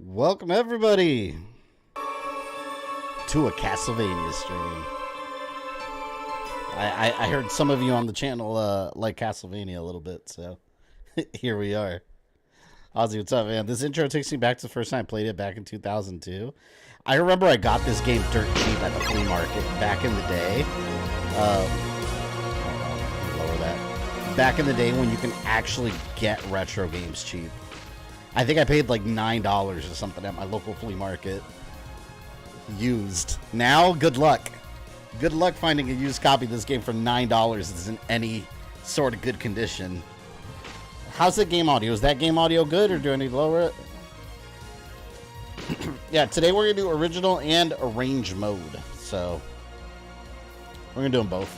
Welcome everybody to a Castlevania stream. I heard some of you on the channel like Castlevania a little bit, so here we are. Ozzy, what's up, man? This intro takes me back to the first time I played it back in 2002. I remember I got this game dirt cheap at the flea market back in the day. Lower that. Back in the day when you can actually get retro games cheap. I think I paid like $9 or something at my local flea market. Used. Now, good luck. Good luck finding a used copy of this game for $9 that's in any sort of good condition. How's the game audio? Is that game audio good, or do I need to lower it? Yeah, today we're going to do original and arrange mode. So, we're going to do them both.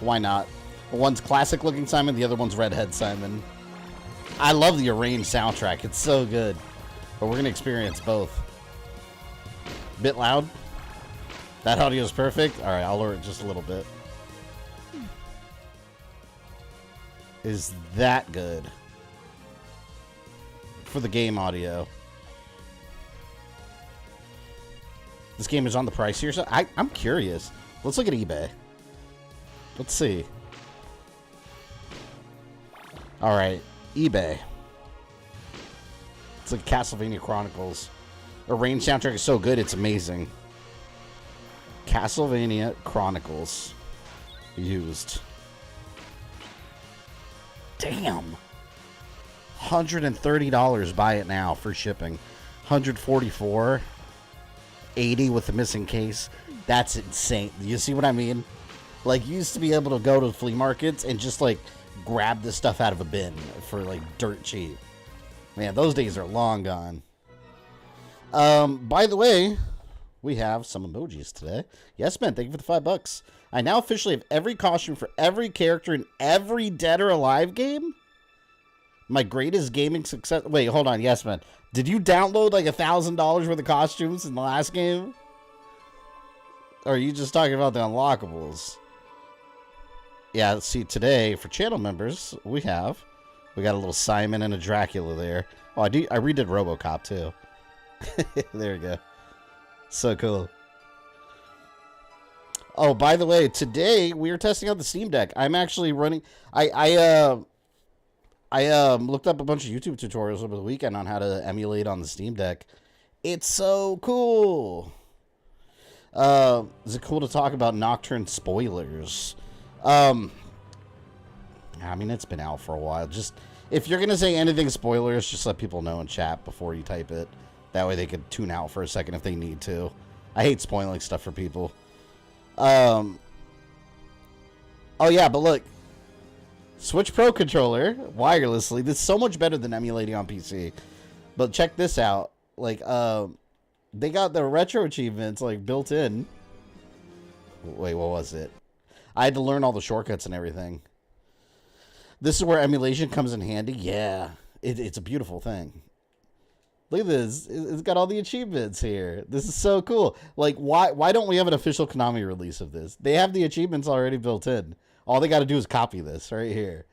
Why not? One's classic looking Simon, the other one's redhead Simon. I love the arranged soundtrack. It's so good. But we're going to experience both. Bit loud? That audio is perfect? Alright, I'll lower it just a little bit. Is that good? For the game audio. This game is on the pricier side? I'm curious. Let's look at eBay. Let's see. Alright. eBay. It's like Castlevania Chronicles. Arranged soundtrack is so good, it's amazing. Castlevania Chronicles. Used. Damn. $130. Buy it now for shipping. $144. $80 with the missing case. That's insane. You see what I mean? Like, you used to be able to go to flea markets and just like grab this stuff out of a bin for like dirt cheap. Man, those days are long gone. By the way, we have some emojis today. Yes, man, thank you for the $5. I now officially have every costume for every character in every Dead or Alive game. My greatest gaming success. Wait, hold on. Yes, man. Did you download like $1,000 worth of costumes in the last game? Or are you just talking about the unlockables? Yeah, let's see, today, for channel members, we got a little Simon and a Dracula there. Oh, I redid RoboCop, too. There we go. So cool. Oh, by the way, today, we are testing out the Steam Deck. I'm actually running... I looked up a bunch of YouTube tutorials over the weekend on how to emulate on the Steam Deck. It's so cool! Is it cool to talk about Nocturne spoilers? I mean, it's been out for a while. Just, if you're going to say anything spoilers, just let people know in chat before you type it. That way they could tune out for a second if they need to. I hate spoiling stuff for people. Oh, yeah, but look. Switch Pro controller, wirelessly. This is so much better than emulating on PC. But check this out. Like, they got the retro achievements, like, built in. Wait, what was it? I had to learn all the shortcuts and everything. This is where emulation comes in handy. Yeah, it's a beautiful thing. Look at this. It's got all the achievements here. This is so cool. Like, why don't we have an official Konami release of this? They have the achievements already built in. All they got to do is copy this right here.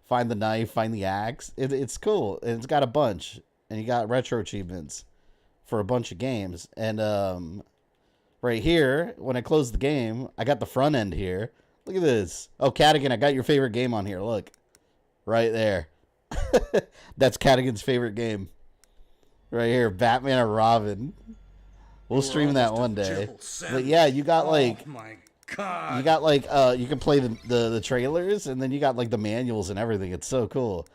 Find the knife, find the axe. It's cool. And it's got a bunch. And you got retro achievements for a bunch of games. And right here, when I close the game, I got the front end here. Look at this. Oh, Cadigan, I got your favorite game on here. Look. Right there. That's Cadigan's favorite game. Right here. Batman or Robin. We'll stream that one day. But yeah, you got like... Oh my God. You got like... you can play the trailers, and then you got like the manuals and everything. It's so cool.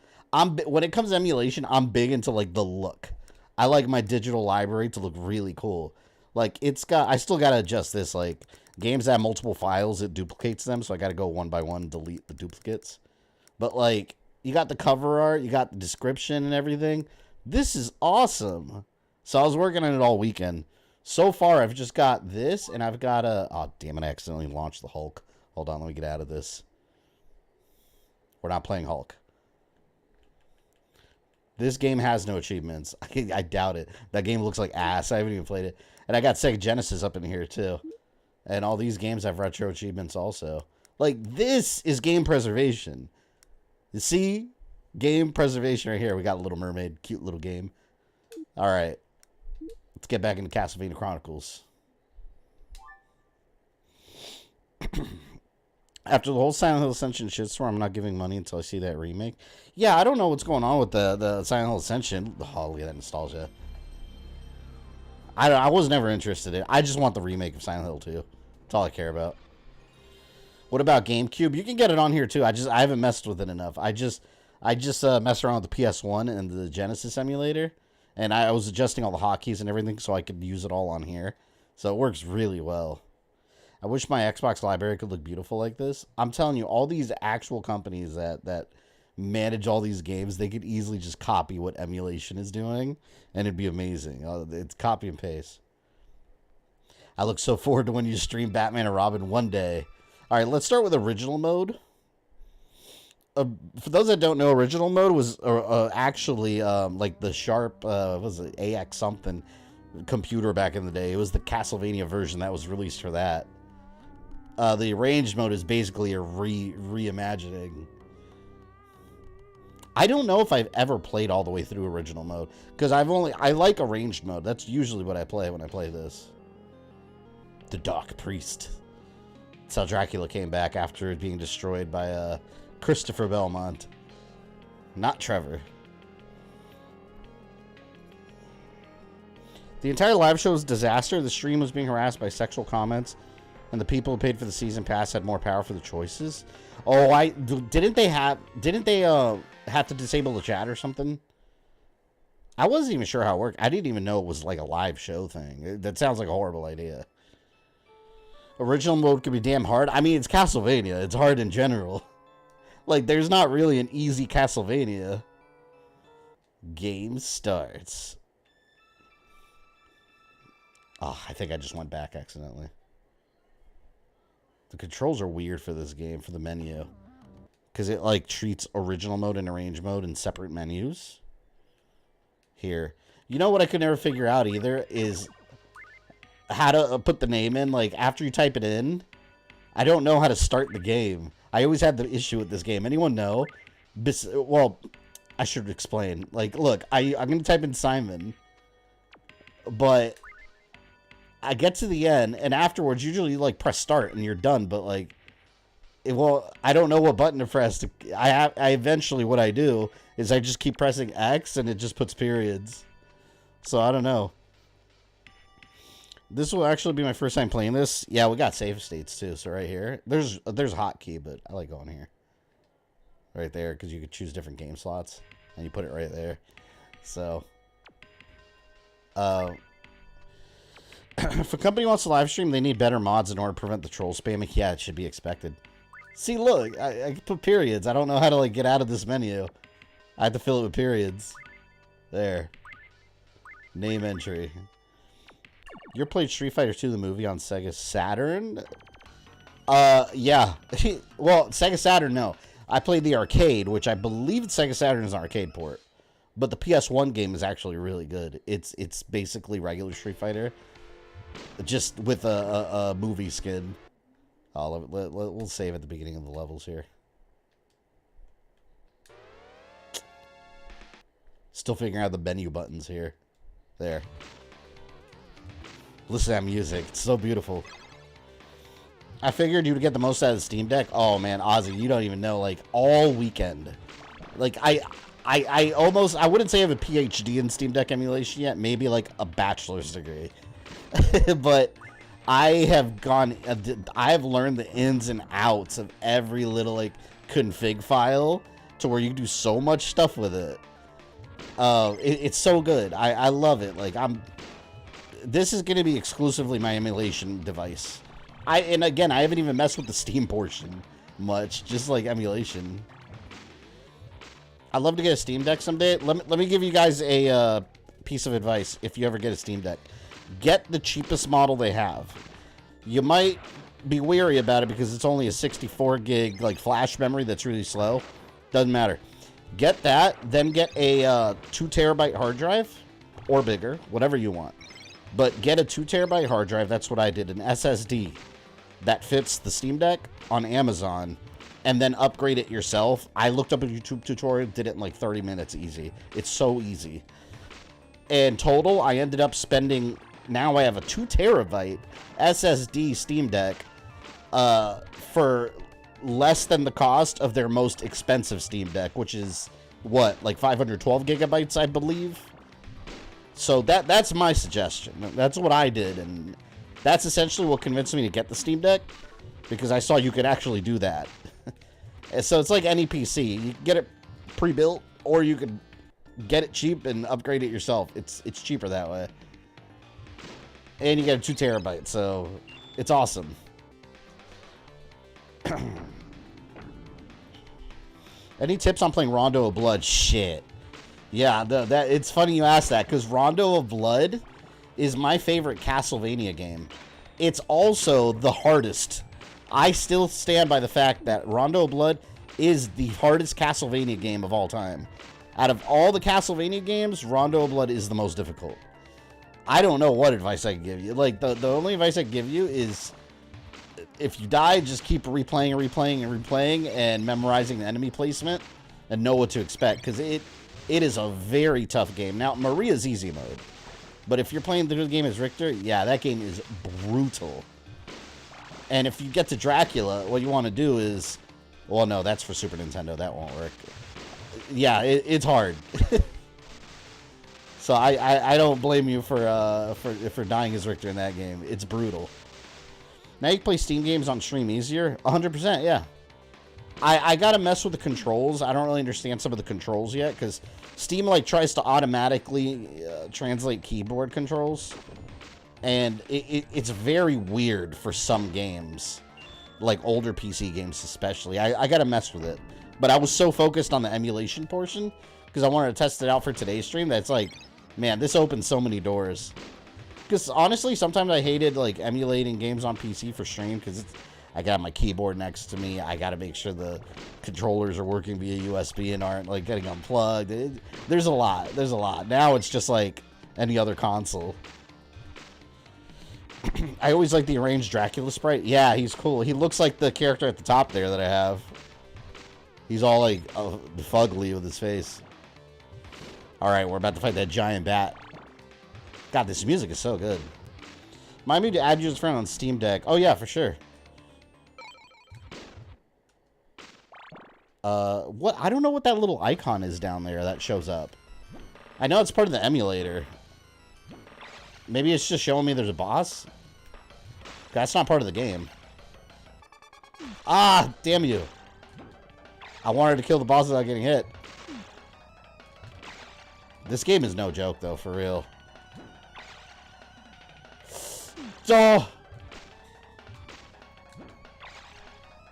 When it comes to emulation, I'm big into like the look. I like my digital library to look really cool. Like, I still got to adjust this. Like, games that have multiple files, it duplicates them. So I got to go one by one, delete the duplicates. But, like, you got the cover art, you got the description and everything. This is awesome. So I was working on it all weekend. So far, I've just got this, and I've got a... Oh, damn it, I accidentally launched the Hulk. Hold on, let me get out of this. We're not playing Hulk. This game has no achievements. I doubt it. That game looks like ass. I haven't even played it. And I got Sega Genesis up in here, too. And all these games have retro achievements also. Like, this is game preservation. You see? Game preservation right here. We got Little Mermaid. Cute little game. All right. Let's get back into Castlevania Chronicles. After the whole Silent Hill Ascension shitstorm, I'm not giving money until I see that remake. Yeah, I don't know what's going on with the Silent Hill Ascension. Oh, look at that nostalgia. I was never interested in it. I just want the remake of Silent Hill 2. That's all I care about. What about GameCube? You can get it on here too. I haven't messed with it enough. I just messed around with the PS1 and the Genesis emulator, and I was adjusting all the hotkeys and everything so I could use it all on here. So it works really well. I wish my Xbox library could look beautiful like this. I'm telling you, all these actual companies that manage all these games, they could easily just copy what emulation is doing, and it'd be amazing. It's copy and paste. I look so forward to when you stream Batman and Robin one day. All right, let's start with original mode. For those that don't know, original mode was actually like the Sharp, what was it, AX something computer back in the day. It was the Castlevania version that was released for that. The arranged mode is basically a reimagining. I don't know if I've ever played all the way through original mode, because I like arranged mode. That's usually what I play when I play this. The Dark Priest. That's how Dracula came back after it being destroyed by Christopher Belmont. Not Trevor. The entire live show was a disaster. The stream was being harassed by sexual comments, and the people who paid for the season pass had more power for the choices. Oh, didn't they have to disable the chat or something? I wasn't even sure how it worked. I didn't even know it was like a live show thing. That sounds like a horrible idea. Original mode could be damn hard. I mean, it's Castlevania. It's hard in general. Like, there's not really an easy Castlevania. Game starts. Oh, I think I just went back accidentally. The controls are weird for this game, for the menu. Because it, like, treats original mode and arranged mode in separate menus. Here. You know what I could never figure out either is how to put the name in. Like, after you type it in, I don't know how to start the game. I always had the issue with this game. Anyone know? Well, I should explain. Like, look, I'm going to type in Simon. But I get to the end, and afterwards, usually you, like, press start, and you're done. But, like, I don't know what button to press. I eventually, what I do is I just keep pressing X, and it just puts periods. So, I don't know. This will actually be my first time playing this. Yeah, we got save states, too. So, right here. There's a hotkey, but I like going here. Right there, because you could choose different game slots. And you put it right there. So, if a company wants to live stream, they need better mods in order to prevent the troll spamming. Yeah, it should be expected. See, look, I put periods. I don't know how to, like, get out of this menu. I have to fill it with periods. There. Name entry. You ever played Street Fighter 2, the movie, on Sega Saturn? Yeah. Well, Sega Saturn, no. I played the arcade, which I believe Sega Saturn is an arcade port. But the PS1 game is actually really good. It's basically regular Street Fighter, just with a movie skin. Oh, we'll save at the beginning of the levels here. Still figuring out the menu buttons here. There. Listen to that music. It's so beautiful. I figured you would get the most out of the Steam Deck. Oh, man, Ozzy, you don't even know. Like, all weekend. Like, I wouldn't say I have a PhD in Steam Deck emulation yet. Maybe, like, a bachelor's degree. But I have learned the ins and outs of every little, like, config file to where you can do so much stuff with it. It's so good. I love it. Like, this is going to be exclusively my emulation device. And again, I haven't even messed with the Steam portion much, just like emulation. I'd love to get a Steam Deck someday. Let me give you guys a piece of advice if you ever get a Steam Deck. Get the cheapest model they have. You might be weary about it because it's only a 64 gig like flash memory that's really slow. Doesn't matter. Get that, then get a 2 terabyte hard drive or bigger, whatever you want. But get a 2 terabyte hard drive. That's what I did. An SSD that fits the Steam Deck on Amazon, and then upgrade it yourself. I looked up a YouTube tutorial, did it in like 30 minutes easy. It's so easy. And total, I ended up spending, now I have a 2 terabyte SSD Steam Deck for less than the cost of their most expensive Steam Deck, which is, what, like 512 gigabytes, I believe? So that's my suggestion. That's what I did, and that's essentially what convinced me to get the Steam Deck, because I saw you could actually do that. So it's like any PC. You can get it pre-built, or you could get it cheap and upgrade it yourself. It's cheaper that way. And you get a 2 terabyte, so it's awesome. Any tips on playing Rondo of Blood? Shit. Yeah, it's funny you asked that, because Rondo of Blood is my favorite Castlevania game. It's also the hardest. I still stand by the fact that Rondo of Blood is the hardest Castlevania game of all time. Out of all the Castlevania games, Rondo of Blood is the most difficult. I don't know what advice I can give you. Like, the only advice I can give you is, if you die, just keep replaying and memorizing the enemy placement and know what to expect, because it is a very tough game. Now, Maria's easy mode, but if you're playing through the game as Richter, yeah, that game is brutal. And if you get to Dracula, what you want to do is, well, no, that's for Super Nintendo. That won't work. Yeah, it's hard. So I don't blame you for dying as Richter in that game. It's brutal. Now you can play Steam games on stream easier. 100%, yeah. I gotta mess with the controls. I don't really understand some of the controls yet, because Steam like tries to automatically translate keyboard controls, and it's very weird for some games, like older PC games especially. I gotta mess with it. But I was so focused on the emulation portion, because I wanted to test it out for today's stream, that's like, man, this opens so many doors. Because honestly, sometimes I hated like emulating games on PC for stream, because I got my keyboard next to me. I got to make sure the controllers are working via USB and aren't like getting unplugged. There's a lot. There's a lot. Now it's just like any other console. I always like the arranged Dracula sprite. Yeah, he's cool. He looks like the character at the top there that I have. He's all like fugly with his face. All right, we're about to fight that giant bat. God, this music is so good. Remind me to add you as a friend on Steam Deck. Oh yeah, for sure. What? I don't know what that little icon is down there that shows up. I know it's part of the emulator. Maybe it's just showing me there's a boss. That's not part of the game. Ah, damn you. I wanted to kill the boss without getting hit. This game is no joke, though, for real.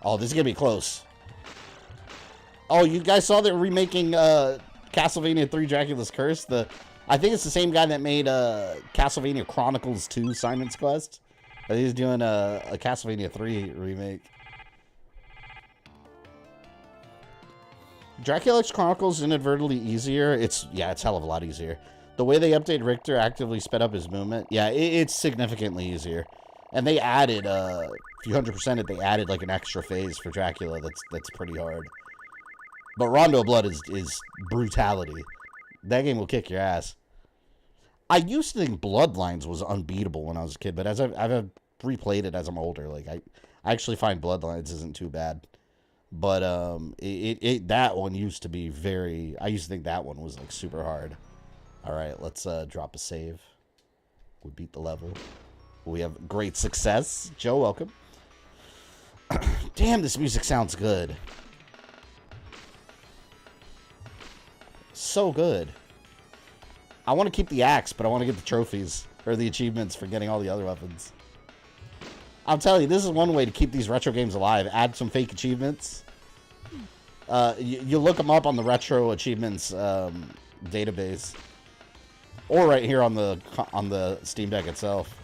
Oh, this is gonna be close. Oh, you guys saw they're remaking Castlevania 3 Dracula's Curse? I think it's the same guy that made Castlevania Chronicles 2 Simon's Quest. He's doing a Castlevania 3 remake. Dracula's Chronicles is inadvertently easier. It's hell of a lot easier. The way they updated Richter actively sped up his movement. Yeah, it's significantly easier. And they added, if you 100% it, they added like an extra phase for Dracula that's pretty hard. But Rondo of Blood is brutality. That game will kick your ass. I used to think Bloodlines was unbeatable when I was a kid, but as I've replayed it as I'm older, like I actually find Bloodlines isn't too bad. But that one used to be very. I used to think that one was like super hard. All right, let's drop a save. We beat the level. We have great success. Joe, welcome. Damn, this music sounds good. So good. I want to keep the axe, but I want to get the trophies or the achievements for getting all the other weapons. I'm telling you, this is one way to keep these retro games alive. Add some fake achievements. You look them up on the retro achievements database, or right here on the Steam Deck itself.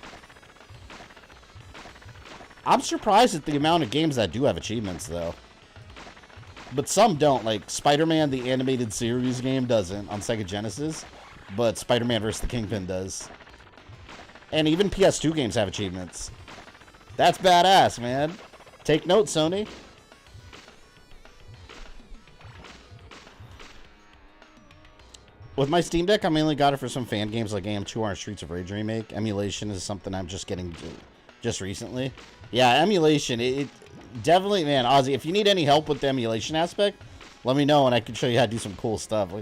I'm surprised at the amount of games that do have achievements, though. But some don't. Like Spider-Man, the animated series game, doesn't on Sega Genesis, but Spider-Man vs. the Kingpin does. And even PS2 games have achievements. That's badass, man. Take note, Sony. With my Steam Deck, I mainly got it for some fan games like AM2R and Streets of Rage Remake. Emulation is something I'm just getting just recently. Yeah, emulation, it definitely, man, Ozzy, if you need any help with the emulation aspect, let me know and I can show you how to do some cool stuff.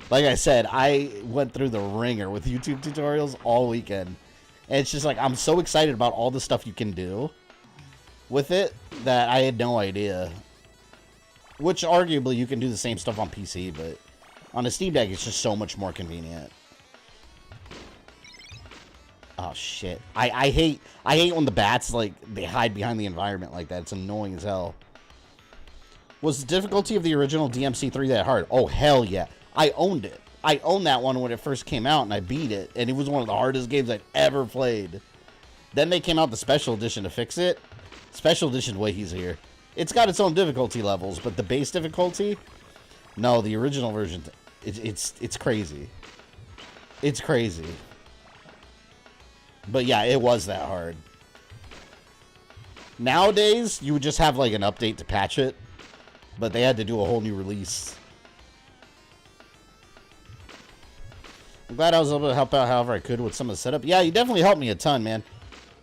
Like I said, I went through the ringer with YouTube tutorials all weekend. And it's just like, I'm so excited about all the stuff you can do with it that I had no idea. Which, arguably, you can do the same stuff on PC, but on a Steam Deck, it's just so much more convenient. Oh, shit. I hate when the bats, like, they hide behind the environment like that. It's annoying as hell. Was the difficulty of the original DMC3 that hard? Oh, hell yeah. I owned it. I owned that one when it first came out, and I beat it. And it was one of the hardest games I'd ever played. Then they came out the Special Edition to fix it. Special Edition way easier. It's got its own difficulty levels, but the base difficulty? No, the original version, it's crazy. It's crazy. But yeah, it was that hard. Nowadays, you would just have like an update to patch it. But they had to do a whole new release. I'm glad I was able to help out however I could with some of the setup. Yeah, you definitely helped me a ton, man.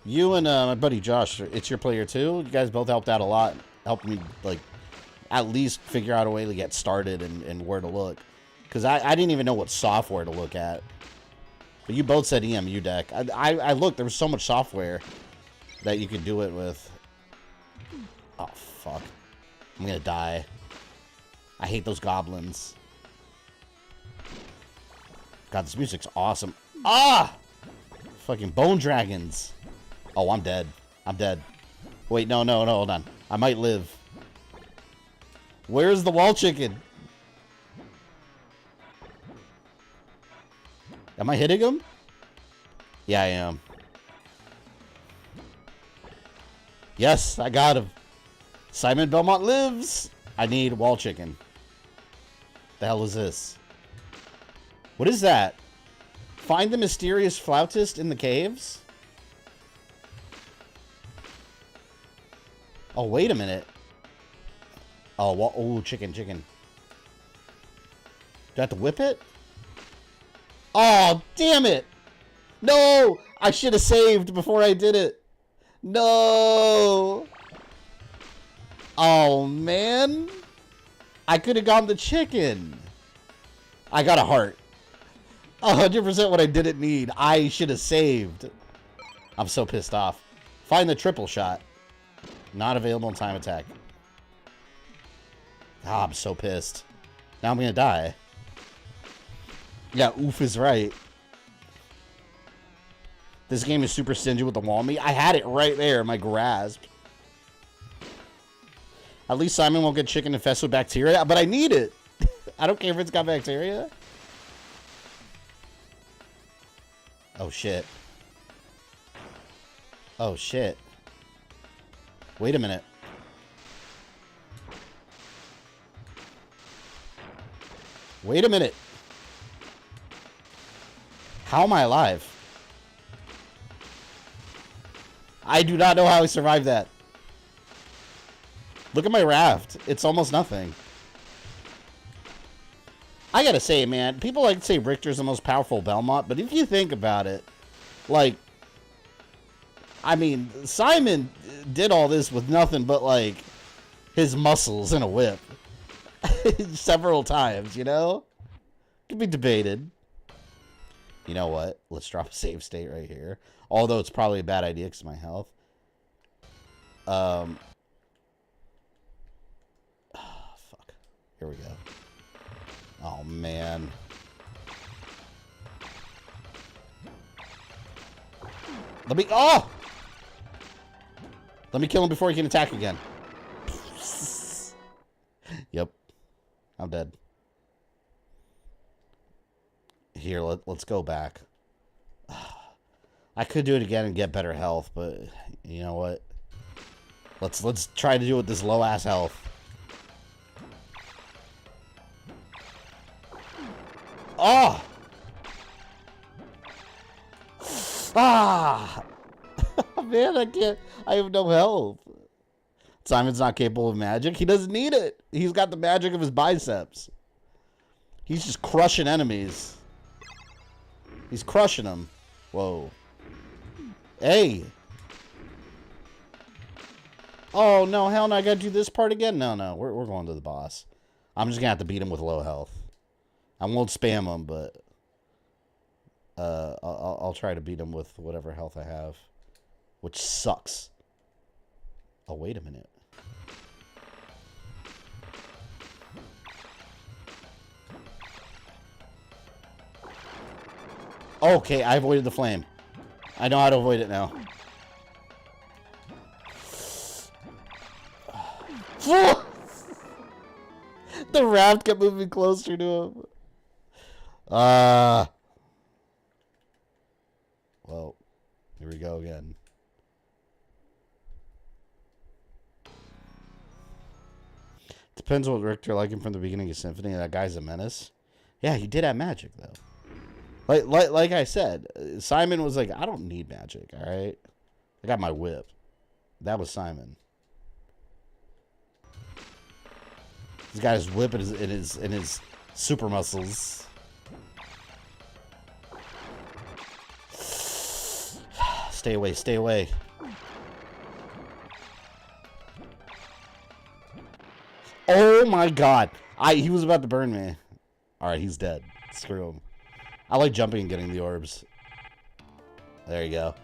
You and my buddy Josh, it's your player too. You guys both helped out a lot. Helped me, like, at least figure out a way to get started and where to look. Because I didn't even know what software to look at. But you both said EMU deck. I looked, there was so much software that you could do it with. Oh, fuck. I'm gonna die. I hate those goblins. God, this music's awesome. Ah! Fucking bone dragons. Oh, I'm dead. I'm dead. Wait, no, hold on. I might live. Where's the wall chicken? Am I hitting him? Yeah, I am. Yes, I got him. Simon Belmont lives. I need wall chicken. The hell is this? What is that? Find the mysterious flautist in the caves? Oh, wait a minute. Oh, well, oh, chicken. Do I have to whip it? Oh, damn it. No! I should have saved before I did it. No! Oh, man. I could have gotten the chicken. I got a heart. 100% what I didn't need. I should have saved. I'm so pissed off. Find the triple shot. Not available in time attack. Ah, I'm so pissed. Now I'm gonna die. Yeah, oof is right. This game is super stingy with the wall meat. I had it right there in my grasp. At least Simon won't get chicken infested with bacteria, but I need it. I don't care if it's got bacteria. Oh, shit. Oh, shit. Wait a minute. Wait a minute. How am I alive? I do not know how I survived that. Look at my raft. It's almost nothing. I gotta say, man, people like to say Richter's the most powerful Belmont, but if you think about it, like, I mean, Simon did all this with nothing but, like, his muscles and a whip. Several times, you know? Could be debated. You know what? Let's drop a save state right here. Although it's probably a bad idea because of my health. Oh, fuck. Here we go. Oh, man. Let me... Oh! Let me kill him before he can attack again. Yep. I'm dead. Here, let's go back. I could do it again and get better health, but you know what? Let's try to do it with this low-ass health. Oh! Ah! Man, I can't. I have no health. Simon's not capable of magic. He doesn't need it. He's got the magic of his biceps. He's just crushing enemies. He's crushing him. Whoa. Hey. Oh, no, hell no, I gotta do this part again? No, we're going to the boss. I'm just gonna have to beat him with low health. I won't spam him, but I'll try to beat him with whatever health I have, which sucks. Oh, wait a minute. Okay, I avoided the flame. I know how to avoid it now. The raft kept moving closer to him. Well, here we go again. Depends what Richter liked him from the beginning of Symphony. That guy's a menace. Yeah, he did have magic, though. Like I said, Simon was like, I don't need magic, all right? I got my whip. That was Simon. He's got his whip in his super muscles. Stay away, stay away. Oh my god. He was about to burn me. Alright, he's dead. Screw him. I like jumping and getting the orbs. There you go.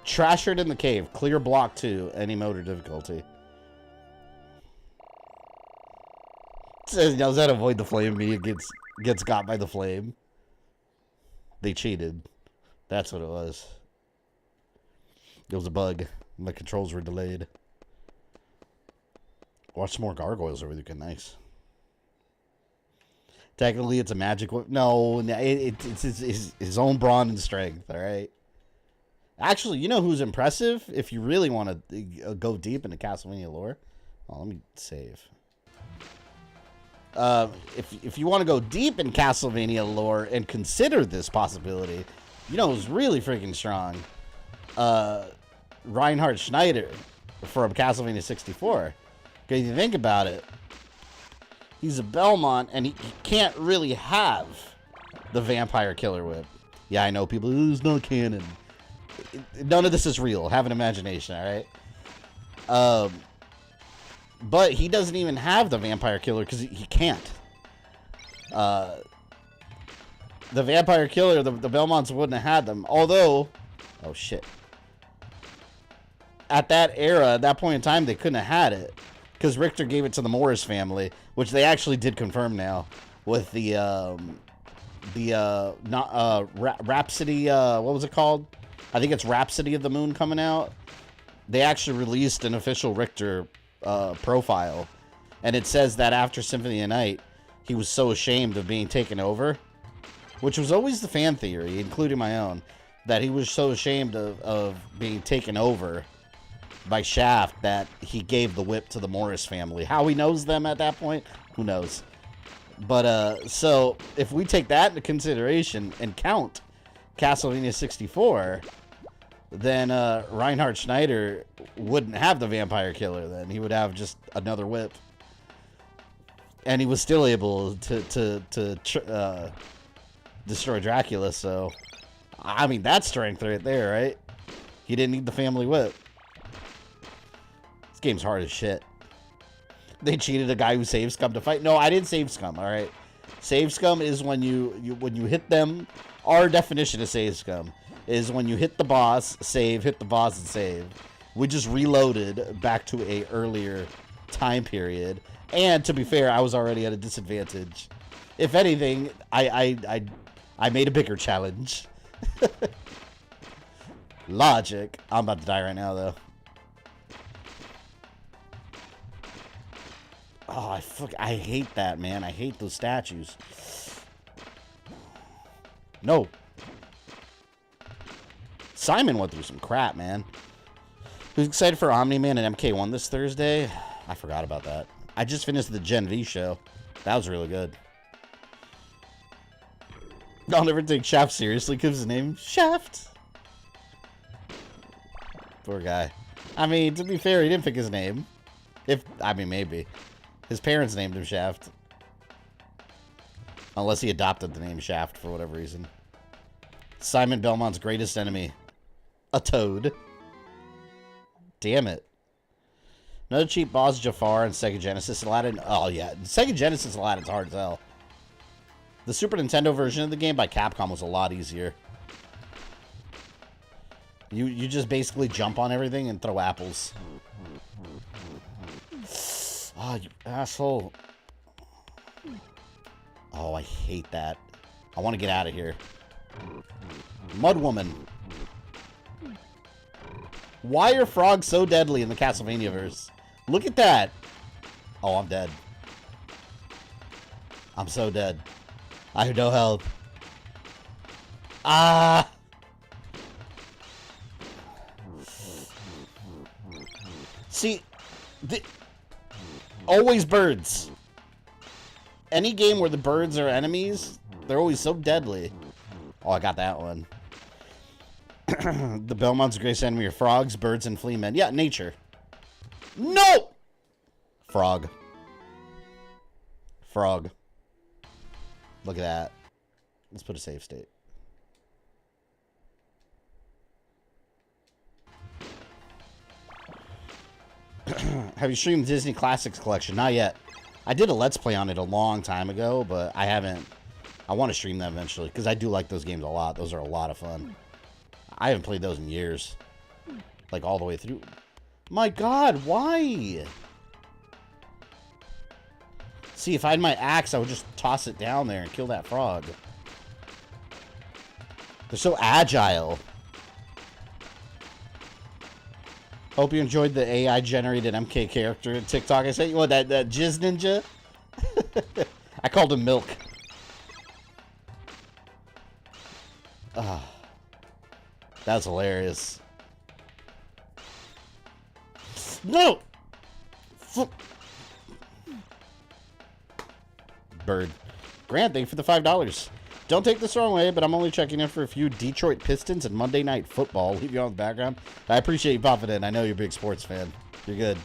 Trashered in the cave. Clear block 2. Any mode or difficulty. It says, knows how to avoid the flame. Me gets got by the flame. They cheated. That's what it was. It was a bug. My controls were delayed. Watch some more gargoyles over there. Good, nice. Technically, it's a magic whip. No, it's his own brawn and strength, all right? Actually, you know who's impressive? If you really want to go deep into Castlevania lore. Oh, let me save. If you want to go deep in Castlevania lore and consider this possibility, you know who's really freaking strong? Reinhard Schneider from Castlevania 64. Because if you think about it, he's a Belmont, and he can't really have the vampire killer whip. Yeah, I know people, it's not canon. None of this is real. Have an imagination, all right? But he doesn't even have the vampire killer because he can't. The vampire killer, the Belmonts wouldn't have had them. Although, oh shit. At that era, at that point in time, they couldn't have had it. Because Richter gave it to the Morris family, which they actually did confirm now with the Rhapsody, what was it called? I think it's Rhapsody of the Moon coming out. They actually released an official Richter profile, and it says that after Symphony of Night, he was so ashamed of being taken over, which was always the fan theory, including my own, that he was so ashamed of being taken over by Shaft that he gave the whip to the Morris family. How he knows them at that point, who knows? But so if we take that into consideration and count Castlevania 64, then Reinhard Schneider wouldn't have the vampire killer. Then he would have just another whip, and he was still able to destroy Dracula. So I mean, that's strength right there, right? He didn't need the family whip. This game's hard as shit. They cheated a guy who saved Scum to fight. No, I didn't save Scum, all right? Save Scum is when you hit them. Our definition of save Scum is when you hit the boss, save, hit the boss, and save. We just reloaded back to a earlier time period. And to be fair, I was already at a disadvantage. If anything, I made a bigger challenge. Logic. I'm about to die right now, though. Oh, I hate that, man. I hate those statues. No. Simon went through some crap, man. Who's excited for Omni-Man and MK1 this Thursday? I forgot about that. I just finished the Gen V show. That was really good. I'll never take Shaft seriously because his name Shaft. Poor guy. I mean, to be fair, he didn't pick his name. I mean, maybe. His parents named him Shaft. Unless he adopted the name Shaft for whatever reason. Simon Belmont's greatest enemy. A toad. Damn it. Another cheap boss, Jafar, and Sega Genesis. Aladdin. Oh, yeah. Sega Genesis Aladdin's hard as hell. The Super Nintendo version of the game by Capcom was a lot easier. You just basically jump on everything and throw apples. Oh, you asshole. Oh, I hate that. I want to get out of here. Mud Woman. Why are frogs so deadly in the Castlevania verse? Look at that. Oh, I'm dead. I'm so dead. I have no health. Ah! See, always birds. Any game where the birds are enemies, they're always so deadly. Oh, I got that one. The Belmont's greatest enemy are frogs, birds, and flea men. Yeah, nature. No! Frog. Frog. Look at that. Let's put a save state. Have you streamed Disney Classics Collection? Not yet. I did a Let's Play on it a long time ago, but I haven't. I want to stream that eventually, because I do like those games a lot. Those are a lot of fun. I haven't played those in years. Like, all the way through. My God, why? See, if I had my axe, I would just toss it down there and kill that frog. They're so agile. Hope you enjoyed the AI-generated MK character in TikTok. I said, what, that Jizz Ninja? I called him Milk. Ah, that's hilarious. No! Bird. Grant, thank you for the $5. Don't take this the wrong way, but I'm only checking in for a few Detroit Pistons and Monday Night Football. Leave you on the background. I appreciate you popping in. I know you're a big sports fan. You're good.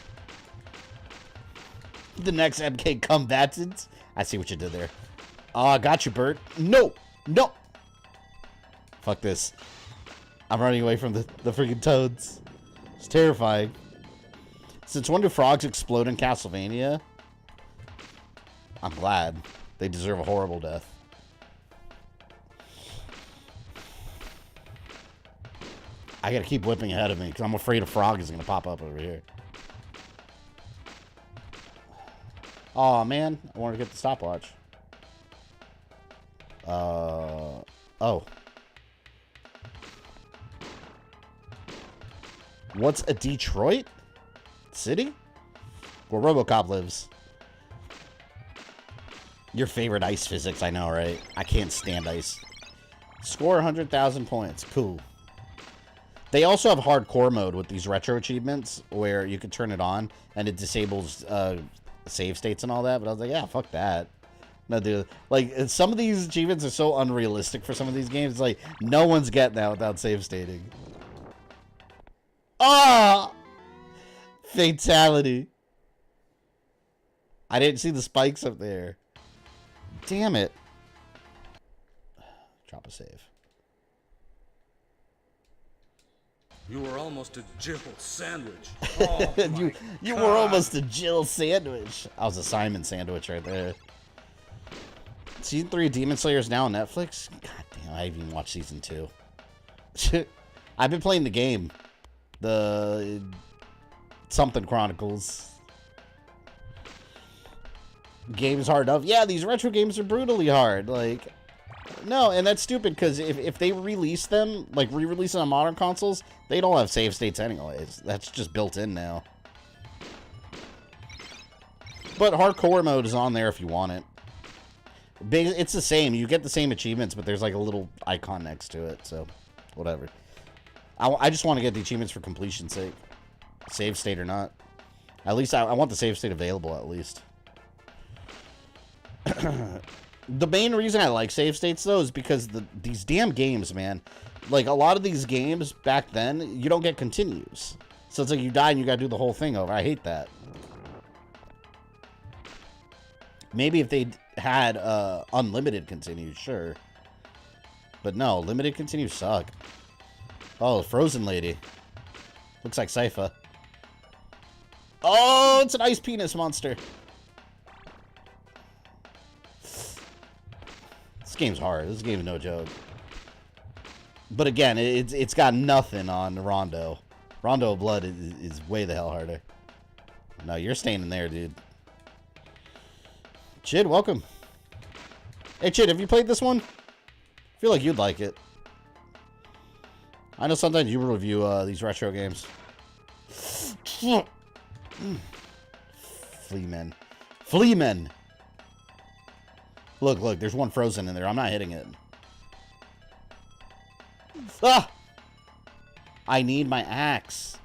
The next MK combatants. I see what you did there. I got you, Bird. No! No! Fuck this. I'm running away from the freaking toads. It's terrifying. Since when do frogs explode in Castlevania? I'm glad. They deserve a horrible death. I gotta keep whipping ahead of me because I'm afraid a frog is gonna pop up over here. Oh man, I want to get the stopwatch. Oh. What's a Detroit city? Where RoboCop lives. Your favorite ice physics, I know, right? I can't stand ice. Score 100,000 points. Cool. They also have hardcore mode with these retro achievements where you can turn it on and it disables save states and all that. But I was like, yeah, fuck that. No, dude. Like, some of these achievements are so unrealistic for some of these games. It's like, no one's getting that without save stating. Ah! Fatality. I didn't see the spikes up there. Damn it. Drop a save. You were almost a Jill sandwich. Oh, you were almost a Jill sandwich. I was a Simon sandwich right there. Season 3 of Demon Slayer is now on Netflix? God damn, I haven't even watched Season 2. I've been playing the game. The something Chronicles. Game's hard enough. Yeah, these retro games are brutally hard. Like, no, and that's stupid because if they release them, like re-release them on modern consoles, they don't have save states anyways. That's just built in now. But hardcore mode is on there if you want it. It's the same. You get the same achievements, but there's like a little icon next to it, so whatever. I just want to get the achievements for completion's sake. Save state or not. At least I want the save state available, at least. The main reason I like save states, though, is because these damn games, man. Like, a lot of these games back then, you don't get continues. So it's like you die and you gotta do the whole thing over. I hate that. Maybe if they had unlimited continues, sure. But no, limited continues suck. Oh, Frozen Lady. Looks like Sypha. Oh, it's an ice penis monster. This game's hard. This game is no joke. But again, it's got nothing on Rondo. Rondo of Blood is way the hell harder. No, you're staying in there, dude. Chid, welcome. Hey, Chid, have you played this one? I feel like you'd like it. I know sometimes you review these retro games. Fleamen. Fleamen! Look, look, there's one frozen in there. I'm not hitting it. Ah! I need my axe.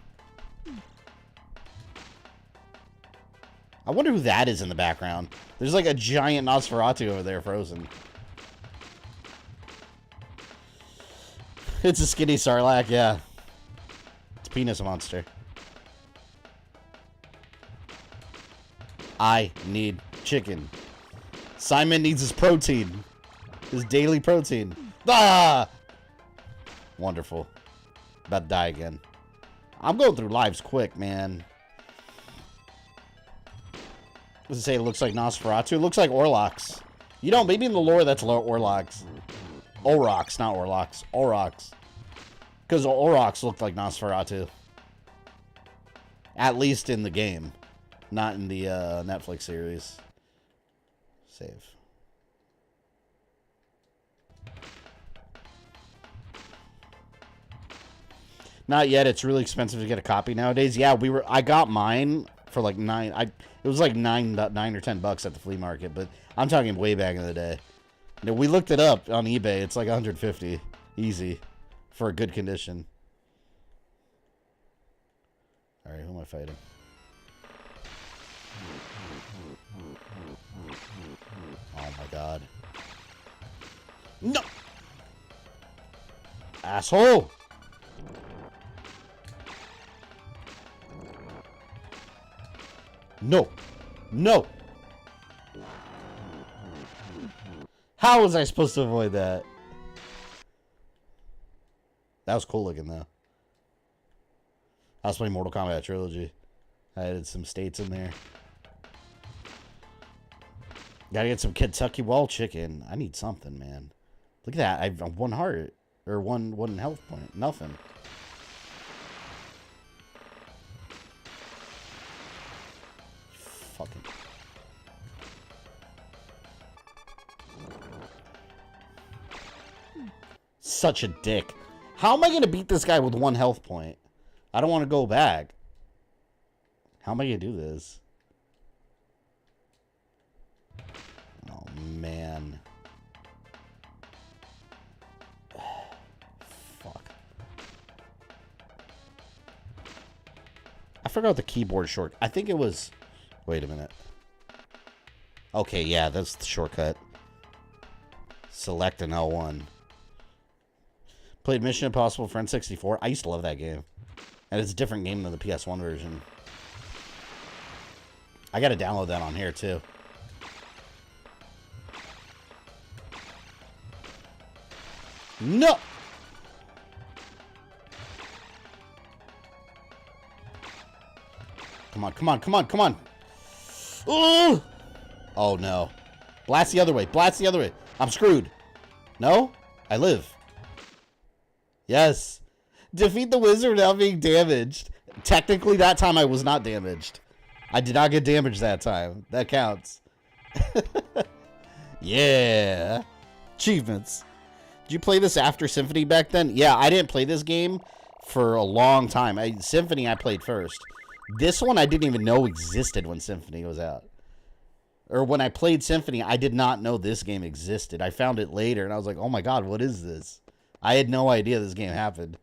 I wonder who that is in the background. There's like a giant Nosferatu over there frozen. It's a skinny Sarlacc, yeah. It's a penis monster. I need chicken. Simon needs his protein. His daily protein. Ah! Wonderful. About to die again. I'm going through lives quick, man. Does it say it looks like Nosferatu? It looks like Orlocks. You know, maybe in the lore that's Orlocks. Aurochs, not Orlocks. Aurochs. Because Aurochs looked like Nosferatu. At least in the game. Not in the Netflix series. Save. Not yet. It's really expensive to get a copy nowadays. Yeah, I got mine for like it was like $9 or $10 at the flea market, but I'm talking way back in the day. You know, we looked it up on eBay. It's like $150 easy for a good condition. All right, who am I fighting? Oh my god. No! Asshole! No! No! How was I supposed to avoid that? That was cool looking though. I was playing Mortal Kombat Trilogy. I added some states in there. Gotta get some Kentucky Wild Chicken. I need something, man. Look at that. I have one heart. Or one health point. Nothing. Fucking. Such a dick. How am I gonna beat this guy with one health point? I don't want to go back. How am I gonna do this? Oh, man. Fuck. I forgot the keyboard short. I think it was... Wait a minute. Okay, yeah, that's the shortcut. Select an L1. Played Mission Impossible for N64. I used to love that game. And it's a different game than the PS1 version. I gotta download that on here, too. No! Come on, come on, come on, come on! Ooh! Oh, no. Blast the other way, blast the other way. I'm screwed. No? I live. Yes. Defeat the wizard without being damaged. Technically, that time I was not damaged. I did not get damaged that time. That counts. Yeah. Achievements. Did you play this after Symphony back then? Yeah, I didn't play this game for a long time. Symphony I played first. This one I didn't even know existed when Symphony was out. Or when I played Symphony, I did not know this game existed. I found it later, and I was like, oh my god, what is this? I had no idea this game happened.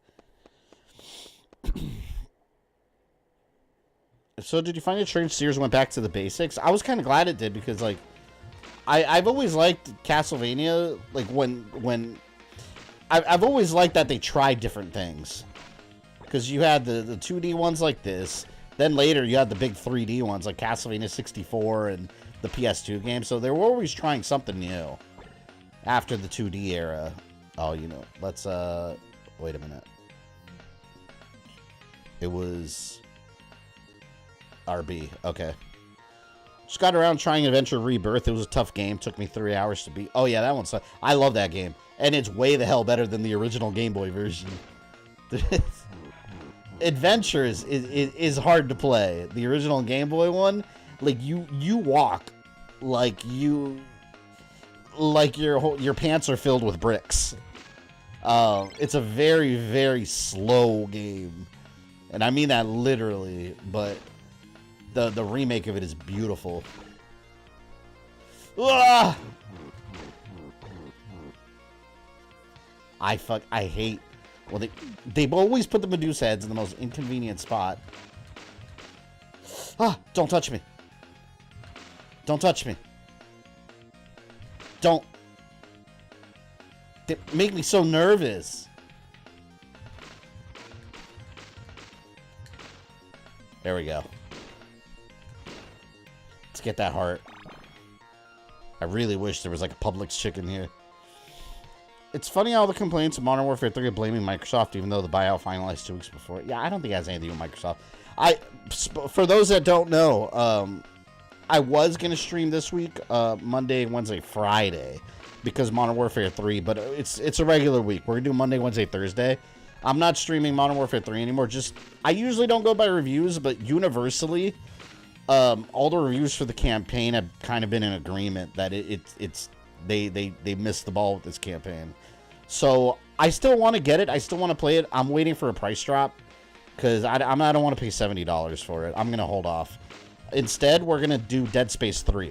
So did you find it strange Sears went back to the basics? I was kind of glad it did, because like I've always liked Castlevania, like when I've always liked that they tried different things. Because you had the 2D ones like this, then later you had the big 3D ones like Castlevania 64 and the PS2 game, so they were always trying something new after the 2D era. Oh, you know, let's, wait a minute. It was RB. Okay. Just got around trying Adventure Rebirth. It was a tough game. Took me 3 hours to beat. Oh, yeah, that one's... I love that game. And it's way the hell better than the original Game Boy version. Adventure is hard to play. The original Game Boy one, like, you walk like your pants are filled with bricks. It's a very, very slow game. And I mean that literally, but... The remake of it is beautiful. Ah! I hate. Well, they always put the Medusa heads in the most inconvenient spot. Ah! Don't touch me. Don't touch me. Don't. They make me so nervous. There we go. Let's get that heart. I really wish there was like a Publix chicken here. It's funny how the complaints of Modern Warfare 3 are blaming Microsoft, even though the buyout finalized 2 weeks before. Yeah, I don't think it has anything to do with Microsoft. For those that don't know, I was going to stream this week, Monday, Wednesday, Friday, because Modern Warfare 3, but it's a regular week. We're going to do Monday, Wednesday, Thursday. I'm not streaming Modern Warfare 3 anymore. I usually don't go by reviews, but universally... all the reviews for the campaign have kind of been in agreement that they missed the ball with this campaign. So I still want to get it. I still want to play it. I'm waiting for a price drop because I don't want to pay $70 for it. I'm gonna hold off. Instead, we're gonna do Dead Space 3.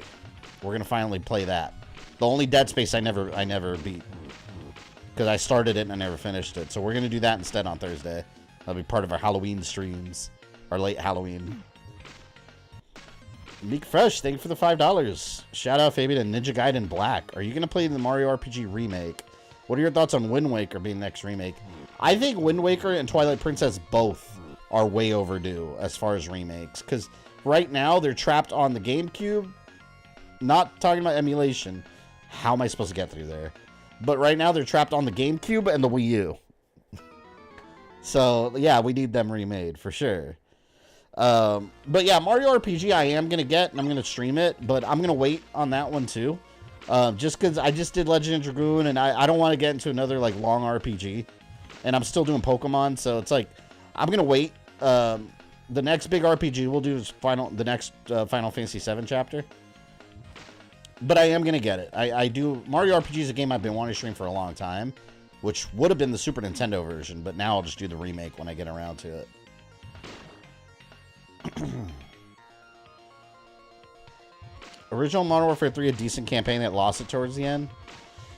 We're gonna finally play that. The only Dead Space I never beat because I started it and I never finished it. So we're gonna do that instead on Thursday. That'll be part of our Halloween streams, our late Halloween. Meek Fresh, thank you for the $5. Shout out Fabian and Ninja Gaiden Black. Are you going to play the Mario RPG remake? What are your thoughts on Wind Waker being the next remake? I think Wind Waker and Twilight Princess both are way overdue as far as remakes. Because right now they're trapped on the GameCube. Not talking about emulation. How am I supposed to get through there? But right now they're trapped on the GameCube and the Wii U. So yeah, we need them remade for sure. But yeah, Mario RPG I am going to get, and I'm going to stream it, but I'm going to wait on that one too. Just because I just did Legend of Dragoon, and I don't want to get into another, like, long RPG. And I'm still doing Pokemon, so it's like, I'm going to wait. The next big RPG we'll do is the next Final Fantasy VII chapter. But I am going to get it. Mario RPG is a game I've been wanting to stream for a long time, which would have been the Super Nintendo version, but now I'll just do the remake when I get around to it. Original Modern Warfare 3 a decent campaign that lost it towards the end.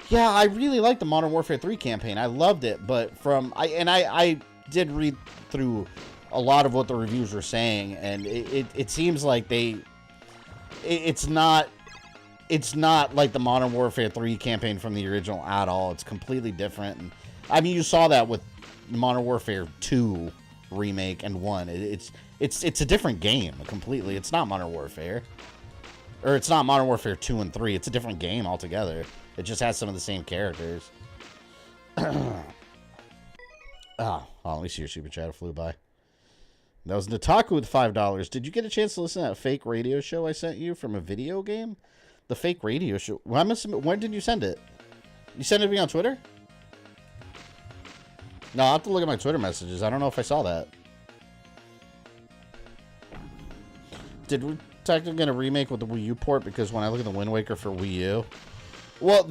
Yeah, I really liked the Modern Warfare 3 campaign. I loved it, but I did read through a lot of what the reviews were saying, and it seems like it's not like the Modern Warfare 3 campaign from the original at all. It's completely different. And I mean, you saw that with Modern Warfare 2 remake and 1. It's a different game completely. It's not Modern Warfare. Or it's not Modern Warfare 2 and 3. It's a different game altogether. It just has some of the same characters. Let me see your super chat. It flew by. That was Nataku with $5. Did you get a chance to listen to that fake radio show I sent you from a video game? The fake radio show. When did you send it? You sent it to me on Twitter? No, I'll have to look at my Twitter messages. I don't know if I saw that. Did we technically get a remake with the Wii U port? Because when I look at the Wind Waker for Wii U, well,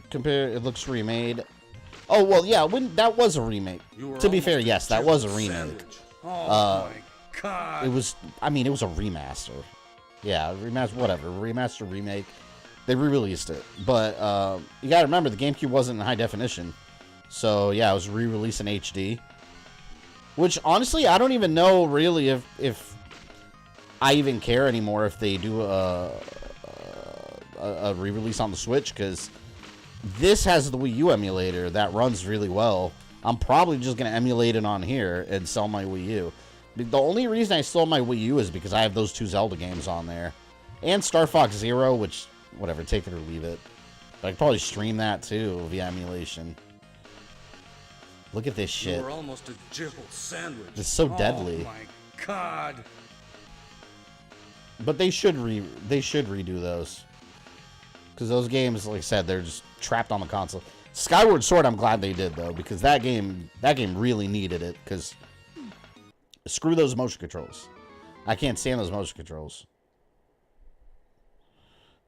compare, it looks remade. Oh well, yeah, that was a remake. To be fair, yes, that was a remake. Oh my god! It was a remaster. Yeah, remaster, whatever, remaster, remake. They re-released it, but you gotta remember the GameCube wasn't in high definition, so yeah, it was re-released in HD. Which, honestly, I don't even know, really, if I even care anymore if they do a re-release on the Switch, because this has the Wii U emulator that runs really well. I'm probably just going to emulate it on here and sell my Wii U. The only reason I sold my Wii U is because I have those 2 Zelda games on there. And Star Fox Zero, which, whatever, take it or leave it. But I could probably stream that too via emulation. Look at this shit. You were almost a Jill sandwich. It's so deadly. Oh my god. But they should redo those. Because those games, like I said, they're just trapped on the console. Skyward Sword, I'm glad they did though, because that game really needed it. Because screw those motion controls. I can't stand those motion controls.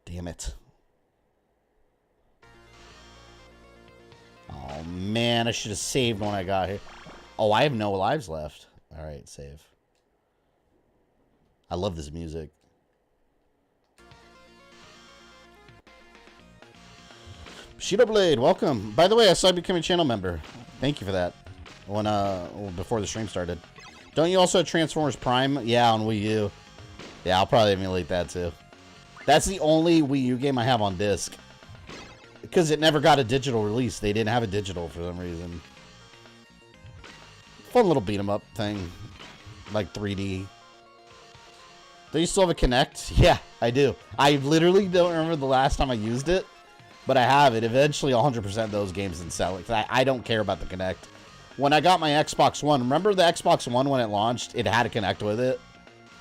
Damn it. Oh man, I should have saved when I got here. Oh, I have no lives left. All right, save. I love this music. Bushido Blade, welcome. By the way, I saw you become a channel member. Thank you for that. When before the stream started. Don't you also have Transformers Prime? Yeah, on Wii U. Yeah, I'll probably emulate that too. That's the only Wii U game I have on disc. Because it never got a digital release. They didn't have a digital for some reason. Fun little beat 'em up thing. Like 3D. Do you still have a Kinect? Yeah, I do. I literally don't remember the last time I used it. But I have it. Eventually, 100% of those games didn't sell it. I don't care about the Kinect. When I got my Xbox One, remember the Xbox One when it launched? It had a Kinect with it.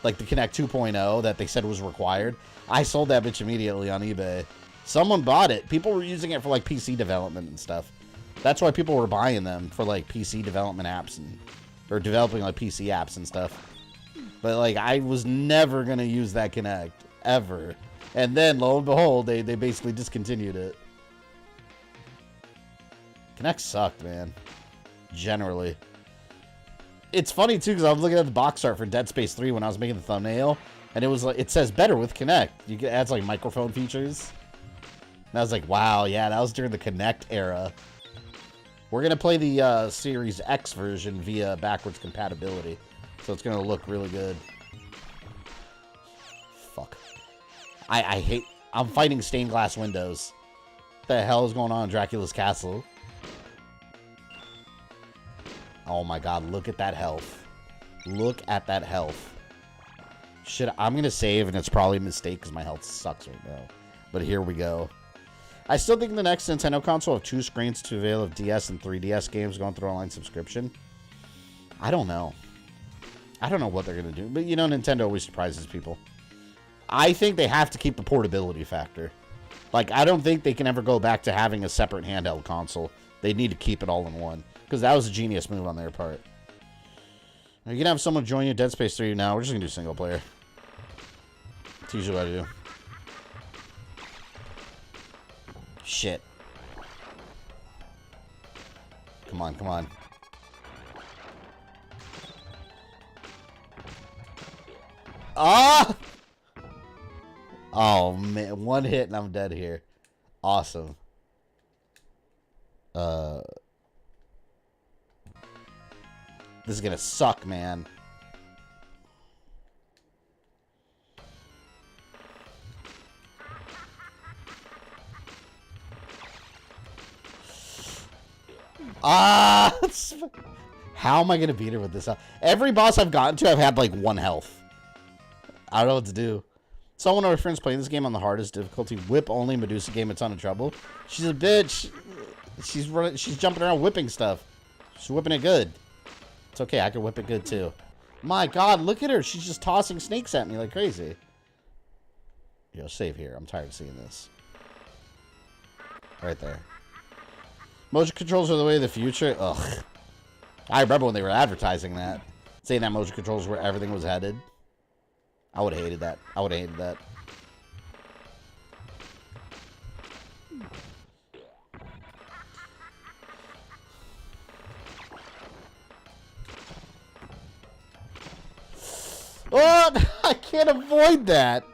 Like the Kinect 2.0 that they said was required. I sold that bitch immediately on eBay. Someone bought it. People were using it for like PC development and stuff. That's why people were buying them for like PC development apps and or developing like PC apps and stuff. But like I was never gonna use that Kinect ever. And then, lo and behold, they basically discontinued it. Kinect sucked, man. Generally. It's funny, too, because I was looking at the box art for Dead Space 3 when I was making the thumbnail. And it was like, it says better with Kinect. You can add, like, microphone features. And I was like, wow, yeah, that was during the Kinect era. We're going to play the Series X version via backwards compatibility. So it's going to look really good. Fuck. I hate... I'm fighting stained glass windows. What the hell is going on in Dracula's castle? Oh my god, look at that health. Look at that health. Shit, I'm going to save, and it's probably a mistake because my health sucks right now. But here we go. I still think the next Nintendo console will have 2 screens to avail of DS and 3DS games going through online subscription. I don't know. I don't know what they're going to do. But, you know, Nintendo always surprises people. I think they have to keep the portability factor. Like, I don't think they can ever go back to having a separate handheld console. They need to keep it all in one. Because that was a genius move on their part. Are you going to have someone join you Dead Space 3 now? We're just going to do single player. That's usually what I do. Shit. Come on, come on. Ah! Oh, man. One hit and I'm dead here. Awesome. This is gonna suck, man. Ah! How am I gonna beat her with this? Every boss I've gotten to, I've had like 1 health. I don't know what to do. Saw one of our friends playing this game on the hardest difficulty. Whip only Medusa gave a ton of trouble. She's a bitch. She's running. She's jumping around whipping stuff. She's whipping it good. It's okay. I can whip it good too. My God, look at her. She's just tossing snakes at me like crazy. Yo, save here. I'm tired of seeing this. Right there. Motion controls are the way of the future. Ugh. I remember when they were advertising that, saying that motion controls were where everything was headed. I would have hated that. I would have hated that. Oh, I can't avoid that.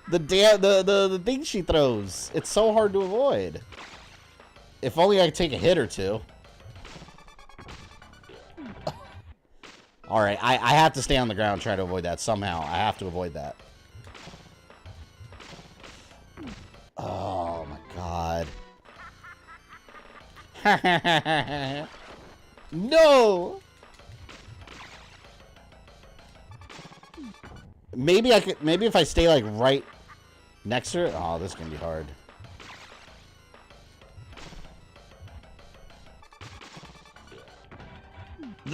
The thing she throws. It's so hard to avoid. If only I could take a hit or two. Alright, I have to stay on the ground and try to avoid that somehow. I have to avoid that. Oh my god. No! Maybe I could, maybe if I stay like right next to her. Oh, this is gonna be hard.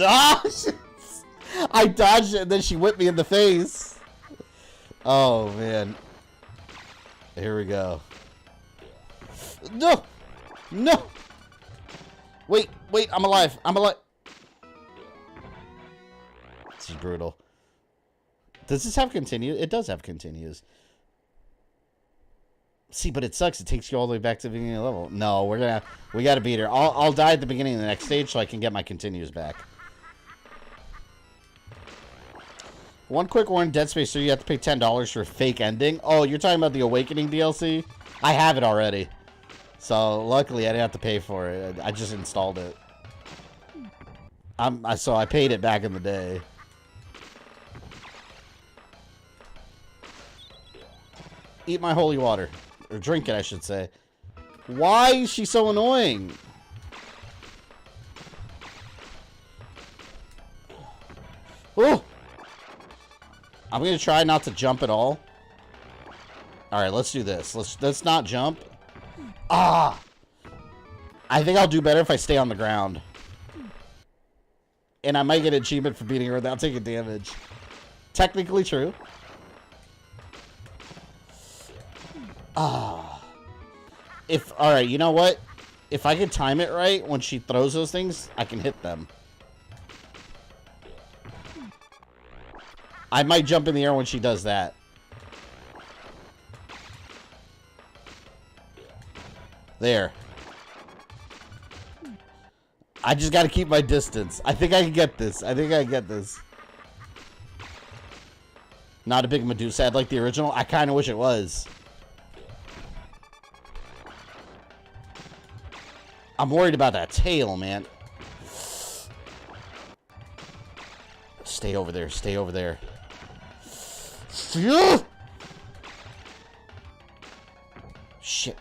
Ah! I dodged it and then she whipped me in the face. Oh, man. Here we go. No! No! Wait, I'm alive. I'm alive. This is brutal. Does this have continues? It does have continues. See, but it sucks. It takes you all the way back to the beginning of the level. No, we gotta beat her. I'll die at the beginning of the next stage so I can get my continues back. One quick warning, Dead Space 3, you have to pay $10 for a fake ending. Oh, you're talking about the Awakening DLC? I have it already. So, luckily, I didn't have to pay for it. I just installed it. So I paid it back in the day. Eat my holy water. Or drink it, I should say. Why is she so annoying? Oh! I'm gonna try not to jump at all. Alright, let's do this. Let's not jump. Ah! I think I'll do better if I stay on the ground. And I might get an achievement for beating her without taking damage. Technically true. Ah. Alright, you know what? If I can time it right, when she throws those things, I can hit them. I might jump in the air when she does that. There. I just gotta keep my distance. I think I can get this. Not a big Medusa head like the original. I kind of wish it was. I'm worried about that tail, man. Stay over there. Stay over there. Shit.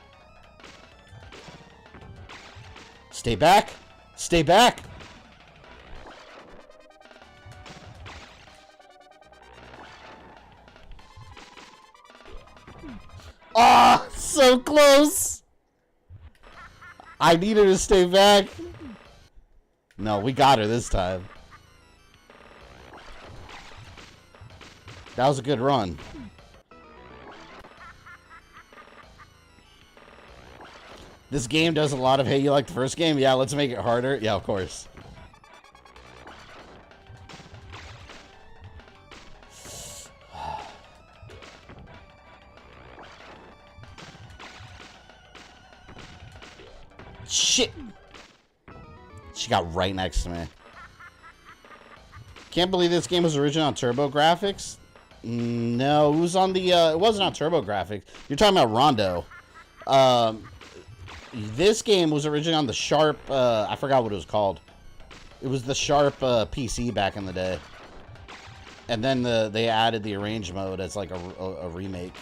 Stay back. Stay back. Ah, so close. I need her to stay back. No, we got her this time. That was a good run. This game does a lot of, hey, you like the first game? Yeah, let's make it harder. Yeah, of course. Shit! She got right next to me. Can't believe this game was originally on Turbo Graphics. No, it was on the, it wasn't on Turbo Graphics. You're talking about Rondo. This game was originally on the Sharp, I forgot what it was called. It was the Sharp PC back in the day. And then they added the arrange mode as like a remake.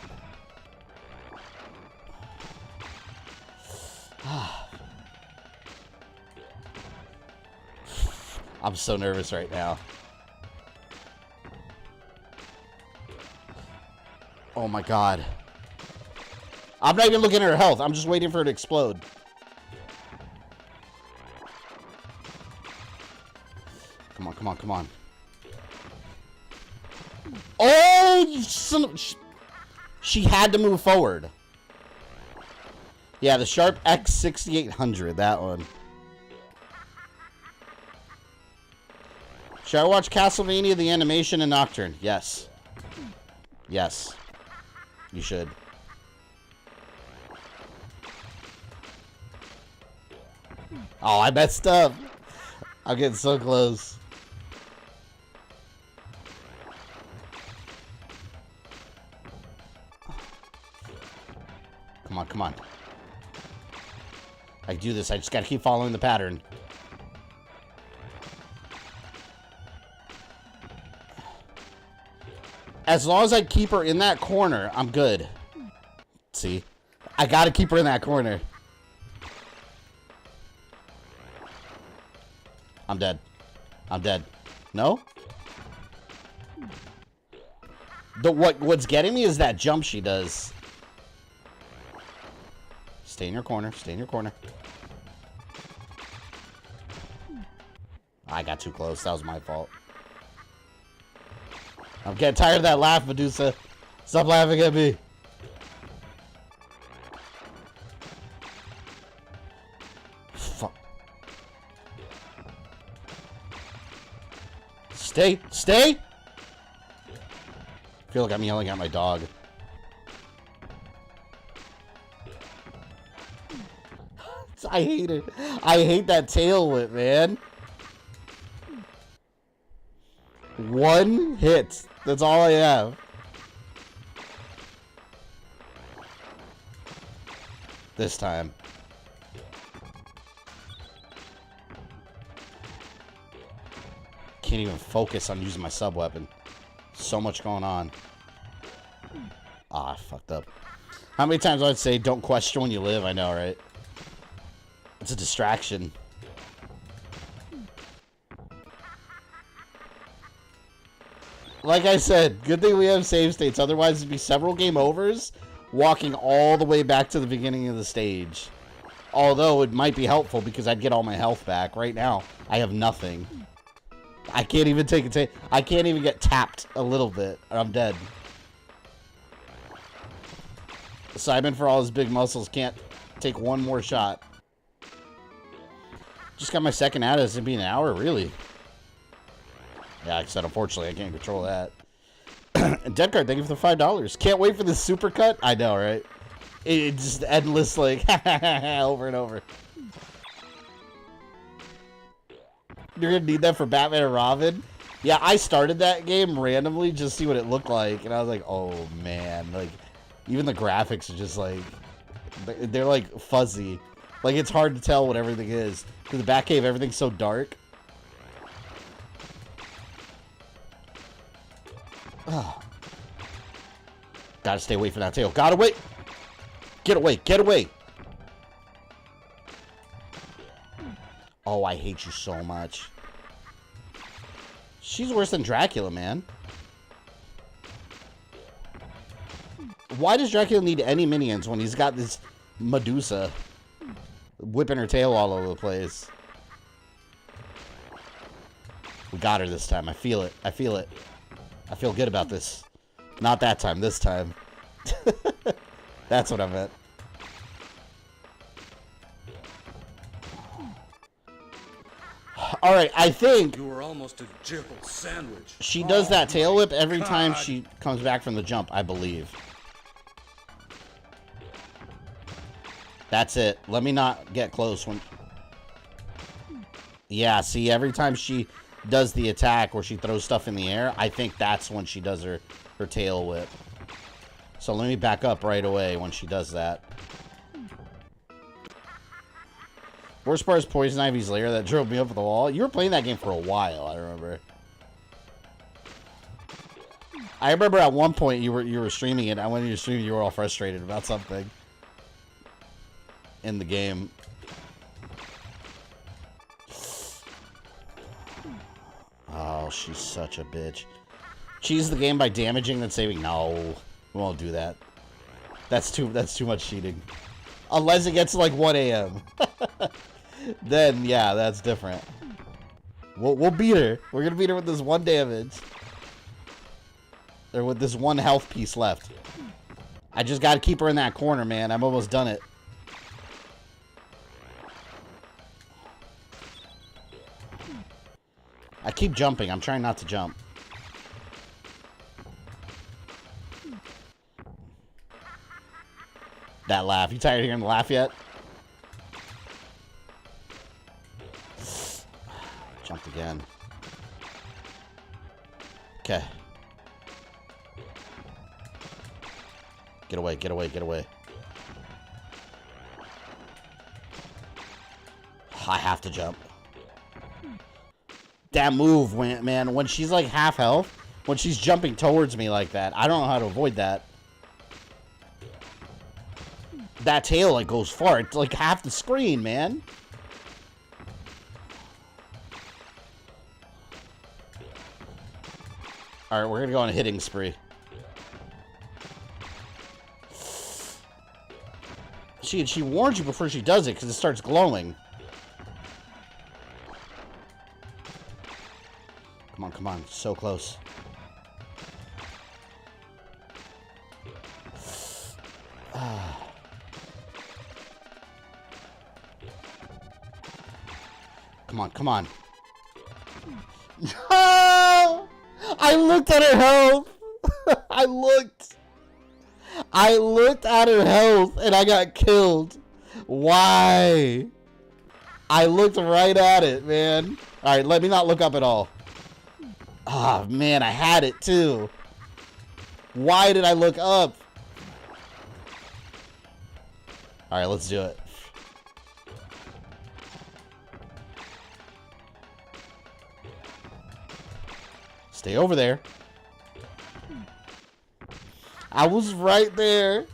I'm so nervous right now. Oh my god. I'm not even looking at her health. I'm just waiting for her to explode. Come on, come on, come on. Oh, you son of... She had to move forward. Yeah, the Sharp X6800, that one. Should I watch Castlevania, the animation, and Nocturne? Yes. Yes. You should. Oh, I messed up. I'm getting so close. Come on, come on. I do this. I just gotta keep following the pattern. As long as I keep her in that corner, I'm good. See? I gotta keep her in that corner. I'm dead. I'm dead. No? What's getting me is that jump she does. Stay in your corner. Stay in your corner. I got too close. That was my fault. I'm getting tired of that laugh, Medusa. Stop laughing at me. Fuck. Stay. Stay! I feel like I'm yelling at my dog. I hate it. I hate that tail whip, man. One hit. That's all I have. This time. Can't even focus on using my sub weapon. So much going on. Ah, I fucked up. How many times I'd say don't question when you live? I know, right? It's a distraction. Like I said, good thing we have save states. Otherwise, it'd be several game overs walking all the way back to the beginning of the stage. Although, it might be helpful because I'd get all my health back. Right now, I have nothing. I can't even take a I can't even get tapped a little bit, or I'm dead. Simon, for all his big muscles, can't take one more shot. Just got my second out. It's gonna be an hour, really. Yeah, like I said, unfortunately, I can't control that. Dead card, thank you for the $5. Can't wait for the supercut. I know, right? It's just endless, like, over and over. You're gonna need that for Batman and Robin? Yeah, I started that game randomly just to see what it looked like, and I was like, oh man, like, even the graphics are just like, they're like fuzzy. Like, it's hard to tell what everything is. Because the Batcave, everything's so dark. Oh. Gotta stay away from that tail. Gotta wait! Get away, get away! Oh, I hate you so much. She's worse than Dracula, man. Why does Dracula need any minions when he's got this Medusa whipping her tail all over the place? We got her this time. I feel it. I feel it. I feel good about this. Not that time. This time. That's what I meant. Alright, I think You were almost a Jill sandwich. she does that tail whip every time God. she comes back from the jump, I believe. That's it. Let me not get close when... Yeah, see, every time she does the attack where she throws stuff in the air, I think that's when she does her tail whip. So let me back up right away when she does that. Worst part is Poison Ivy's lair that drove me up the wall. You were playing that game for a while, I remember. I remember at one point you were streaming it, and when you were streaming, you were all frustrated about something in the game. Oh, she's such a bitch. Cheese the game by damaging then saving. No, we won't do that. That's too much cheating. Unless it gets to like 1 a.m. Then yeah, that's different. We'll beat her. We're gonna beat her with this 1 damage. Or with this 1 health piece left. I just gotta keep her in that corner, man. I'm almost done it. I keep jumping. I'm trying not to jump. That laugh. You tired of hearing the laugh yet? Jumped again. Okay. Get away, get away, get away. I have to jump. That move, man, when she's like half health, when she's jumping towards me like that, I don't know how to avoid that. That tail, like, goes far. It's like half the screen, man. Alright, we're gonna go on a hitting spree. She warns you before she does it, because it starts glowing. come on. So close. Come on, come on. No! I looked at her health. I looked at her health and I got killed. Why? I looked right at it, man. Alright, let me not look up at all. Oh, man, I had it too. Why did I look up? Alright, let's do it. Stay over there. I was right there.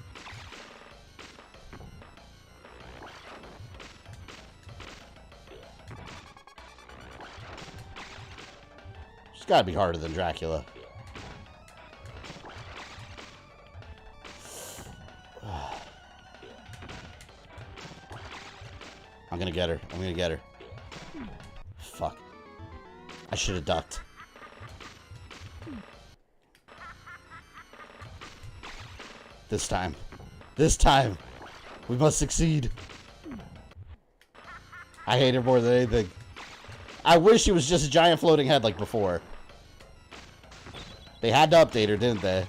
It's gotta be harder than Dracula. I'm gonna get her. I'm gonna get her. Fuck. I should have ducked. This time. This time. We must succeed. I hate her more than anything. I wish she was just a giant floating head like before. They had to update her, didn't they?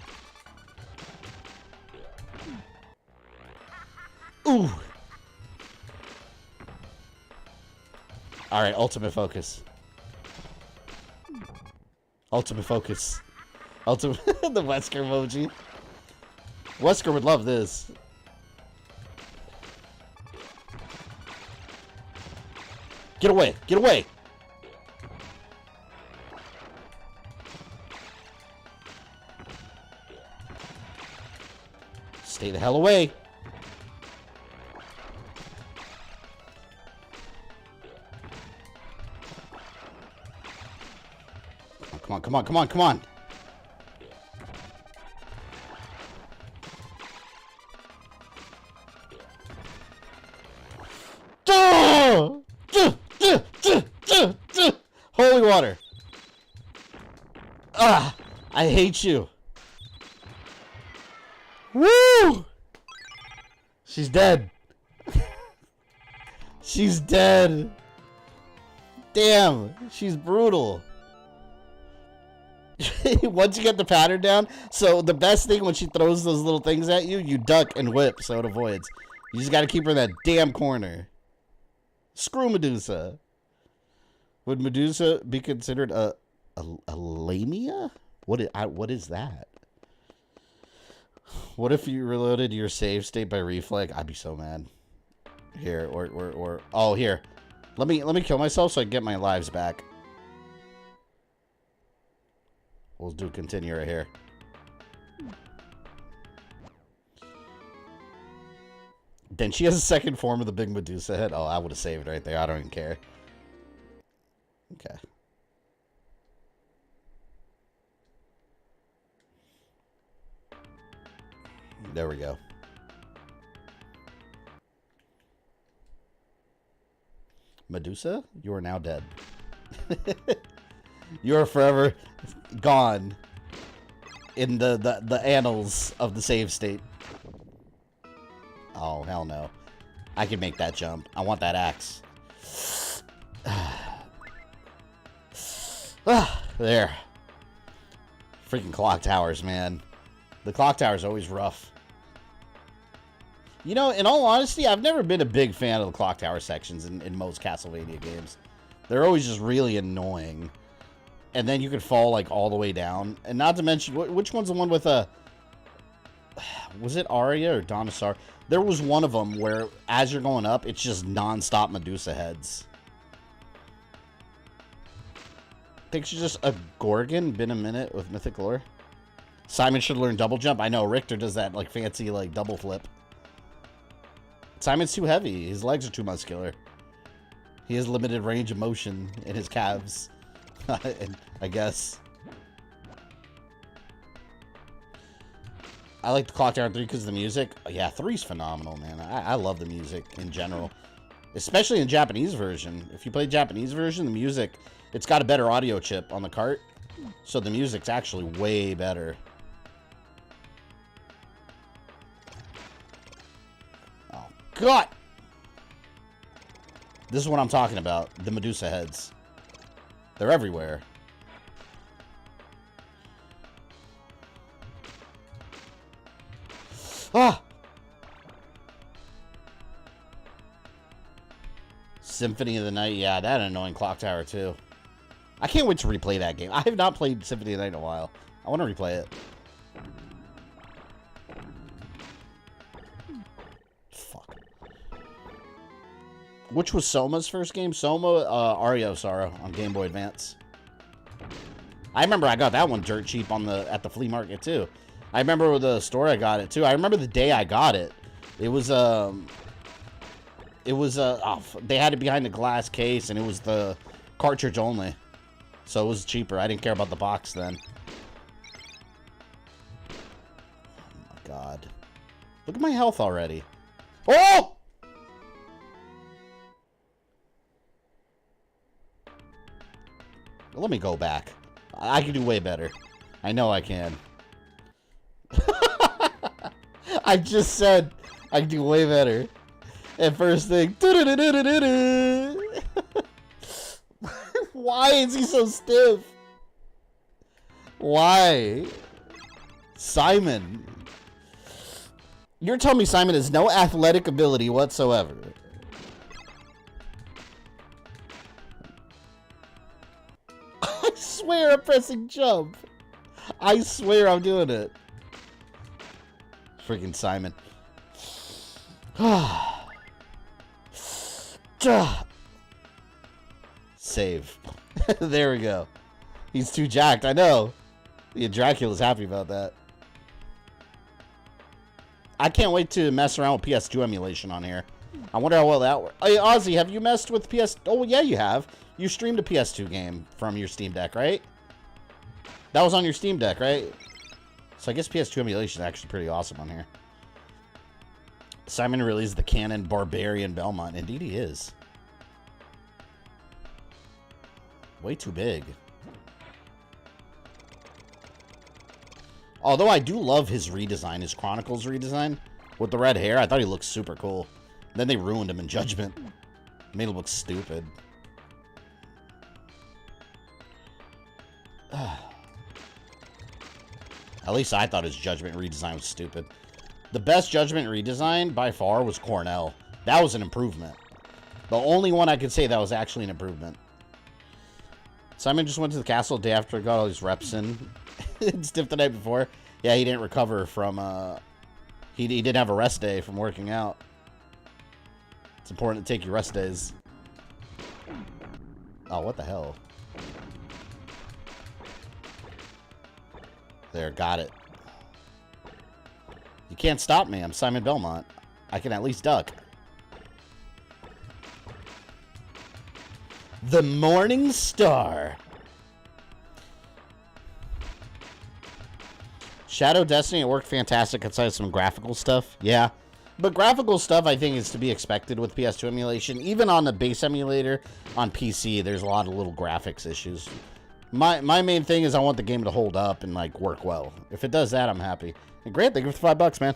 Ooh. Alright, ultimate focus. Ultimate focus. Ultimate the Wesker emoji. Wesker would love this. Get away! Get away! Stay the hell away! Come on, come on, come on, come on! Holy water! Ah! I hate you! Woo! She's dead. She's dead. Damn, she's brutal. Once you get the pattern down, so the best thing when she throws those little things at you, you duck and whip so it avoids. You just gotta keep her in that damn corner. Screw Medusa. Would Medusa be considered a lamia? What is that? What if you reloaded your save state by reflex? I'd be so mad. Here, or oh, here. Let me kill myself so I can get my lives back. We'll do continue right here. Then she has a second form of the big Medusa head. Oh, I would have saved right there. I don't even care. Okay. There we go. Medusa, you are now dead. You are forever gone in the annals of the save state. Oh, hell no. I can make that jump. I want that axe. There. Freaking clock towers, man. The clock tower's always rough. You know, in all honesty, I've never been a big fan of the clock tower sections in most Castlevania games. They're always just really annoying. And then you could fall, like, all the way down. And not to mention, which one's the one with a... Was it Arya or Donisar? There was one of them where, as you're going up, it's just non-stop Medusa heads. Think she's just a Gorgon. Been a minute with Mythic Lore. Simon should learn double jump. I know, Richter does that, like, fancy, like, double flip. Simon's too heavy. His legs are too muscular. He has limited range of motion in his calves. I guess. I like the Clock Tower 3 because of the music. Yeah, 3's phenomenal, man. I love the music in general. Especially in Japanese version. If you play Japanese version, the music, it's got a better audio chip on the cart. So the music's actually way better. Oh, God! This is what I'm talking about. The Medusa heads. They're everywhere. Ah! Symphony of the Night. Yeah, that annoying clock tower, too. I can't wait to replay that game. I have not played Symphony of the Night in a while. I want to replay it. Fuck. Which was Soma's first game? Soma, Ario Sara on Game Boy Advance. I remember I got that one dirt cheap on at the flea market, too. I remember the store I got it, too. I remember the day I got it. It was, oh, they had it behind the glass case, and it was the cartridge only. So it was cheaper. I didn't care about the box then. Oh my God. Look at my health already. Oh! Let me go back. I can do way better. I know I can. I just said I can do way better. And first thing. Why is he so stiff? Why? Simon. You're telling me Simon has no athletic ability whatsoever. I swear I'm pressing jump. I swear I'm doing it. Freaking Simon. Save. There we go. He's too jacked, I know. Yeah, Dracula's happy about that. I can't wait to mess around with PS2 emulation on here. I wonder how well that works. Hey, Ozzy, have you messed with PS... Oh, yeah, you have. You streamed a PS2 game from your Steam Deck, right? That was on your Steam Deck, right? So I guess PS2 emulation is actually pretty awesome on here. Simon really is the canon barbarian Belmont. Indeed he is. Way too big. Although I do love his redesign, his Chronicles redesign. With the red hair, I thought he looked super cool. Then they ruined him in Judgment. Made him look stupid. At least I thought his Judgment redesign was stupid. The best Judgment redesign, by far, was Cornell. That was an improvement. The only one I could say that was actually an improvement. Simon just went to the castle the day after he got all these reps in. Stiff the night before. Yeah, he didn't recover from, he didn't have a rest day from working out. It's important to take your rest days. Oh, what the hell? There, got it. You can't stop me. I'm Simon Belmont. I can at least duck. The Morning Star. Shadow Destiny, it worked fantastic outside of some graphical stuff. Yeah. But graphical stuff, I think, is to be expected with PS2 emulation. Even on the base emulator on PC, there's a lot of little graphics issues. My main thing is I want the game to hold up and, like, work well. If it does that, I'm happy. And Grant, thank you for $5, man.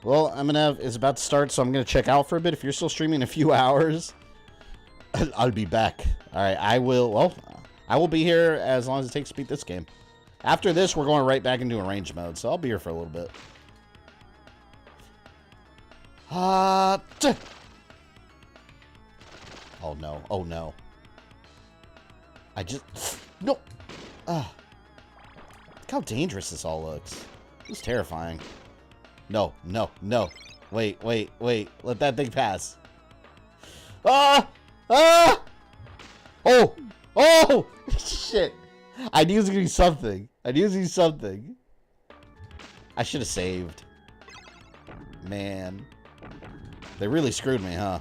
Well, it's about to start, so I'm going to check out for a bit. If you're still streaming in a few hours, I'll be back. All right, I will be here as long as it takes to beat this game. After this, we're going right back into arrange mode, so I'll be here for a little bit. Oh, no. Oh, no. No. Look how dangerous this all looks. It's terrifying. No, no, no. Wait. Let that thing pass. Ah! Oh! Shit. I knew it was going to be something. I should have saved. Man. They really screwed me, huh?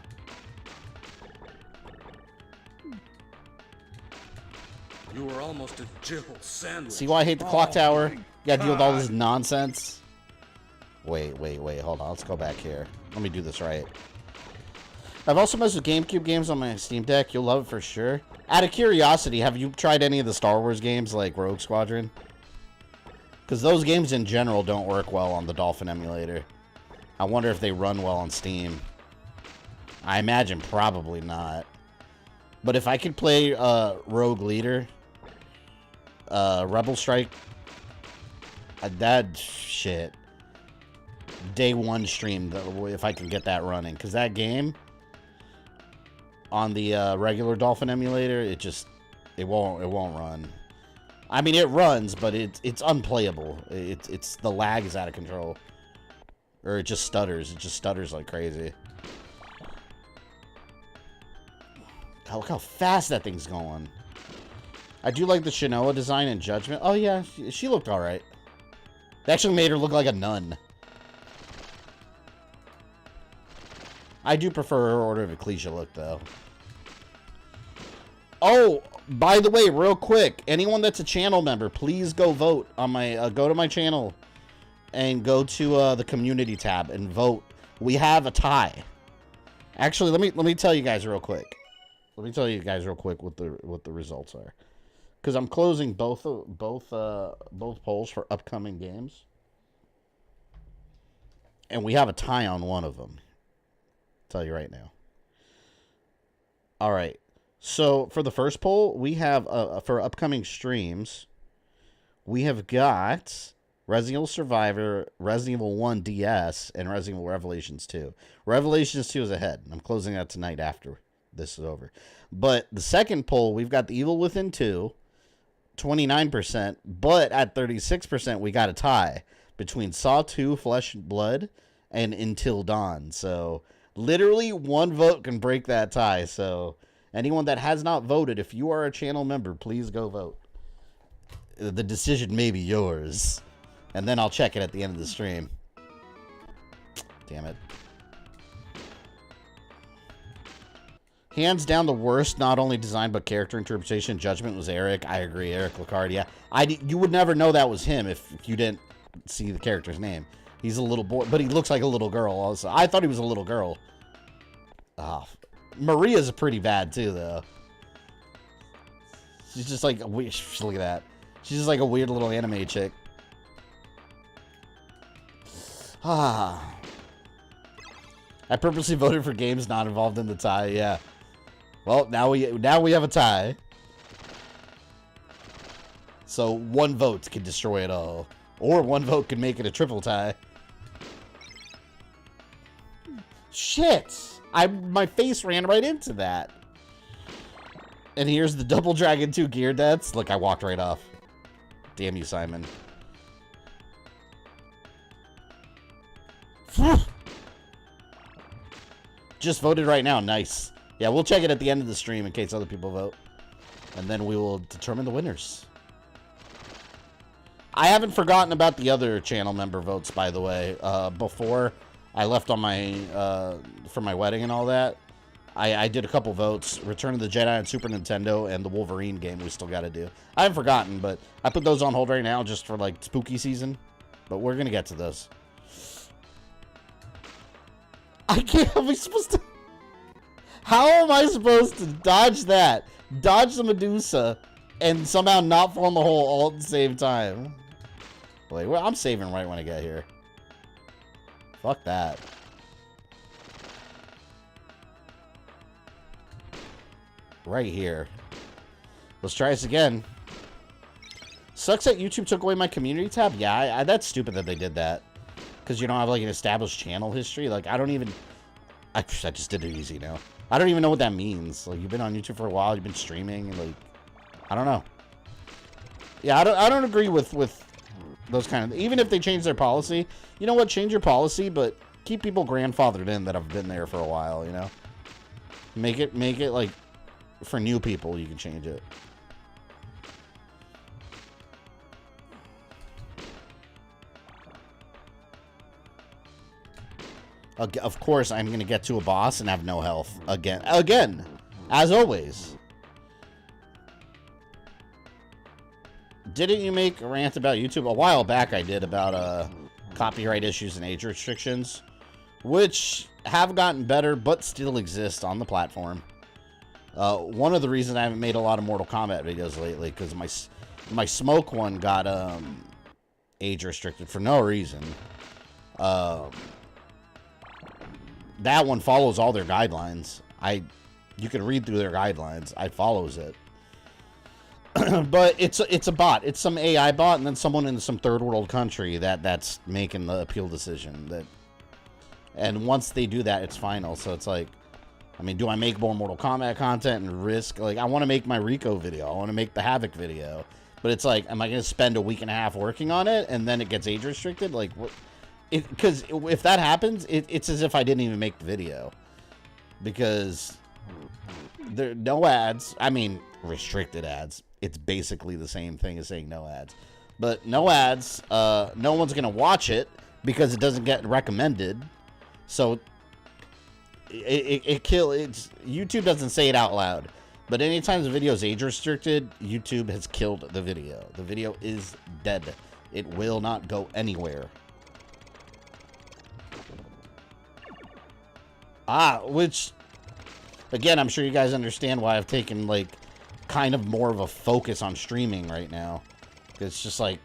You were almost a Jill sandwich. See why I hate the clock tower? You gotta deal with all this nonsense. Wait. Hold on. Let's go back here. Let me do this right. I've also messed with GameCube games on my Steam Deck. You'll love it for sure. Out of curiosity, have you tried any of the Star Wars games like Rogue Squadron? Because those games in general don't work well on the Dolphin emulator. I wonder if they run well on Steam. I imagine probably not. But if I could play Rogue Leader, Rebel Strike, that shit. Day one stream, if I can get that running. Because that game, on the regular Dolphin emulator, it won't run. I mean, it runs, but it's unplayable. It's the lag is out of control. Or it just stutters. It just stutters like crazy. God, look how fast that thing's going. I do like the Shinoa design in Judgment. Oh, yeah. She looked alright. They actually made her look like a nun. I do prefer her Order of Ecclesia look, though. Oh, by the way, real quick. Anyone that's a channel member, please go vote on my... go to my channel and go to the community tab and vote. We have a tie. Actually, let me tell you guys real quick. Let me tell you guys real quick what the results are. Because I'm closing both polls for upcoming games. And we have a tie on one of them. I'll tell you right now. All right. So for the first poll, we have for upcoming streams, we have got Resident Evil Survivor, Resident Evil 1 DS, and Resident Evil Revelations 2. Revelations 2 is ahead. I'm closing that tonight after this is over. But the second poll, we've got The Evil Within 2, 29%, but at 36%, we got a tie between Saw 2, Flesh and Blood, and Until Dawn. So literally one vote can break that tie. So anyone that has not voted, if you are a channel member, please go vote. The decision may be yours. And then I'll check it at the end of the stream. Damn it. Hands down, the worst, not only design, but character interpretation Judgment was Eric. I agree, Eric Licard. Yeah, you would never know that was him if you didn't see the character's name. He's a little boy, but he looks like a little girl also. I thought he was a little girl. Oh, Maria's pretty bad, too, though. She's just like, look at that. She's just like a weird little anime chick. Ah. I purposely voted for games not involved in the tie, yeah. Well, now we have a tie. So one vote can destroy it all. Or one vote can make it a triple tie. Shit! My face ran right into that. And here's the Double Dragon 2 gear deaths. Look, I walked right off. Damn you, Simon. Just voted right now. Nice. Yeah, we'll check it at the end of the stream in case other people vote. And then we will determine the winners. I haven't forgotten about the other channel member votes, by the way. Before I left on my for my wedding and all that, I did a couple votes. Return of the Jedi on Super Nintendo and the Wolverine game we still got to do. I haven't forgotten, but I put those on hold right now just for, like, spooky season. But we're going to get to those. I can't... Am I supposed to... How am I supposed to dodge that? Dodge the Medusa and somehow not fall in the hole all at the same time? Wait, well, I'm saving right when I get here. Fuck that. Right here. Let's try this again. Sucks that YouTube took away my community tab. Yeah, that's stupid that they did that. Because you don't have, like, an established channel history. Like, I don't even... I just did it easy now. I don't even know what that means. Like, you've been on YouTube for a while. You've been streaming. And, like, I don't know. Yeah, I don't agree with those kind of... Even if they change their policy. You know what? Change your policy, but keep people grandfathered in that have been there for a while, you know? Make it, like... For new people, you can change it. Of course, I'm going to get to a boss and have no health. Again. As always. Didn't you make a rant about YouTube? A while back I did about copyright issues and age restrictions. Which have gotten better, but still exist on the platform. One of the reasons I haven't made a lot of Mortal Kombat videos lately, because my Smoke one got age restricted for no reason. That one follows all their guidelines. You can read through their guidelines. I follows it. But it's a bot. It's some AI bot, and then someone in some third world country that's making the appeal decision. And once they do that, it's final. So it's like, I mean, do I make more Mortal Kombat content and risk? Like, I want to make my Rico video. I want to make the Havoc video. But it's like, am I going to spend a week and a half working on it, and then it gets age restricted? Like, what? Because if that happens, it's as if I didn't even make the video. Because there no ads. I mean, restricted ads. It's basically the same thing as saying no ads. But no ads. No one's going to watch it because it doesn't get recommended. So YouTube doesn't say it out loud. But anytime the video is age restricted, YouTube has killed the video. The video is dead. It will not go anywhere. Which, again, I'm sure you guys understand why I've taken, like, kind of more of a focus on streaming right now. It's just like,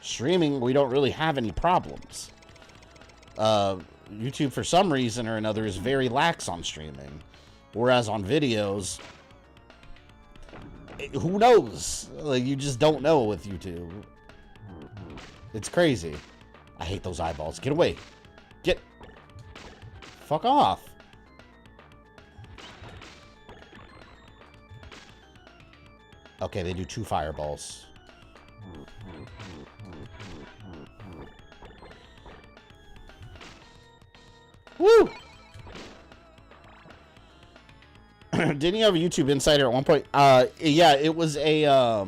streaming, we don't really have any problems. YouTube, for some reason or another, is very lax on streaming. Whereas on videos, who knows? Like, you just don't know with YouTube. It's crazy. I hate those eyeballs. Get away. Get. Fuck off. Okay, they do 2 fireballs. Woo! Didn't you have a YouTube Insider at one point? Yeah, it was a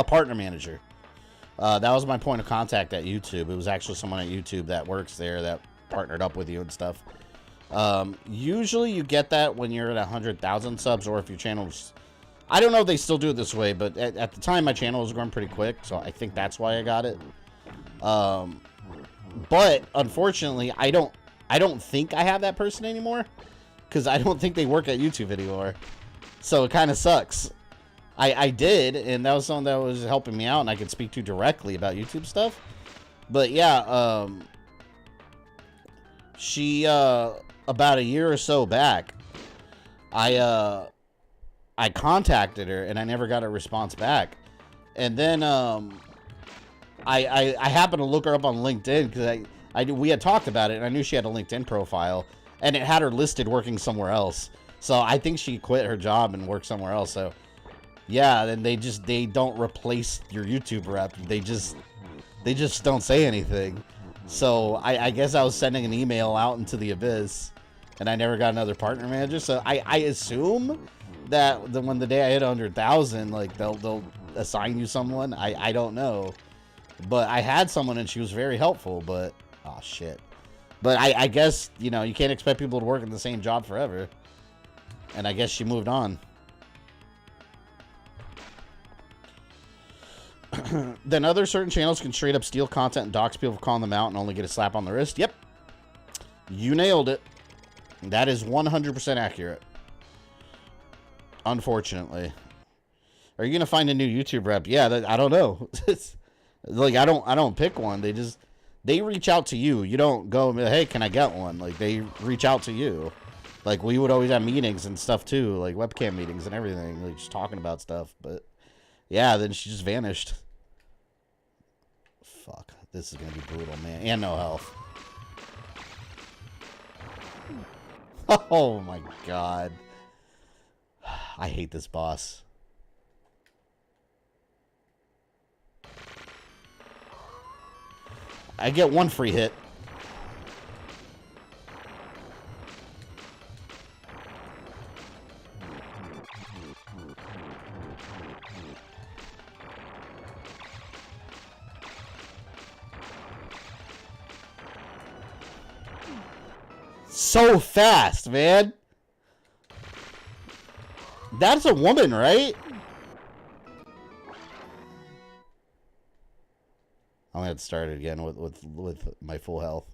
partner manager. That was my point of contact at YouTube. It was actually someone at YouTube that works there that partnered up with you and stuff. Usually you get that when you're at 100,000 subs, or if your channel's... I don't know if they still do it this way, but at the time my channel was growing pretty quick, so I think that's why I got it. But unfortunately, I don't think I have that person anymore, because I don't think they work at YouTube anymore. So it kind of sucks. I did, and that was someone that was helping me out, and I could speak to directly about YouTube stuff. But yeah, she about a year or so back, I contacted her, and I never got a response back. And then I happened to look her up on LinkedIn, because we had talked about it, and I knew she had a LinkedIn profile, and it had her listed working somewhere else. So I think she quit her job and worked somewhere else. So yeah, then they don't replace your YouTube rep. They just don't say anything. So I guess I was sending an email out into the abyss, and I never got another partner manager. So I assume that when the day I hit 100,000, like they'll assign you someone. I don't know, but I had someone and she was very helpful. But oh shit. But I guess, you know, you can't expect people to work in the same job forever. And I guess she moved on. Then other certain channels can straight up steal content and dox people for calling them out and only get a slap on the wrist. Yep. You nailed it. That is 100% accurate. Unfortunately. Are you going to find a new YouTube rep? Yeah, I don't know. Like, I don't pick one. They reach out to you. You don't go and be like, hey, can I get one? Like, they reach out to you. Like, we would always have meetings and stuff too, like webcam meetings and everything, like just talking about stuff. But yeah, then she just vanished. Fuck, this is gonna be brutal, man. And no health. Oh my god. I hate this boss. I get one free hit. So fast, man. That's a woman, right? I'm gonna have to start it again with my full health.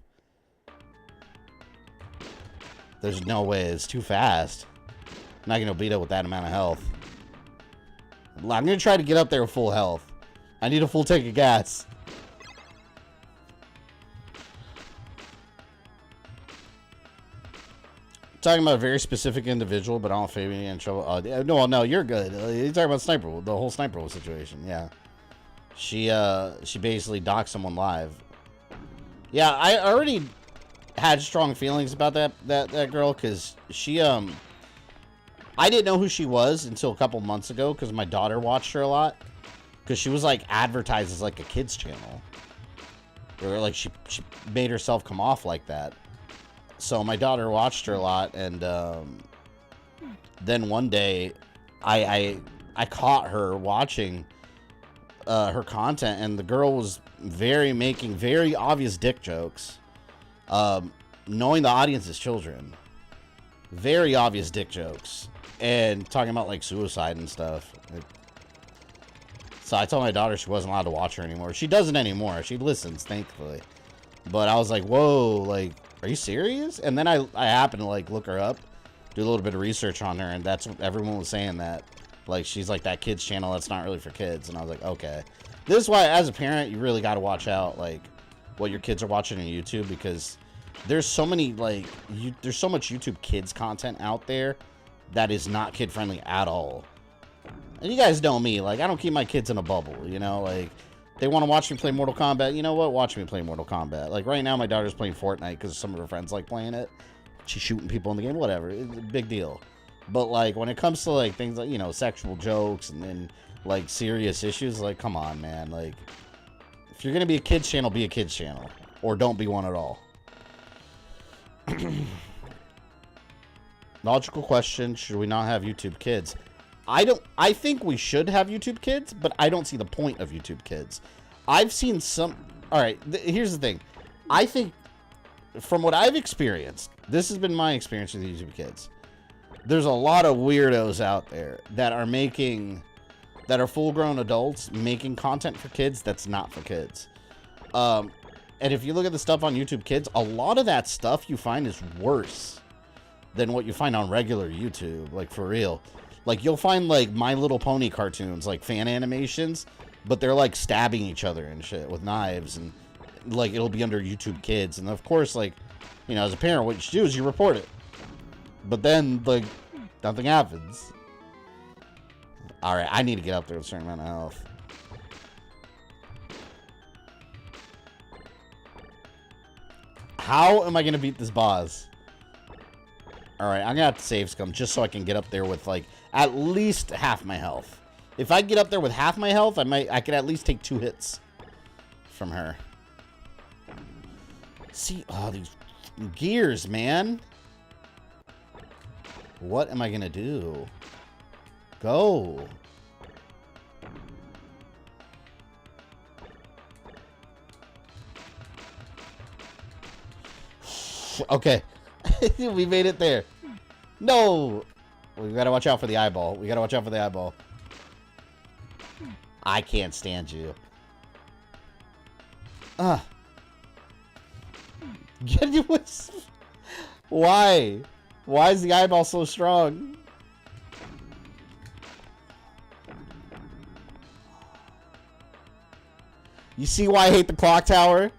There's no way. It's too fast. I'm not gonna beat it with that amount of health. I'm gonna try to get up there with full health. I need a full tank of gas. Talking about a very specific individual, but I don't feel any in trouble. No, you're good. You're talking about Sniper, the whole Sniper Wolf situation. Yeah, she basically docked someone live. Yeah, I already had strong feelings about that girl because she I didn't know who she was until a couple months ago because my daughter watched her a lot because she was like advertised as like a kids channel, or like she made herself come off like that. So my daughter watched her a lot, and then one day, I caught her watching her content, and the girl was making very obvious dick jokes, knowing the audience is children, very obvious dick jokes, and talking about like suicide and stuff. So I told my daughter she wasn't allowed to watch her anymore. She doesn't anymore. She listens, thankfully. But I was like, whoa, like, are you serious? And then I happened to like look her up, do a little bit of research on her, and that's what everyone was saying, that like she's like that kids channel that's not really for kids. And I was like, okay. This is why as a parent you really got to watch out like what your kids are watching on YouTube, because there's so many like there's so much YouTube kids content out there that is not kid friendly at all. And you guys know me, like I don't keep my kids in a bubble, you know, like they want to watch me play Mortal Kombat. You know what? Watch me play Mortal Kombat. Like right now, my daughter's playing Fortnite because some of her friends like playing it. She's shooting people in the game. Whatever. It's a big deal. But like when it comes to like things like, you know, sexual jokes and then like serious issues, like come on, man. Like if you're gonna be a kids channel, be a kids channel, or don't be one at all. Logical question: should we not have YouTube Kids? I think we should have YouTube Kids, but I don't see the point of YouTube Kids. I've seen some... Alright, here's the thing. I think, from what I've experienced, this has been my experience with YouTube Kids. There's a lot of weirdos out there that are full-grown adults making content for kids that's not for kids. And if you look at the stuff on YouTube Kids, a lot of that stuff you find is worse than what you find on regular YouTube, like for real. Like, you'll find, like, My Little Pony cartoons, like, fan animations, but they're, like, stabbing each other and shit with knives, and, like, it'll be under YouTube Kids. And, of course, like, you know, as a parent, what you should do is you report it. But then, like, nothing happens. Alright, I need to get up there with a certain amount of health. How am I going to beat this boss? Alright, I'm going to have to save scum just so I can get up there with, like, at least half my health. If I get up there with half my health, I could at least take 2 hits from her. See, oh, these gears, man. What am I going to do? Go. Okay. We made it there. No. We gotta watch out for the eyeball. We gotta watch out for the eyeball. I can't stand you. Get you. Why? Why is the eyeball so strong? You see why I hate the clock tower?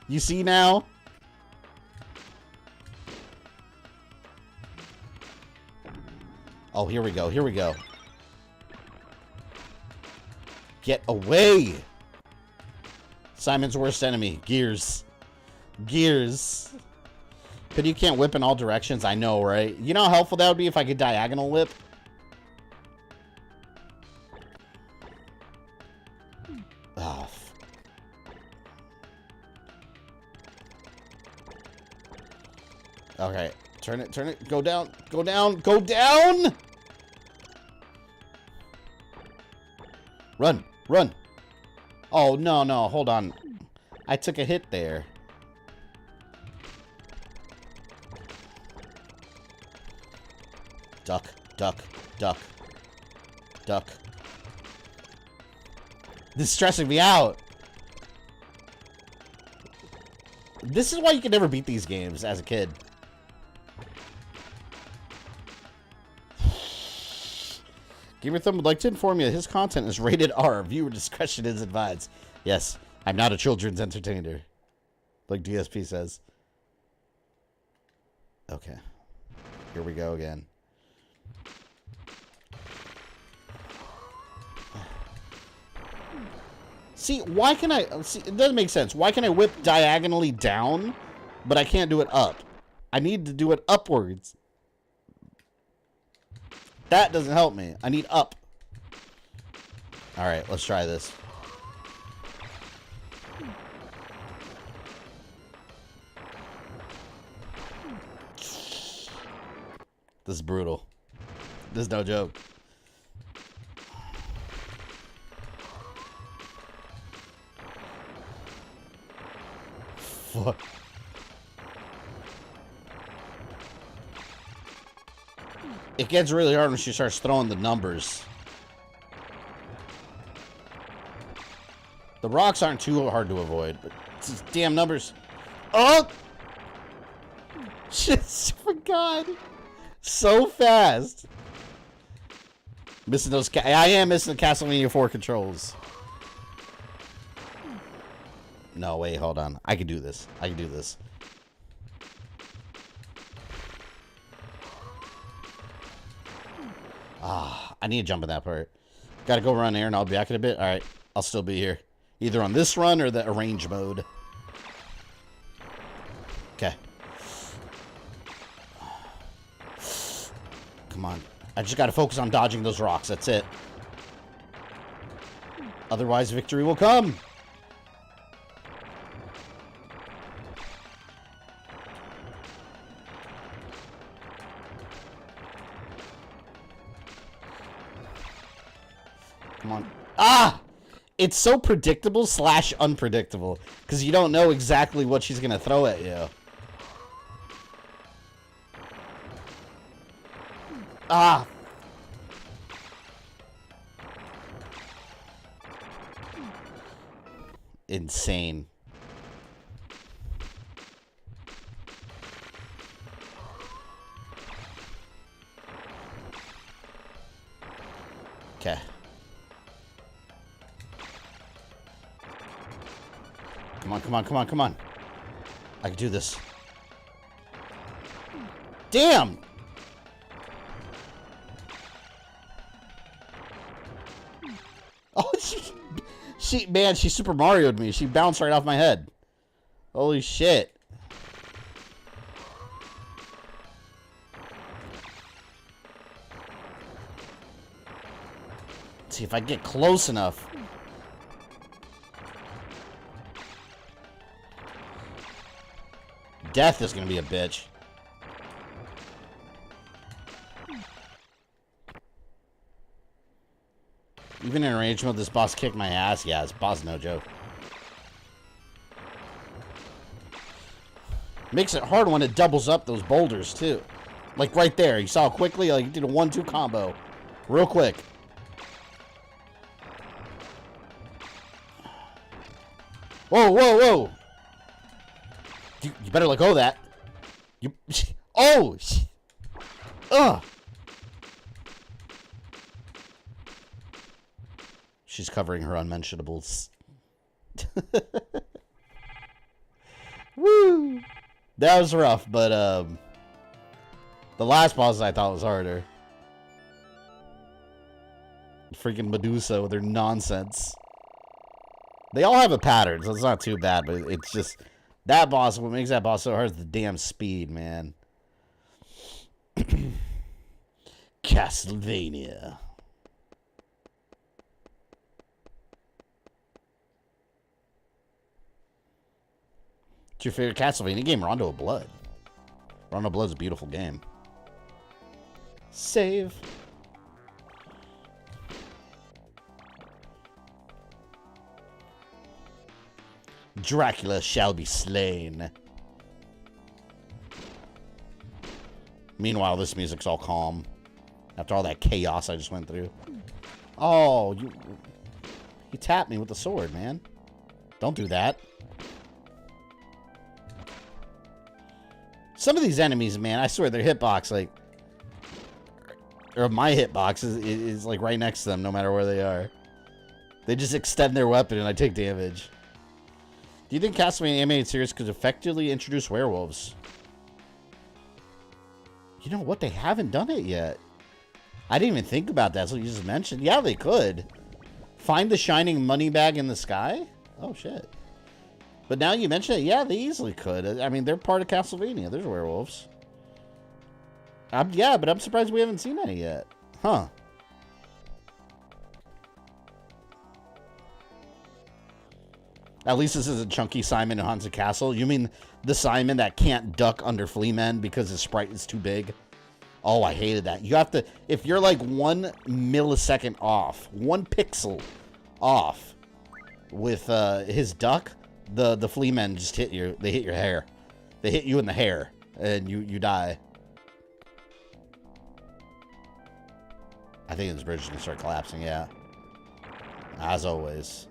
You see now? Oh, here we go. Here we go. Get away! Simon's worst enemy. Gears. Gears. But you can't whip in all directions. I know, right? You know how helpful that would be if I could diagonal whip? Oh. Okay. Turn it, turn it. Go down. Go down. Go down! Run. Run. Oh, no, no. Hold on. I took a hit there. Duck. Duck. Duck. Duck. This is stressing me out. This is why you can never beat these games as a kid. GamerThumb would like to inform you that his content is rated R. Viewer discretion is advised. Yes, I'm not a children's entertainer. Like DSP says. Okay. Here we go again. See, why can I... See, it doesn't make sense. Why can I whip diagonally down, but I can't do it up? I need to do it upwards. That doesn't help me. I need up. Alright, let's try this. This is brutal. This is no joke. Fuck. It gets really hard when she starts throwing the numbers. The rocks aren't too hard to avoid, but it's these damn numbers. Oh! Shit, for God. So fast. Missing those. I am missing the Castlevania 4 controls. No, wait, hold on. I can do this. I can do this. Ah, I need to jump in that part. Gotta go run there and I'll be back in a bit. Alright, I'll still be here. Either on this run or the arrange mode. Okay. Come on. I just gotta focus on dodging those rocks. That's it. Otherwise, victory will come. Come on. Ah! It's so predictable / unpredictable. Because you don't know exactly what she's going to throw at you. Ah! Insane. Okay. Come on, come on, come on, come on. I can do this. Damn! Oh, man, she Super Mario'd me. She bounced right off my head. Holy shit. Let's see if I get close enough. Death is going to be a bitch. Even in range mode, this boss kicked my ass. Yeah, this boss no joke. Makes it hard when it doubles up those boulders, too. Like right there. You saw quickly, like, you did a 1-2 combo. Real quick. Whoa, whoa, whoa. You better let go of that. You. Oh! Ugh! She's covering her unmentionables. Woo! That was rough, but, the last boss I thought was harder. Freaking Medusa with her nonsense. They all have a pattern, so it's not too bad, but it's just... That boss, what makes that boss so hard is the damn speed, man. Castlevania. What's your favorite Castlevania game? Rondo of Blood. Rondo of Blood's a beautiful game. Save. Dracula shall be slain. Meanwhile, this music's all calm. After all that chaos I just went through. Oh, you tapped me with the sword, man. Don't do that. Some of these enemies, man, I swear their hitbox, like, or my hitbox is like right next to them, no matter where they are. They just extend their weapon and I take damage. Do you think Castlevania animated series could effectively introduce werewolves? You know what? They haven't done it yet. I didn't even think about that, so you just mentioned. Yeah, they could. Find the shining money bag in the sky? Oh, shit. But now you mention it, yeah, they easily could. I mean, they're part of Castlevania. There's werewolves. Yeah, but I'm surprised we haven't seen any yet. Huh. At least this isn't Chunky Simon in Haunted Castle. You mean the Simon that can't duck under flea men because his sprite is too big? Oh, I hated that. You have to, if you're like 1 millisecond off, 1 pixel off with his duck, the flea men just hit you. They hit your hair. They hit you in the hair, and you die. I think this bridge is going to start collapsing, yeah. As always.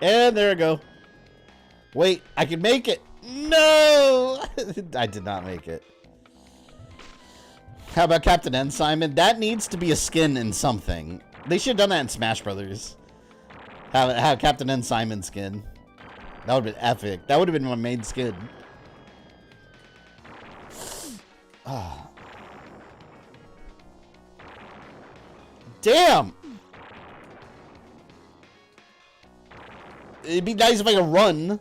And there we go. Wait, I can make it. No! I did not make it. How about Captain N, Simon? That needs to be a skin in something. They should have done that in Smash Brothers. Have Captain N Simon skin. That would have been epic. That would have been my main skin. Oh. Damn! It'd be nice if I could run.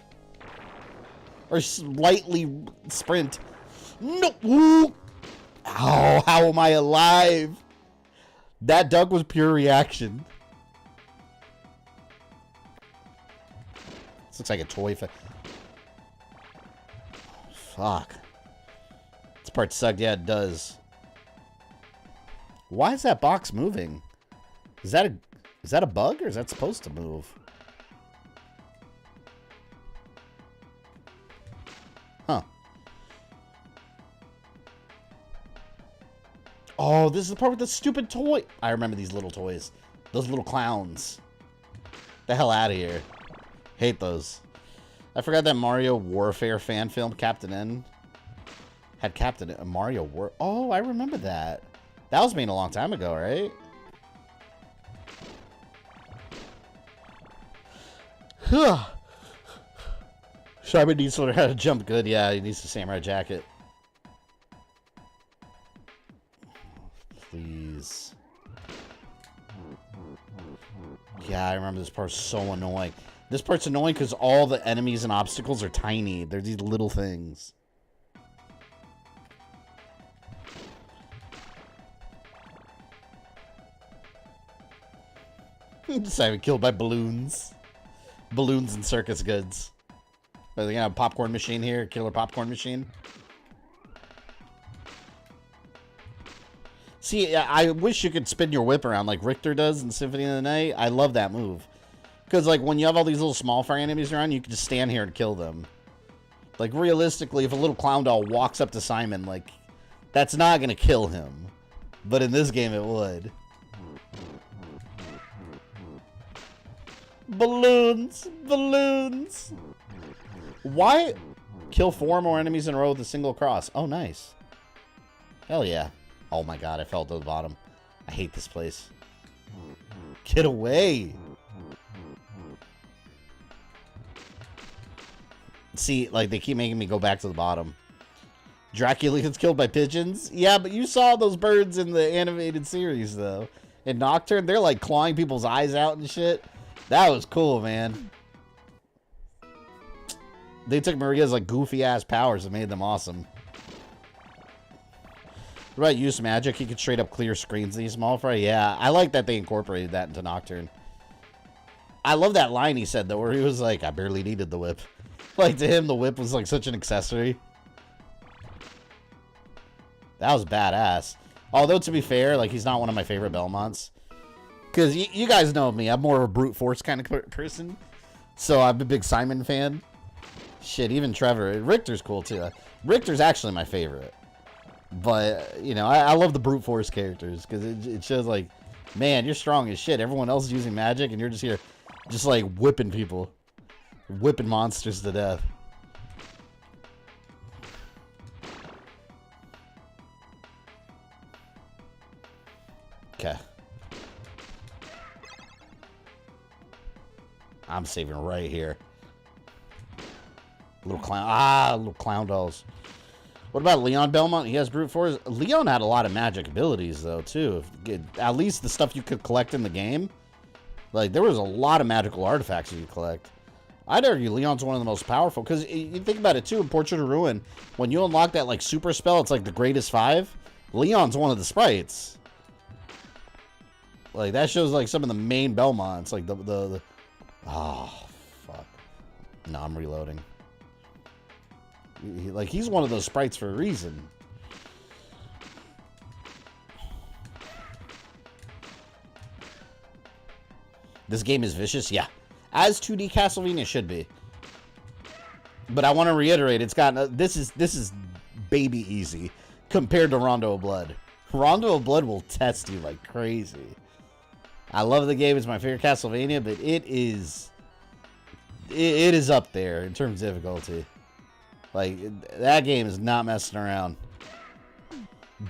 Or slightly sprint. No! Ooh. Oh, how am I alive? That duck was pure reaction. This looks like a toy. Fuck. This part sucked. Yeah, it does. Why is that box moving? Is that a bug or is that supposed to move? Huh. Oh, this is the part with the stupid toy. I remember these little toys. Those little clowns. The hell out of here. Hate those. I forgot that Mario Warfare fan film, Captain N, had Captain N. Mario War. Oh, I remember that. That was made a long time ago, right? Sharman needs to learn how to jump good. Yeah, he needs the samurai jacket. Please. Yeah, I remember this part's so annoying. This part's annoying because all the enemies and obstacles are tiny. They're these little things. Simon killed by balloons. Balloons and circus goods. Are they gonna have a popcorn machine here? Killer popcorn machine? See, I wish you could spin your whip around like Richter does in Symphony of the Night. I love that move. Because, like, when you have all these little small fire enemies around, you can just stand here and kill them. Like, realistically, if a little clown doll walks up to Simon, like, that's not gonna kill him. But in this game, it would. Balloons! Balloons! Why kill 4 more enemies in a row with a single cross? Oh, nice. Hell yeah. Oh my god, I fell to the bottom. I hate this place. Get away! See, like, they keep making me go back to the bottom. Dracula gets killed by pigeons? Yeah, but you saw those birds in the animated series, though. In Nocturne, they're, like, clawing people's eyes out and shit. That was cool, man. They took Maria's, like, goofy-ass powers and made them awesome. What about use magic? He could straight up clear screens in these small fry. Yeah, I like that they incorporated that into Nocturne. I love that line he said, though, where he was like, I barely needed the whip. Like, to him, the whip was, like, such an accessory. That was badass. Although, to be fair, like, he's not one of my favorite Belmonts. Because you guys know me. I'm more of a brute force kind of person. So, I'm a big Simon fan. Shit, even Trevor. Richter's cool, too. Richter's actually my favorite. But, you know, I love the brute force characters. Because it shows, like, man, you're strong as shit. Everyone else is using magic, and you're just here, just, like, whipping people. Whipping monsters to death. Okay. I'm saving right here. Little clown. Ah, little clown dolls. What about Leon Belmont? He has brute force. Leon had a lot of magic abilities, though, too. At least the stuff you could collect in the game. Like, there was a lot of magical artifacts you could collect. I'd argue Leon's one of the most powerful. Because you think about it, too, in Portrait of Ruin. When you unlock that, like, super spell, it's like the greatest 5. Leon's one of the sprites. Like, that shows, like, some of the main Belmonts. Like, the oh, fuck. No, I'm reloading. Like, he's one of those sprites for a reason. This game is vicious? Yeah. As 2D Castlevania should be. But I want to reiterate, it's got... This is baby easy compared to Rondo of Blood. Rondo of Blood will test you like crazy. I love the game. It's my favorite Castlevania, but it is up there in terms of difficulty. Like, that game is not messing around.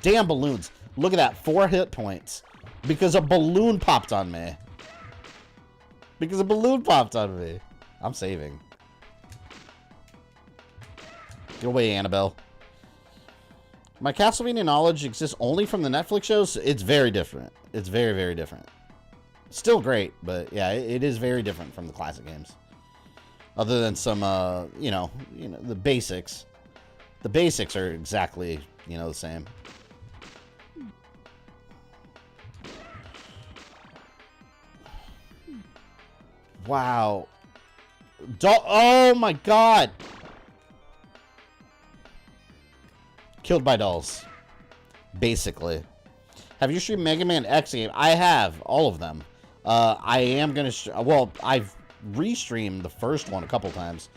Damn balloons. Look at that. 4 hit points. Because a balloon popped on me. I'm saving. Get away, Annabelle. My Castlevania knowledge exists only from the Netflix shows. It's very different. It's very, very different. Still great, but yeah, it is very different from the classic games. Other than some, you know, the basics. The basics are exactly, the same. Wow. Oh my god! Killed by dolls. Basically. Have you streamed Mega Man X game? I have. All of them. I am gonna... well, I've restreamed the first one a couple times.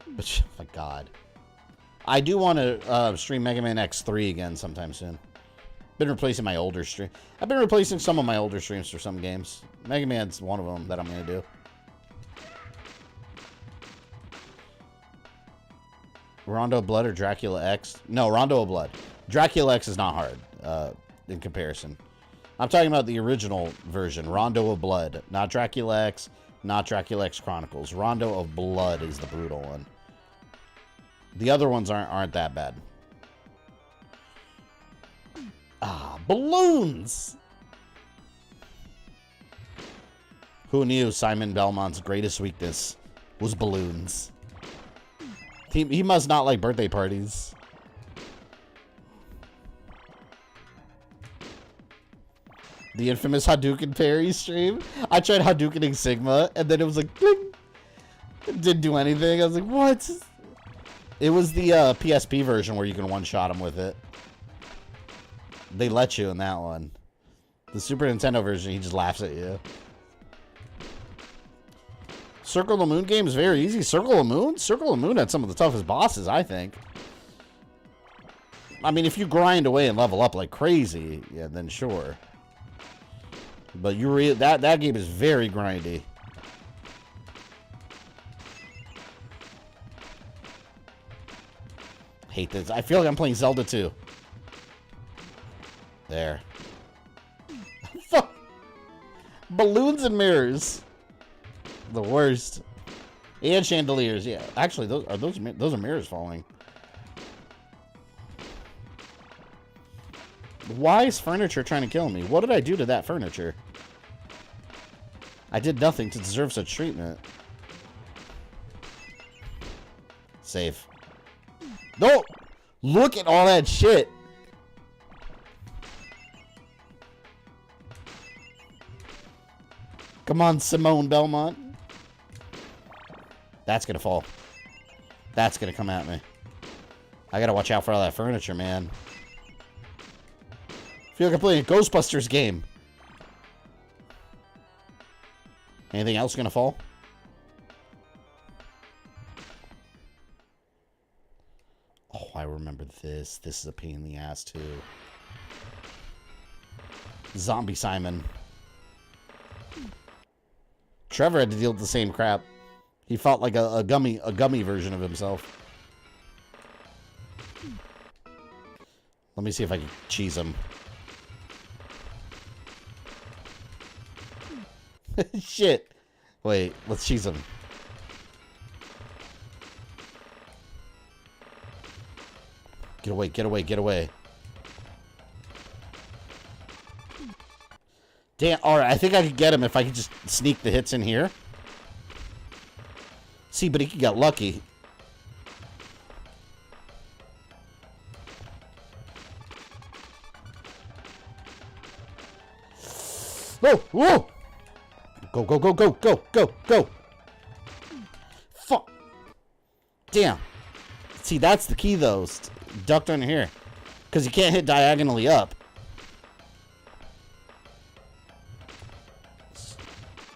But, oh my god. I do want to stream Mega Man X3 again sometime soon. Been replacing my older stream. I've been replacing some of my older streams for some games. Mega Man's one of them that I'm gonna do. Rondo of Blood or Dracula X? No, Rondo of Blood. Dracula X is not hard in comparison. I'm talking about the original version, Rondo of Blood. Not Dracula X, not Dracula X Chronicles. Rondo of Blood is the brutal one. The other ones aren't that bad. Ah, balloons! Who knew Simon Belmont's greatest weakness was balloons? He must not like birthday parties. The infamous Hadouken parry stream. I tried Hadoukening Sigma, and then it was like, ding! It didn't do anything. I was like, what? It was the PSP version where you can one-shot him with it. They let you in that one. The Super Nintendo version, he just laughs at you. Circle of the Moon game is very easy. Circle of the Moon? Circle of the Moon had some of the toughest bosses, I think. I mean, if you grind away and level up like crazy, yeah, then sure. But that game is very grindy. Hate this. I feel like I'm playing Zelda 2. There. Fuck. Balloons and mirrors. The worst. And chandeliers, yeah. Actually, those are mirrors falling. Why is furniture trying to kill me? What did I do to that furniture? I did nothing to deserve such treatment. Save. No! Look at all that shit! Come on, Simone Belmont. That's gonna fall. That's gonna come at me. I gotta watch out for all that furniture, man. I feel like I'm playing a Ghostbusters game. Anything else gonna fall? Oh, I remember this. This is a pain in the ass, too. Zombie Simon. Trevor had to deal with the same crap. He fought like a gummy version of himself. Let me see if I can cheese him. Shit. Wait, let's cheese him. Get away, get away, get away. Damn, alright, I think I could get him if I could just sneak the hits in here. See, but he could get lucky. Whoa, whoa! Go, go, go, go, go, go, go! Fuck! Damn. See, that's the key, though. Ducked under here. Because you can't hit diagonally up.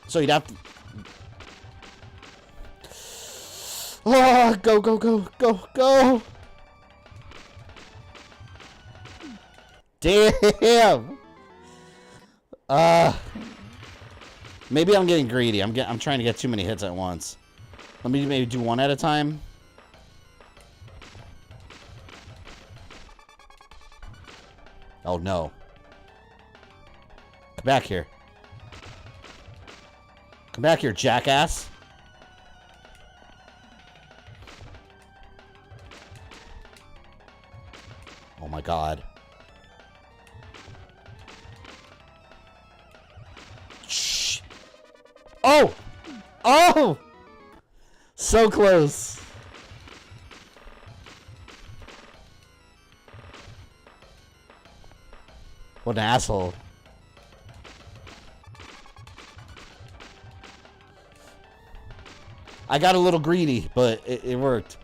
So you'd have to... Oh, go, go, go, go, go! Damn! Maybe I'm getting greedy. I'm trying to get too many hits at once. Let me maybe do one at a time. Oh no. Come back here. Come back here, jackass. Oh my god. Shh. Oh! Oh! So close. What an asshole. I got a little greedy, but it worked.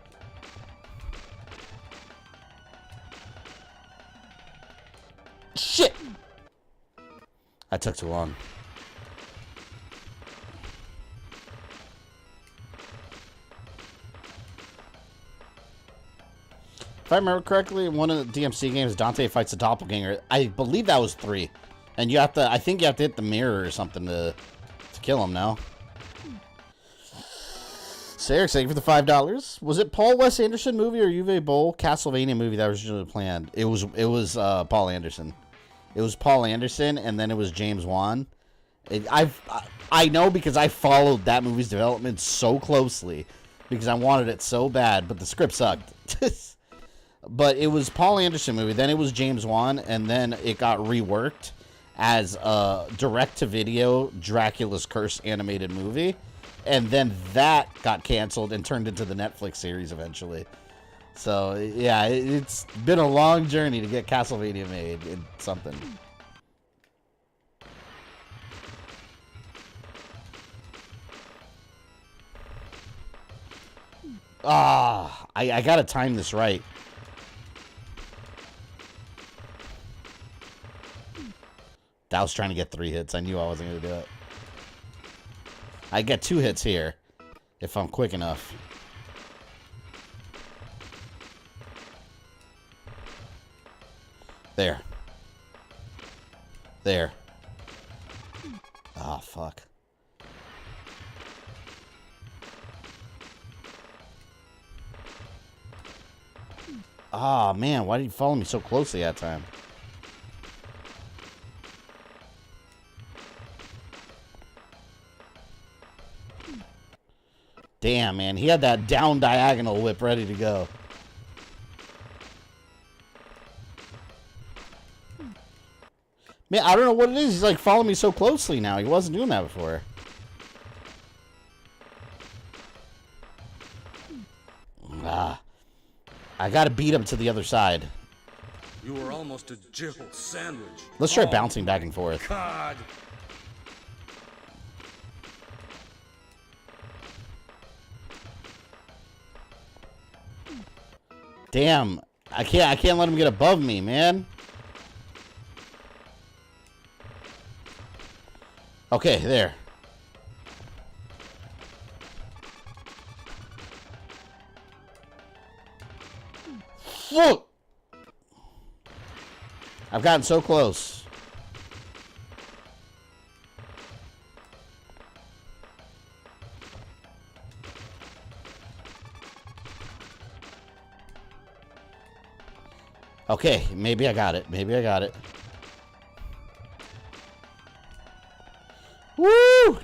Shit! That took too long. If I remember correctly, in one of the DMC games, Dante fights a doppelganger. I believe that was 3. And you have to, I think you have to hit the mirror or something to kill him now. So Eric, thank you for the $5. Was it Paul Wes Anderson movie or Uwe Boll Castlevania movie that was originally planned? It was Paul Anderson. It was Paul Anderson, and then it was James Wan. I know because I followed that movie's development so closely because I wanted it so bad, but the script sucked. But it was Paul Anderson movie, then it was James Wan, and then it got reworked as a direct-to-video Dracula's Curse animated movie, and then that got canceled and turned into the Netflix series eventually. So, yeah, it's been a long journey to get Castlevania made in something. I gotta time this right. I was trying to get 3 hits. I knew I wasn't going to do it. I get 2 hits here if I'm quick enough. There. There. Ah, fuck. Ah, man, why did you follow me so closely that time? Damn, man. He had that down diagonal whip ready to go. Man, I don't know what it is. He's like following me so closely now. He wasn't doing that before. I gotta beat him to the other side. You were almost a Jill sandwich. Let's try bouncing back and forth. God. Damn, I can't let him get above me, man. Okay, there. Fuck! I've gotten so close. Okay, maybe I got it. Maybe I got it. Woo!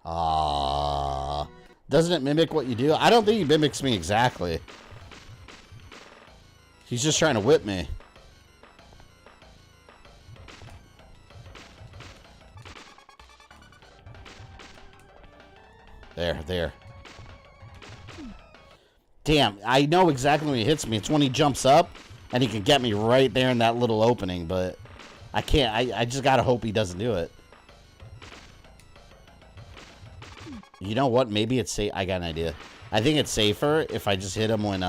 Ah, doesn't it mimic what you do? I don't think he mimics me exactly. He's just trying to whip me. There. Damn, I know exactly when he hits me. It's when he jumps up, and he can get me right there in that little opening, but I can't. I just gotta hope he doesn't do it. You know what? Maybe it's safe. I got an idea. I think it's safer if I just hit him when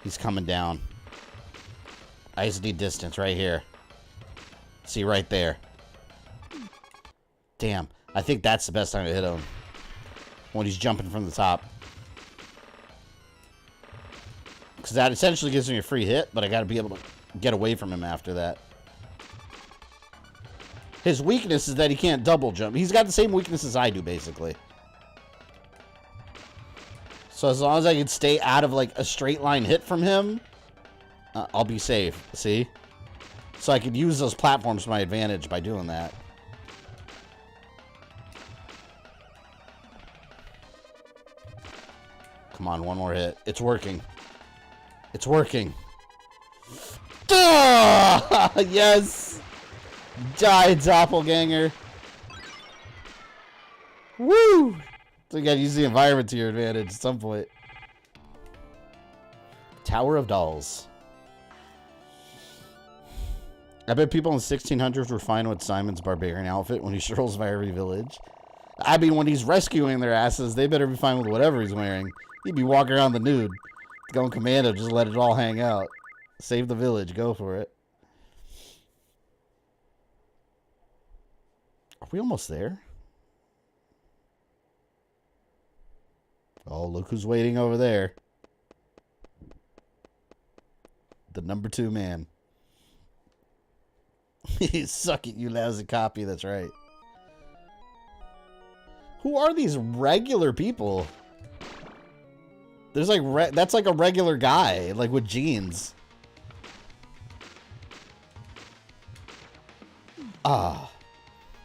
he's coming down. I just need distance right here. See, right there. Damn. I think that's the best time to hit him. When he's jumping from the top. Because that essentially gives me a free hit, but I got to be able to get away from him after that. His weakness is that he can't double jump. He's got the same weakness as I do, basically. So as long as I can stay out of, like, a straight line hit from him, I'll be safe. See? So I could use those platforms to my advantage by doing that. Come on, one more hit. It's working. It's working. Ah! Yes! Die, Doppelganger. Woo! So you gotta use the environment to your advantage at some point. Tower of Dolls. I bet people in the 1600s were fine with Simon's barbarian outfit when he strolls by every village. I mean, when he's rescuing their asses, they better be fine with whatever he's wearing. He'd be walking around the nude. Going commando, just let it all hang out. Save the village, go for it. Are we almost there? Oh, look who's waiting over there. The number 2 man. Suck it, you lousy copy, that's right. Who are these regular people? There's like, that's like a regular guy, like with jeans. Ah.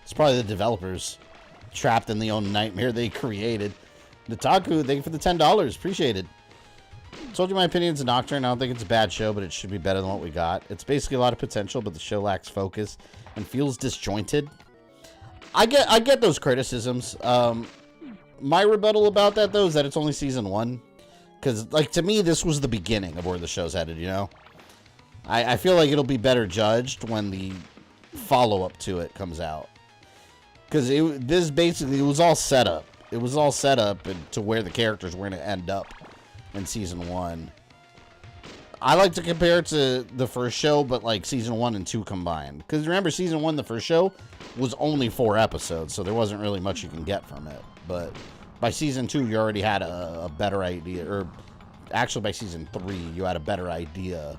It's probably the developers trapped in the own nightmare they created. Nataku, thank you for the $10. Appreciate it. Told you my opinion's a Nocturne. I don't think it's a bad show, but it should be better than what we got. It's basically a lot of potential, but the show lacks focus and feels disjointed. I get those criticisms. My rebuttal about that, though, is that it's only season 1. Because, like, to me, this was the beginning of where the show's headed, you know? I feel like it'll be better judged when the follow-up to it comes out. Because this basically, it was all set up. It was all set up to where the characters were going to end up in season 1. I like to compare it to the first show, but like season 1 and 2 combined. Because remember, season 1, the first show, was only 4 episodes, so there wasn't really much you can get from it. But by season 2, you already had a better idea. Or actually, by season 3, you had a better idea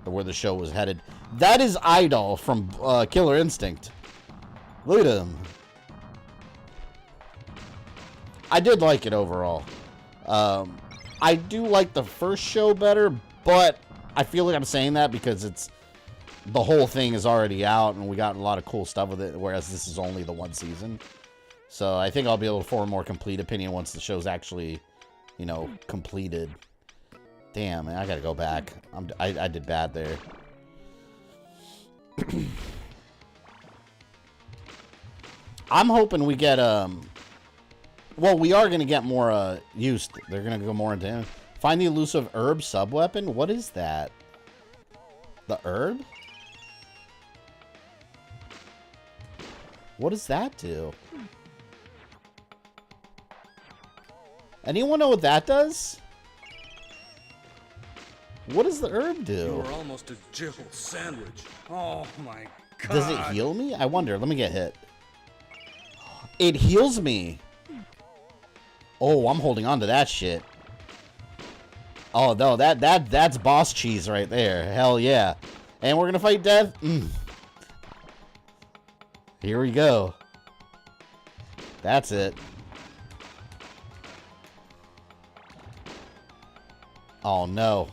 of where the show was headed. That is Idol from Killer Instinct. Look at him. I did like it overall. I do like the first show better, but I feel like I'm saying that because the whole thing is already out and we got a lot of cool stuff with it, whereas this is only the 1 season. So I think I'll be able to form a more complete opinion once the show's actually, you know, completed. Damn, man, I gotta go back. I did bad there. I'm hoping we get, well, we are gonna get more, used. They're gonna go more into... Find the elusive herb sub-weapon? What is that? The herb? What does that do? Anyone know what that does? What does the herb do? You were almost a Jill sandwich. Oh my god. Does it heal me? I wonder. Let me get hit. It heals me. Oh, I'm holding on to that shit. Oh, no, that's boss cheese right there. Hell yeah. And we're gonna fight death. Here we go. That's it. Oh, no.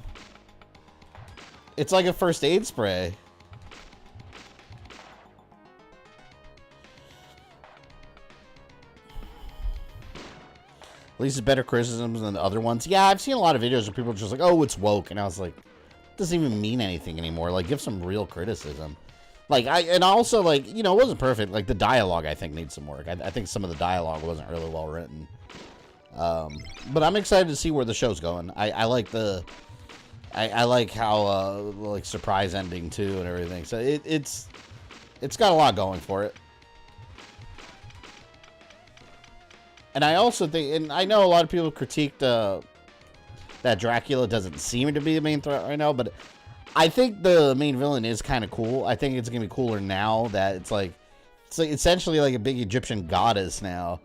It's like a first aid spray. At least it's better criticisms than the other ones. Yeah, I've seen a lot of videos where people are just like, oh, it's woke. And I was like, it doesn't even mean anything anymore. Like, give some real criticism. Like, and also, like, you know, it wasn't perfect. Like, the dialogue, I think, needs some work. I think some of the dialogue wasn't really well written. But I'm excited to see where the show's going. I like the... I like how, like, surprise ending, too, and everything. So, it's got a lot going for it. And I also think, and I know a lot of people critiqued that Dracula doesn't seem to be the main threat right now, but I think the main villain is kind of cool. I think it's going to be cooler now that it's like essentially like a big Egyptian goddess now.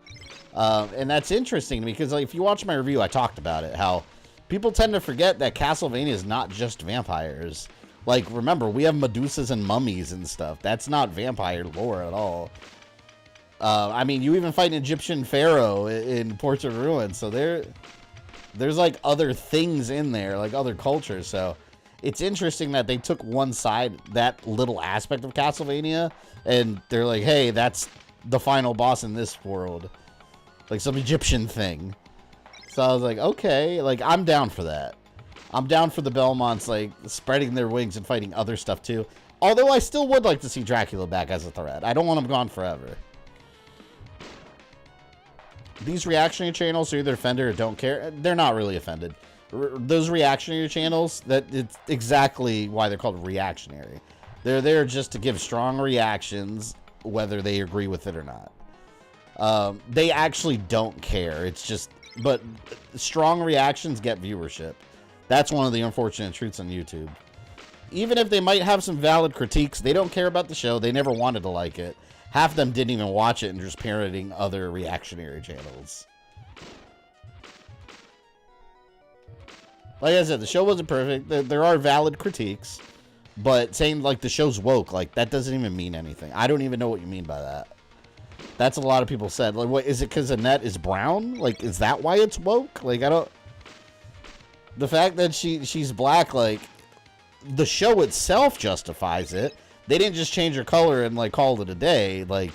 And that's interesting to me because, like, if you watch my review, I talked about it, how people tend to forget that Castlevania is not just vampires. Like, remember, we have Medusas and mummies and stuff. That's not vampire lore at all. I mean, you even fight an Egyptian pharaoh in Portrait of Ruin, so there's like other things in there, like other cultures. So it's interesting that they took one side, that little aspect of Castlevania, and they're like, hey, that's the final boss in this world, like some Egyptian thing. So I was like, okay, like, I'm down for that. I'm down for the Belmonts, like, spreading their wings and fighting other stuff too. Although I still would like to see Dracula back as a threat. I don't want him gone forever. These reactionary channels are either offended or don't care. They're not really offended. Those reactionary channels, it's exactly why they're called reactionary. They're there just to give strong reactions, whether they agree with it or not. They actually don't care. It's just, but strong reactions get viewership. That's one of the unfortunate truths on YouTube. Even if they might have some valid critiques, they don't care about the show. They never wanted to like it. Half of them didn't even watch it and just parroting other reactionary channels. Like I said, the show wasn't perfect. There are valid critiques. But saying, like, the show's woke, like, that doesn't even mean anything. I don't even know what you mean by that. That's what a lot of people said. Like, what, is it because Annette is brown? Like, is that why it's woke? Like, I don't... The fact that she's black, like, the show itself justifies it. They didn't just change her color and, like, call it a day. Like,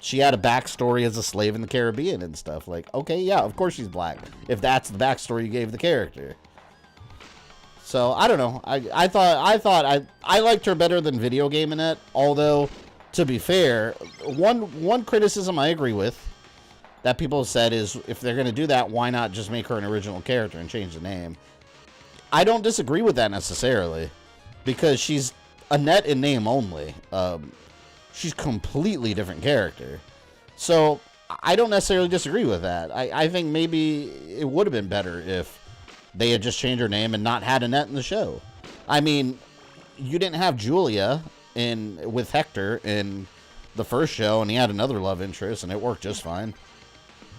she had a backstory as a slave in the Caribbean and stuff. Like, okay, yeah, of course she's black, if that's the backstory you gave the character. So, I don't know. I thought I liked her better than Video Game Annette. Although, to be fair, one criticism I agree with that people have said is, if they're going to do that, why not just make her an original character and change the name? I don't disagree with that necessarily, because she's Annette in name only. She's a completely different character. So, I don't necessarily disagree with that. I think maybe it would have been better if they had just changed her name and not had Annette in the show. I mean, you didn't have Julia with Hector in the first show, and he had another love interest, and it worked just fine.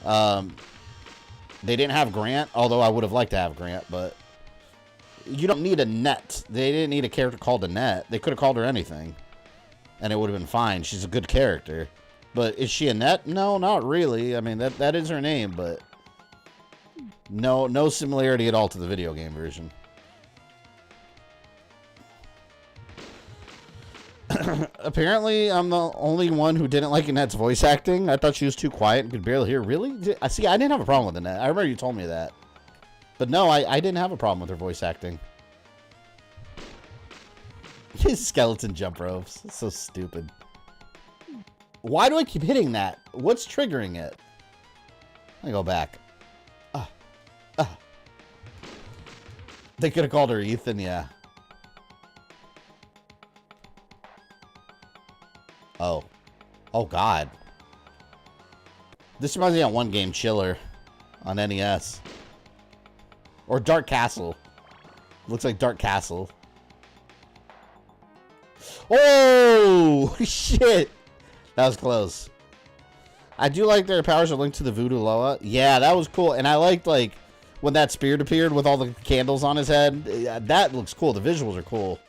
They didn't have Grant, although I would have liked to have Grant, but you don't need Annette. They didn't need a character called Annette. They could have called her anything, and it would have been fine. She's a good character. But is she Annette? No, not really. I mean, that is her name, but no similarity at all to the video game version. Apparently, I'm the only one who didn't like Annette's voice acting. I thought she was too quiet and could barely hear. Really? I see. I didn't have a problem with Annette. I remember you told me that. But no, I didn't have a problem with her voice acting. Skeleton jump ropes. It's so stupid. Why do I keep hitting that? What's triggering it? Let me go back. They could have called her Ethan, yeah. Oh. Oh, God. This reminds me of one game, Chiller, on NES. Or Dark Castle. Looks like Dark Castle. Oh, shit. That was close. I do like their powers are linked to the Voodoo Loa. Yeah, that was cool. And I liked, like, when that spirit appeared with all the candles on his head. That looks cool. The visuals are cool.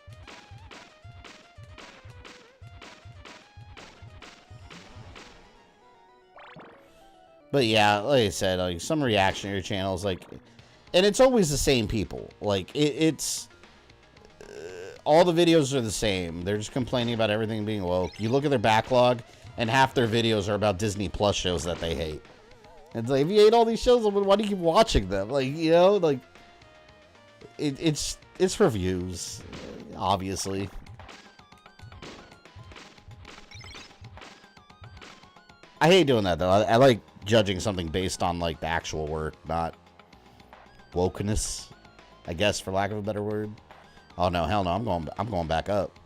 But yeah, like I said, like, some reactionary channels, like, and it's always the same people. Like, it's all the videos are the same. They're just complaining about everything being woke. You look at their backlog, and half their videos are about Disney Plus shows that they hate. It's like, if you hate all these shows, why do you keep watching them? Like, you know, like, it's for views, obviously. I hate doing that, though. I like judging something based on, like, the actual work, not wokeness, I guess, for lack of a better word. Oh, no, hell no, I'm going back up.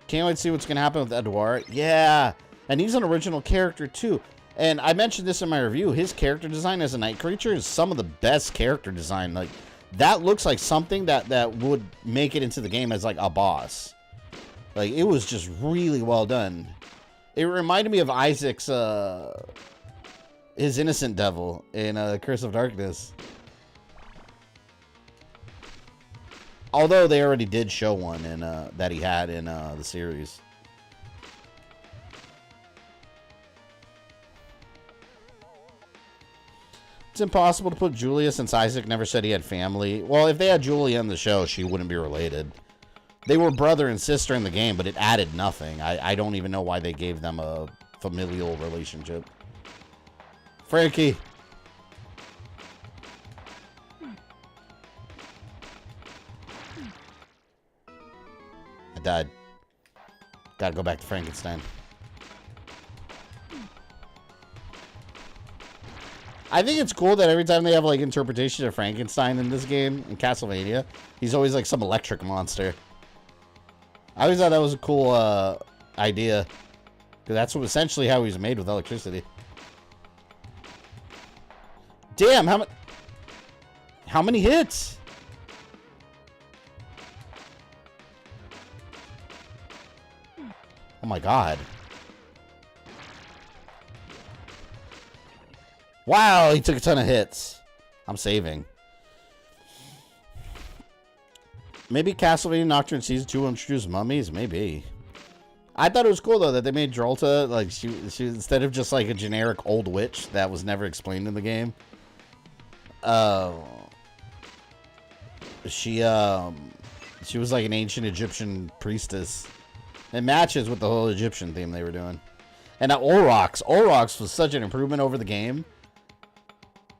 Can't wait to see what's going to happen with Edouard. Yeah, and he's an original character, too. And I mentioned this in my review. His character design as a night creature is some of the best character design. Like, that looks like something that would make it into the game as, like, a boss. Like, it was just really well done. It reminded me of Isaac's, his Innocent Devil in Curse of Darkness. Although they already did show one in, that he had in the series. It's impossible to put Julia since Isaac never said he had family. Well, if they had Julia in the show, she wouldn't be related. They were brother and sister in the game, but it added nothing. I don't even know why they gave them a familial relationship. Frankie. I died. Gotta go back to Frankenstein. I think it's cool that every time they have, like, interpretation of Frankenstein in this game, in Castlevania, he's always, like, some electric monster. I always thought that was a cool, idea. Because that's essentially how he was made with electricity. Damn, how many hits? Oh my god. Wow, he took a ton of hits. I'm saving. Maybe Castlevania Nocturne Season 2 will introduce mummies? Maybe. I thought it was cool, though, that they made Drolta, like, she instead of just, like, a generic old witch that was never explained in the game, she was, like, an ancient Egyptian priestess. It matches with the whole Egyptian theme they were doing. And Olrox was such an improvement over the game.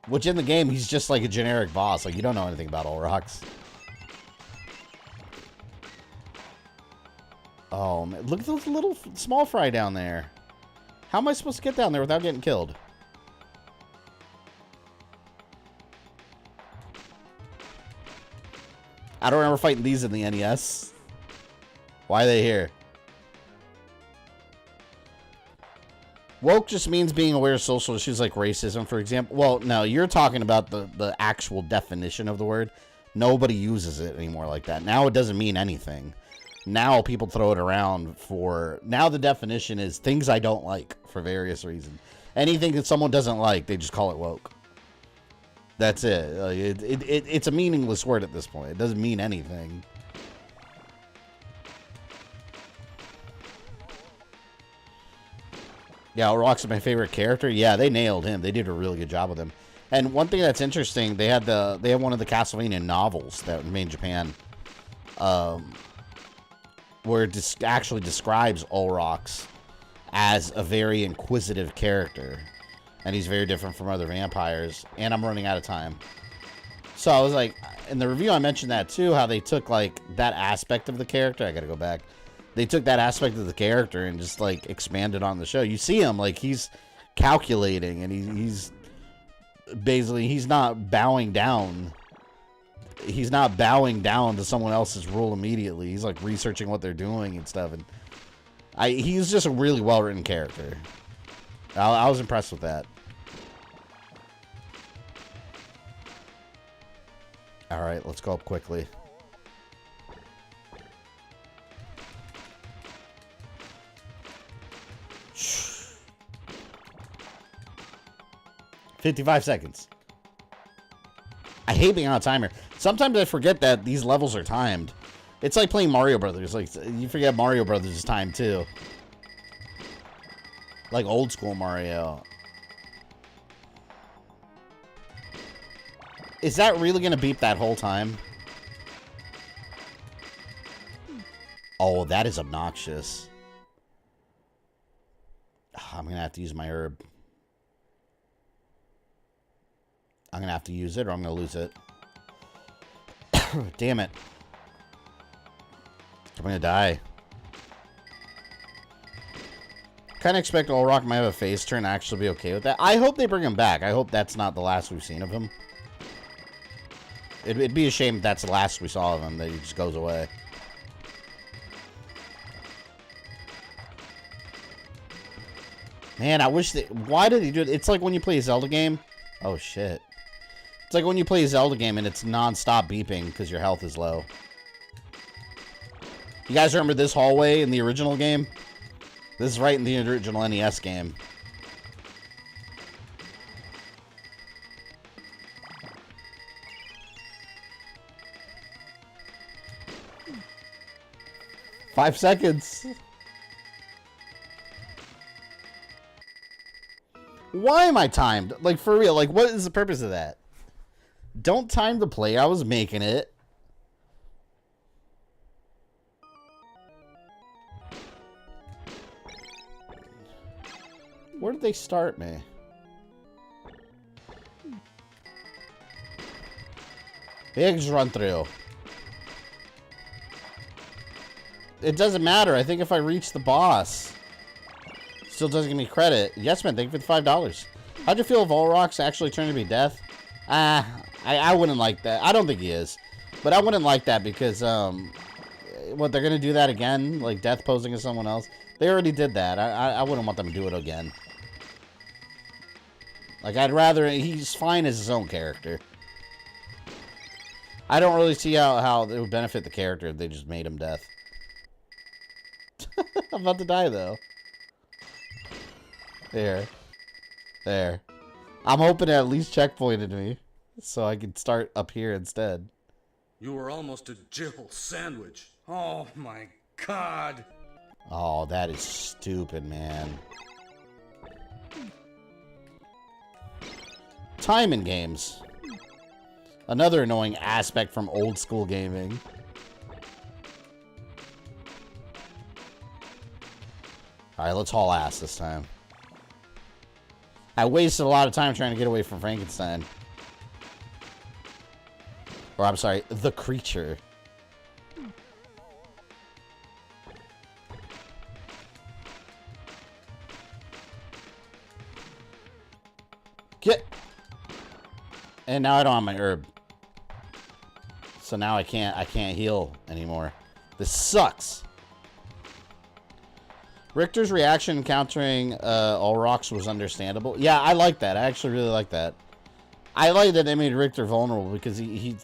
Which in the game, he's just like a generic boss. Like, you don't know anything about Olrox. Oh, man. Look at those little small fry down there. How am I supposed to get down there without getting killed? I don't remember fighting these in the NES. Why are they here? Woke just means being aware of social issues like racism, for example. Well, no, you're talking about the actual definition of the word. Nobody uses it anymore like that. Now it doesn't mean anything. Now people throw it around for... Now the definition is things I don't like for various reasons. Anything that someone doesn't like, they just call it woke. That's it. It's a meaningless word at this point. It doesn't mean anything. Yeah, Olrox is my favorite character. Yeah, they nailed him. They did a really good job with him. And one thing that's interesting, they had one of the Castlevania novels that was made in Japan, where it actually describes Olrox as a very inquisitive character, and he's very different from other vampires. And I'm running out of time, so I was like, in the review I mentioned that too, how they took like that aspect of the character. I gotta go back. They took that aspect of the character and just, like, expanded on the show. You see him, like, he's calculating, and he's basically, he's not bowing down. He's not bowing down to someone else's rule immediately. He's, like, researching what they're doing and stuff. And he's just a really well-written character. I was impressed with that. All right, let's go up quickly. 55 seconds. I hate being on a timer. Sometimes I forget that these levels are timed. It's like playing Mario Brothers. Like, you forget Mario Brothers is timed too. Like old school Mario. Is that really gonna beep that whole time? Oh, that is obnoxious. I'm going to have to use my herb. I'm going to have to use it or I'm going to lose it. Damn it. I'm going to die. Kind of expect Olrock might have a face turn. Actually be okay with that. I hope they bring him back. I hope that's not the last we've seen of him. It'd be a shame if that's the last we saw of him, that he just goes away. Man, I wish that... Why did he do it? It's like when you play a Zelda game. Oh, shit. It's like when you play a Zelda game and it's non-stop beeping because your health is low. You guys remember this hallway in the original game? This is right in the original NES game. Five seconds. Why am I timed? Like, for real, like, what is the purpose of that? Don't time the play. I was making it. Where did they start me? Biggs run through. It doesn't matter. I think if I reach the boss, still doesn't give me credit. Yes, man. Thank you for the $5. How'd you feel if Olrock's actually turned to be Death? I wouldn't like that. I don't think he is, but I wouldn't like that because what, they're gonna do that again? Like Death posing as someone else? They already did that. I wouldn't want them to do it again. Like, I'd rather... He's fine as his own character. I don't really see how it would benefit the character if they just made him Death. I'm about to die, though. There. There. I'm hoping it at least checkpointed me, so I can start up here instead. You were almost a Jill sandwich. Oh, my God. Oh, that is stupid, man. Time in games. Another annoying aspect from old school gaming. Alright, let's haul ass this time. I wasted a lot of time trying to get away from Frankenstein. Or, I'm sorry, the creature. Get! And now I don't have my herb. So now I can't heal anymore. This sucks. Richter's reaction encountering Olrox was understandable. Yeah, I like that. I actually really like that. I like that they made Richter vulnerable because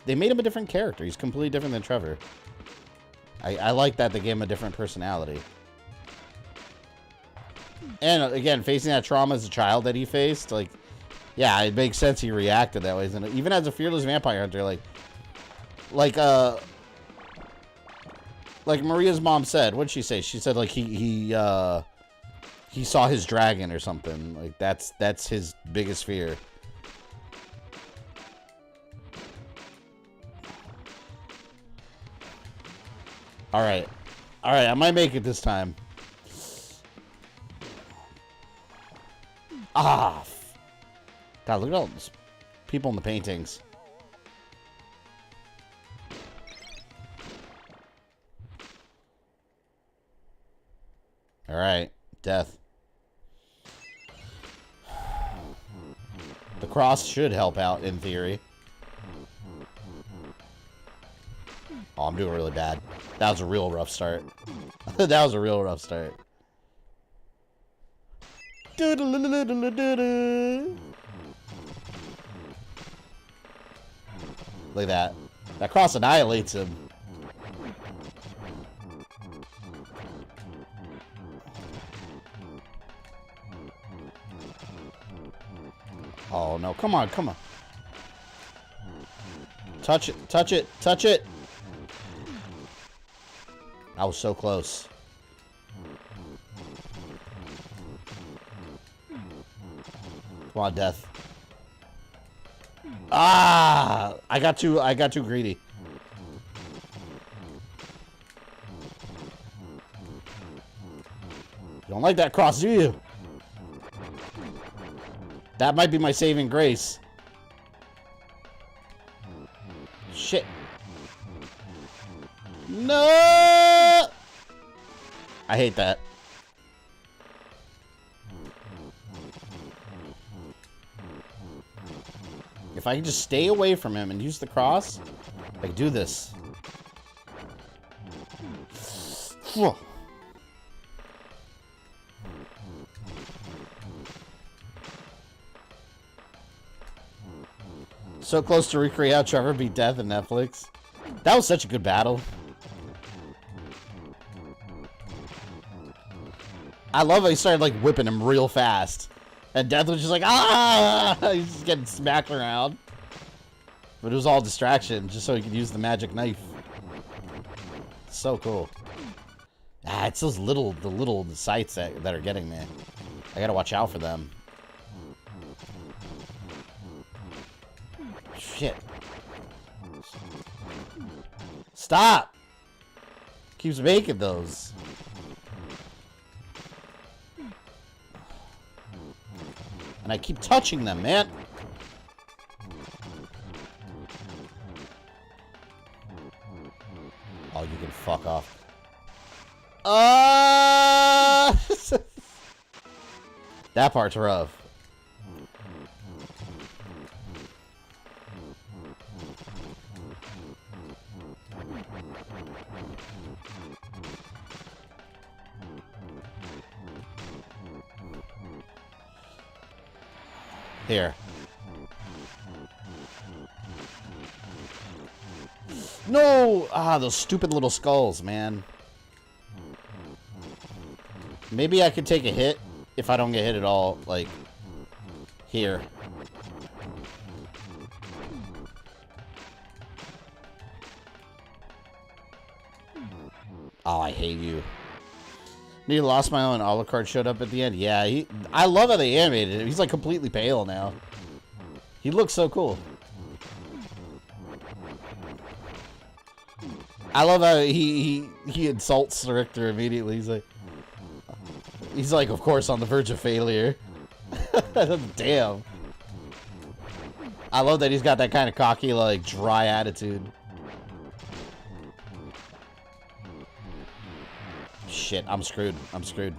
they made him a different character. He's completely different than Trevor. I like that they gave him a different personality. And again, facing that trauma as a child that he faced, like, yeah, it makes sense he reacted that way. Even as a fearless vampire hunter, like Maria's mom said, what'd she say? She said like he saw his dragon or something. Like that's his biggest fear. All right, I might make it this time. Ah. God, look at all those people in the paintings. Alright, Death. The cross should help out, in theory. Oh, I'm doing really bad. That was a real rough start. That was a real rough start. Look at that. That cross annihilates him. Oh, no. Come on, come on. Touch it, touch it, touch it. I was so close. Come on, Death. Ah! I got too greedy. You don't like that cross, do you? That might be my saving grace. Shit. No! I hate that. If I can just stay away from him and use the cross, I can do this. So close to recreate how Trevor beat Death in Netflix. That was such a good battle. I love how he started like whipping him real fast. And Death was just like, ah! He's just getting smacked around. But it was all distraction, just so he could use the magic knife. So cool. Ah, it's those the little sights that are getting me. I gotta watch out for them. Shit. Stop! Keeps making those. And I keep touching them, man. Oh, you can fuck off. That part's rough. Here. No! Ah, those stupid little skulls, man. Maybe I could take a hit if I don't get hit at all, like, here. Oh, I hate you. Need Lost My Own Alucard showed up at the end. Yeah, I love how they animated him. He's like completely pale now. He looks so cool. I love how he insults Richter immediately. He's like, of course, on the verge of failure. Damn. I love that he's got that kind of cocky, like, dry attitude. Shit, I'm screwed. I'm screwed.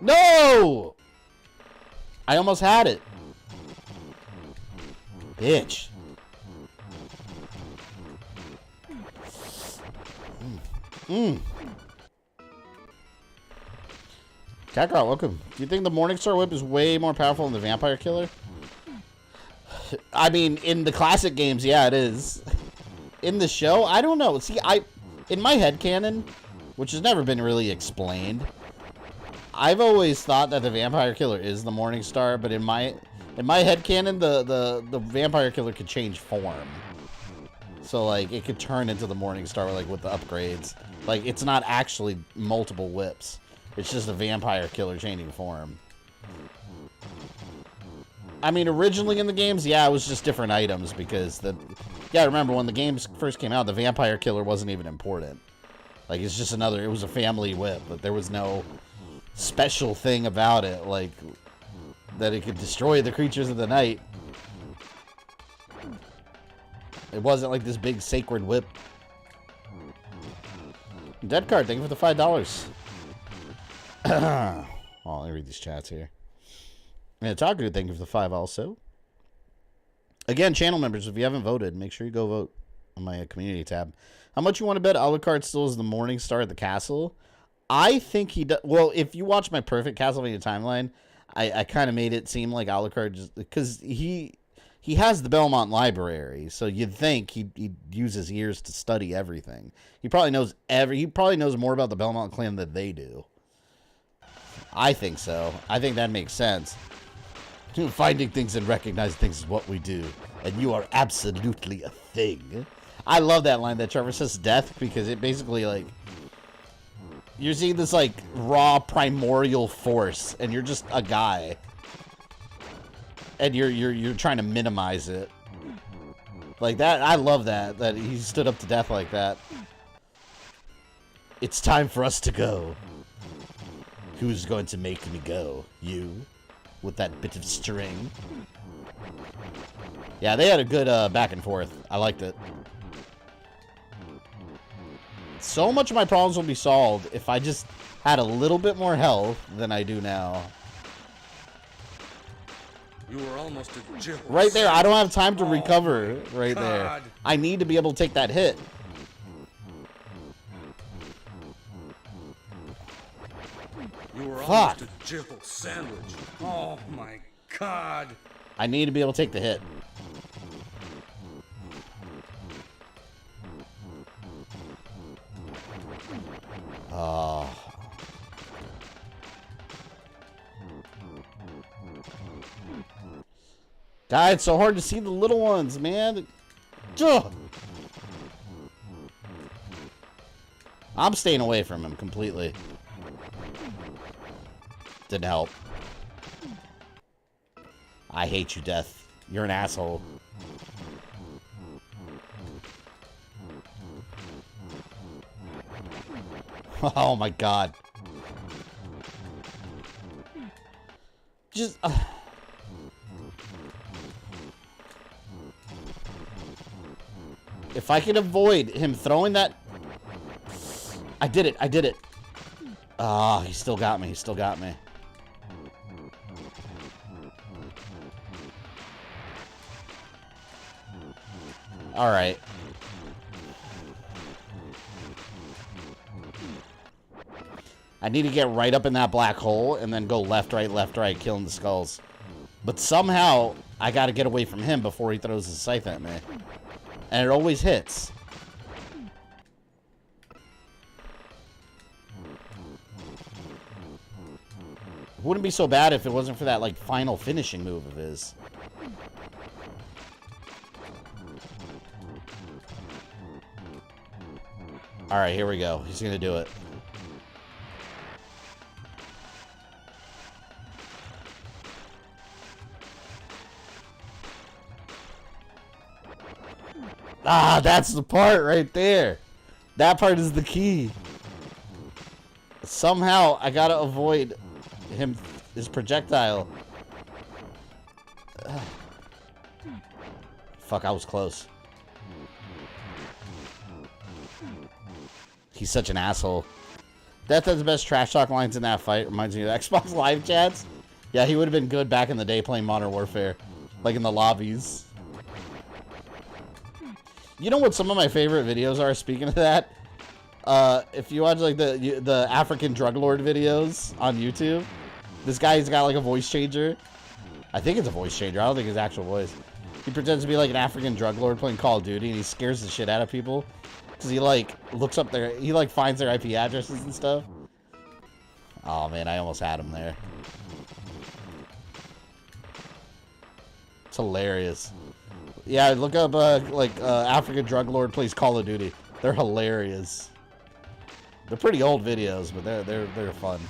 No! I almost had it. Bitch. Kakarot, welcome. Do you think the Morningstar Whip is way more powerful than the Vampire Killer? I mean, in the classic games, yeah, it is. In the show, I don't know. See, in my headcanon, which has never been really explained, I've always thought that the Vampire Killer is the Morningstar, but in my headcanon, the Vampire Killer could change form. So, like, it could turn into the Morningstar, like, with the upgrades. Like, it's not actually multiple whips. It's just a Vampire Killer changing form. I mean, originally in the games, yeah, it was just different items because yeah, remember when the games first came out, the Vampire Killer wasn't even important. Like, it's just it was a family whip, but there was no special thing about it, like, that it could destroy the creatures of the night. It wasn't like this big sacred whip. Dead Card, thank you for the $5. Oh, let me read these chats here. And Taku, thank you for the 5 also. Again, channel members, if you haven't voted, make sure you go vote on my community tab. How much you want to bet Alucard still is the Morningstar at the castle? I think he does. Well, if you watch my perfect Castlevania timeline, I kind of made it seem like Alucard just because he has the Belmont library, so you'd think he'd use his ears to study everything. He probably knows more about the Belmont clan than they do. I think so. I think that makes sense. Finding things and recognizing things is what we do, and you are absolutely a thing. I love that line that Trevor says death, because it basically, like, you're seeing this, like, raw primordial force, and you're just a guy. And you're trying to minimize it. Like that, I love that he stood up to death like that. It's time for us to go. Who's going to make me go? You? With that bit of string? Yeah, they had a good back and forth. I liked it. So much of my problems will be solved if I just had a little bit more health than I do now. You were almost a Jill. Right there, I don't have time to recover right God. there. I need to be able to take that hit. You were Fuck. almost a Jill sandwich. Oh my God. I need to be able to take the hit. Oh. God, it's so hard to see the little ones, man. Ugh. I'm staying away from him completely. Didn't help. I hate you, Death. You're an asshole. Oh my God. Just... If I can avoid him throwing that... I did it. I did it. Ah, he still got me. He still got me. All right. I need to get right up in that black hole and then go left, right, killing the skulls. But somehow, I got to get away from him before he throws his scythe at me. And it always hits. It wouldn't be so bad if it wasn't for that, like, final finishing move of his. Alright, here we go. He's gonna do it. Ah, that's the part right there. That part is the key. Somehow, I gotta avoid him, his projectile. Ugh. Fuck, I was close. He's such an asshole. Death has the best trash talk lines in that fight. Reminds me of Xbox Live chats. Yeah, he would have been good back in the day playing Modern Warfare. Like in the lobbies. You know what some of my favorite videos are, speaking of that? If you watch like the African drug lord videos on YouTube, this guy's got like a voice changer. I think it's a voice changer. I don't think it's actual voice. He pretends to be like an African drug lord playing Call of Duty, and he scares the shit out of people. Because he like looks up their, he like finds their IP addresses and stuff. Oh man, I almost had him there. It's hilarious. Yeah, look up African drug lord plays Call of Duty. They're hilarious. They're pretty old videos, but they're fun.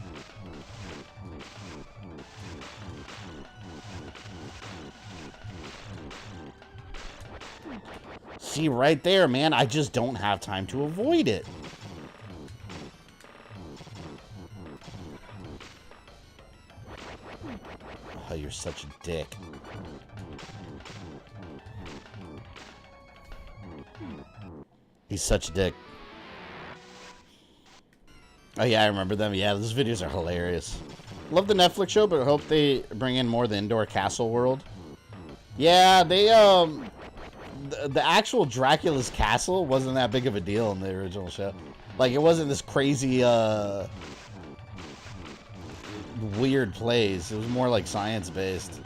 See, right there, man, I just don't have time to avoid it. Oh, you're such a dick. He's such a dick. Oh yeah, I remember them. Yeah, those videos are hilarious. Love the Netflix show, but hope they bring in more of the indoor castle world. Yeah, they the actual Dracula's castle wasn't that big of a deal in the original show. Like, it wasn't this crazy weird place. It was more like science based.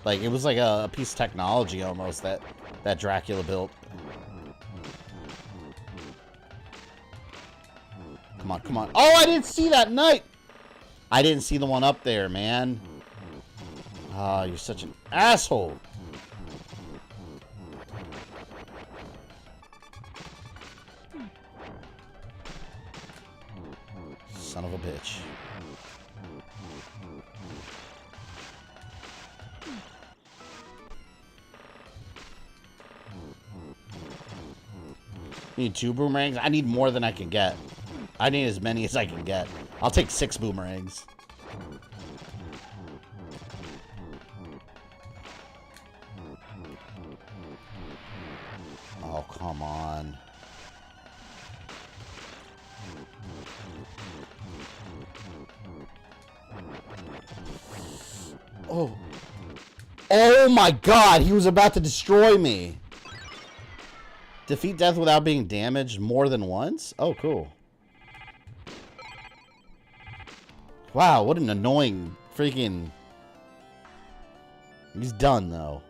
Like, it was like a piece of technology almost that Dracula built. Come on, come on. Oh, I didn't see that knight! I didn't see the one up there, man. Oh, you're such an asshole. Son of a bitch. You need 2 boomerangs? I need more than I can get. I need as many as I can get. I'll take 6 boomerangs. Oh, come on. Oh. Oh my god, he was about to destroy me. Defeat death without being damaged more than once? Oh, cool. Wow, what an annoying freaking... He's done, though.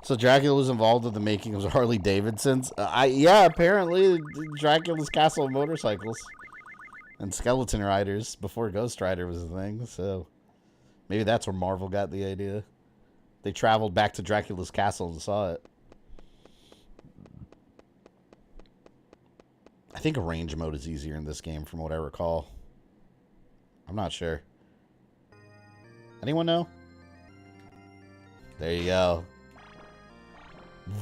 So Dracula was involved with the making of Harley Davidsons? Yeah, apparently Dracula's Castle of Motorcycles. And Skeleton Riders before Ghost Rider was a thing, so... Maybe that's where Marvel got the idea. They traveled back to Dracula's castle and saw it. I think arrange mode is easier in this game from what I recall. I'm not sure. Anyone know? There you go.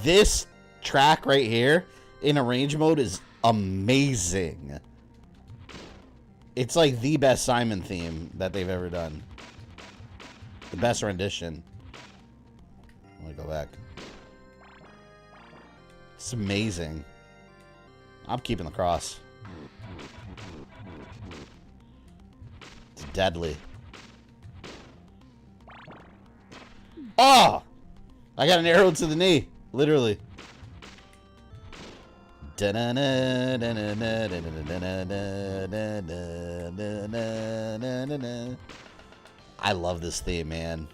This track right here in arrange mode is amazing. It's like the best Simon theme that they've ever done. The best rendition. Let me go back. It's amazing. I'm keeping the cross. It's deadly. Oh! I got an arrow to the knee. Literally. I love this theme, man.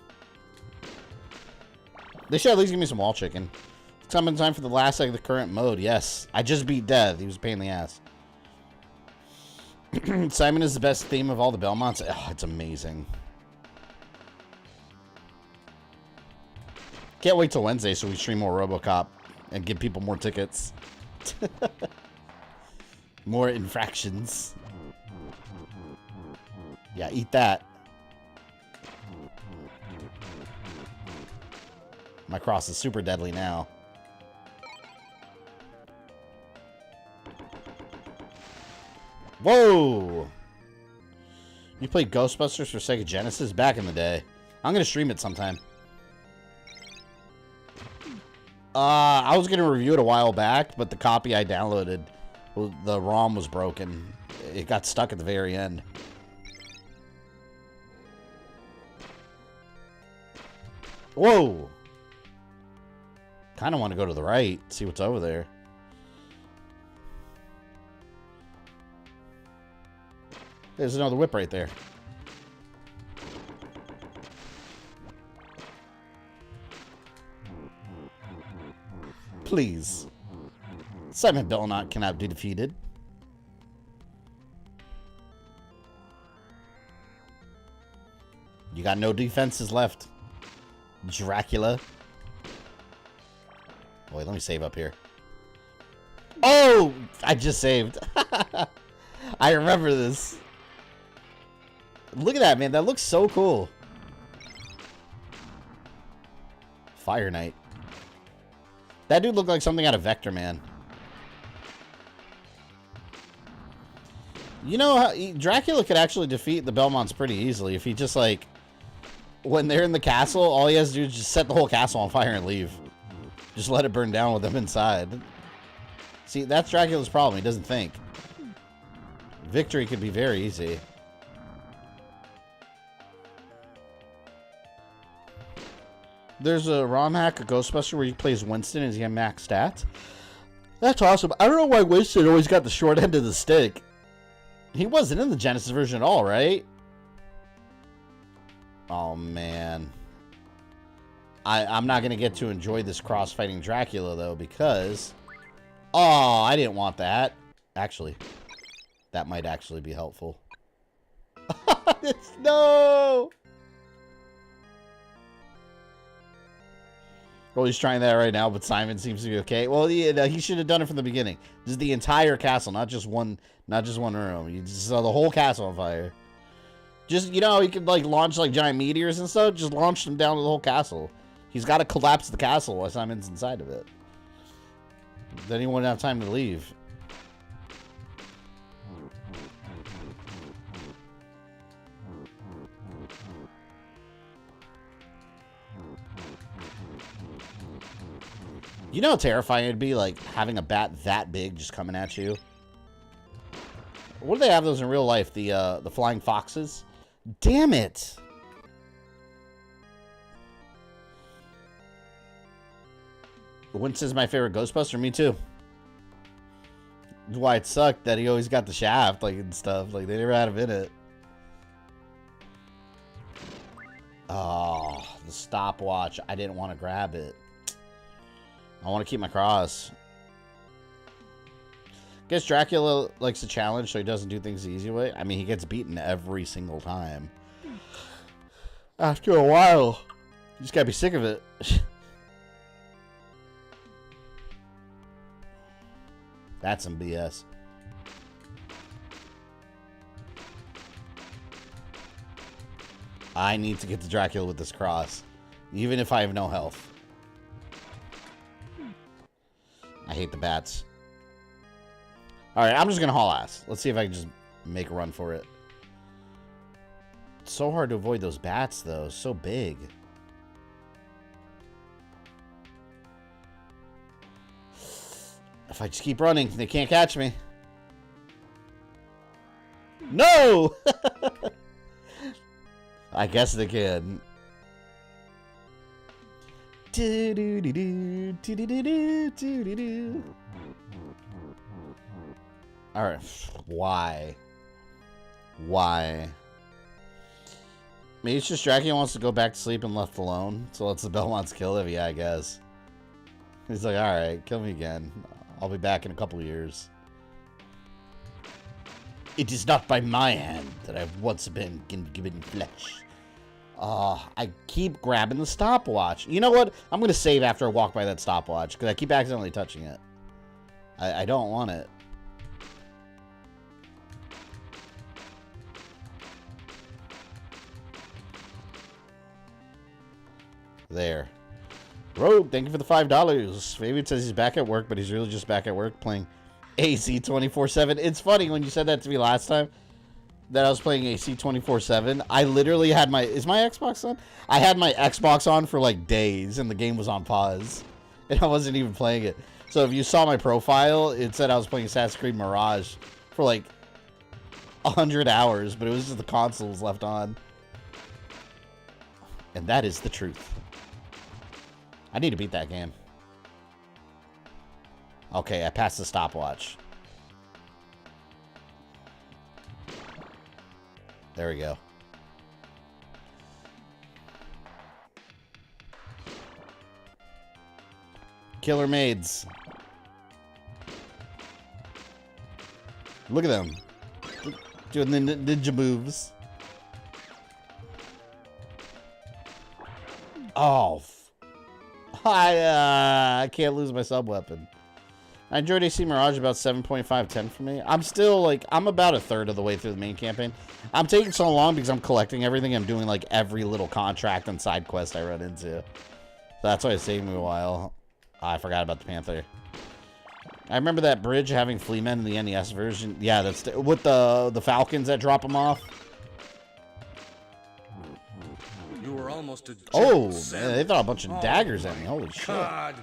They should at least give me some wall chicken. It's coming time for the last of the current mode. Yes. I just beat Death. He was a pain in the ass. Simon is the best theme of all the Belmonts. Oh, it's amazing. Can't wait till Wednesday so we stream more RoboCop and give people more tickets. More infractions. Yeah, eat that. My cross is super deadly now. Whoa! You played Ghostbusters for Sega Genesis back in the day. I'm gonna stream it sometime. I was gonna review it a while back, but the copy I downloaded, the ROM was broken. It got stuck at the very end. Whoa! Kind of want to go to the right, see what's over there. There's another whip right there. Please. Simon Belmont cannot be defeated. You got no defenses left, Dracula. Wait, let me save up here. Oh! I just saved. I remember this. Look at that, man. That looks so cool. Fire Knight. That dude looked like something out of Vector Man. You know, how Dracula could actually defeat the Belmonts pretty easily if he just, like... When they're in the castle, all he has to do is just set the whole castle on fire and leave. Just let it burn down with them inside. See, that's Dracula's problem. He doesn't think. Victory could be very easy. There's a ROM hack, a Ghostbuster, where he plays Winston and he's got max stats. That's awesome. I don't know why Winston always got the short end of the stick. He wasn't in the Genesis version at all, right? Oh, man. I'm not going to get to enjoy this cross-fighting Dracula, though, because... Oh, I didn't want that. Actually, that might actually be helpful. No! Well, he's trying that right now, but Simon seems to be okay. Well, yeah, he should have done it from the beginning. This is the entire castle, not just one room. You just saw the whole castle on fire. Just, you know, you could, like, launch, like, giant meteors and stuff. Just launch them down to the whole castle. He's got to collapse the castle while Simon's inside of it. Then he won't have time to leave. You know how terrifying it'd be, like, having a bat that big just coming at you? What do they have those in real life? The flying foxes? Damn it! Wince is my favorite Ghostbuster. Me too. That's why it sucked that he always got the shaft, like, and stuff. Like, they never had him in it. Oh, the stopwatch. I didn't want to grab it. I want to keep my cross. Guess Dracula likes a challenge, so he doesn't do things the easy way. I mean, he gets beaten every single time. After a while, you just gotta be sick of it. That's some BS. I need to get to Dracula with this cross, even if I have no health. I hate the bats. Alright, I'm just gonna haul ass. Let's see if I can just make a run for it. It's so hard to avoid those bats, though. So big. If I just keep running, they can't catch me. No! I guess they can. Alright, why? Why? Maybe it's just Dracula wants to go back to sleep and left alone, so lets the Belmonts kill him. Yeah, I guess. He's like, alright, kill me again. I'll be back in a couple of years. It is not by my hand that I've once been given flesh. I keep grabbing the stopwatch. You know what? I'm going to save after I walk by that stopwatch, because I keep accidentally touching it. I don't want it. There. Rogue, thank you for the $5. Fabian says he's back at work, but he's really just back at work playing AC 24/7. It's funny when you said that to me last time that I was playing AC 24/7. I literally had my... Is my Xbox on? I had my Xbox on for like days, and the game was on pause. And I wasn't even playing it. So if you saw my profile, it said I was playing Assassin's Creed Mirage for like 100 hours, but it was just the console was left on. And that is the truth. I need to beat that game. Okay, I passed the stopwatch. There we go. Killer maids. Look at them. Doing the ninja moves. Oh, I can't lose my sub weapon. I enjoyed AC Mirage about 7.5/10 for me. I'm still like, I'm about a third of the way through the main campaign. I'm taking so long because I'm collecting everything. I'm doing like every little contract and side quest I run into. That's why it's taking me a while. I forgot about the Panther. I remember that bridge having flea men in the NES version. Yeah, that's with the falcons that drop them off. You were almost a oh, man, they throw a bunch of daggers at me. Holy shit. God.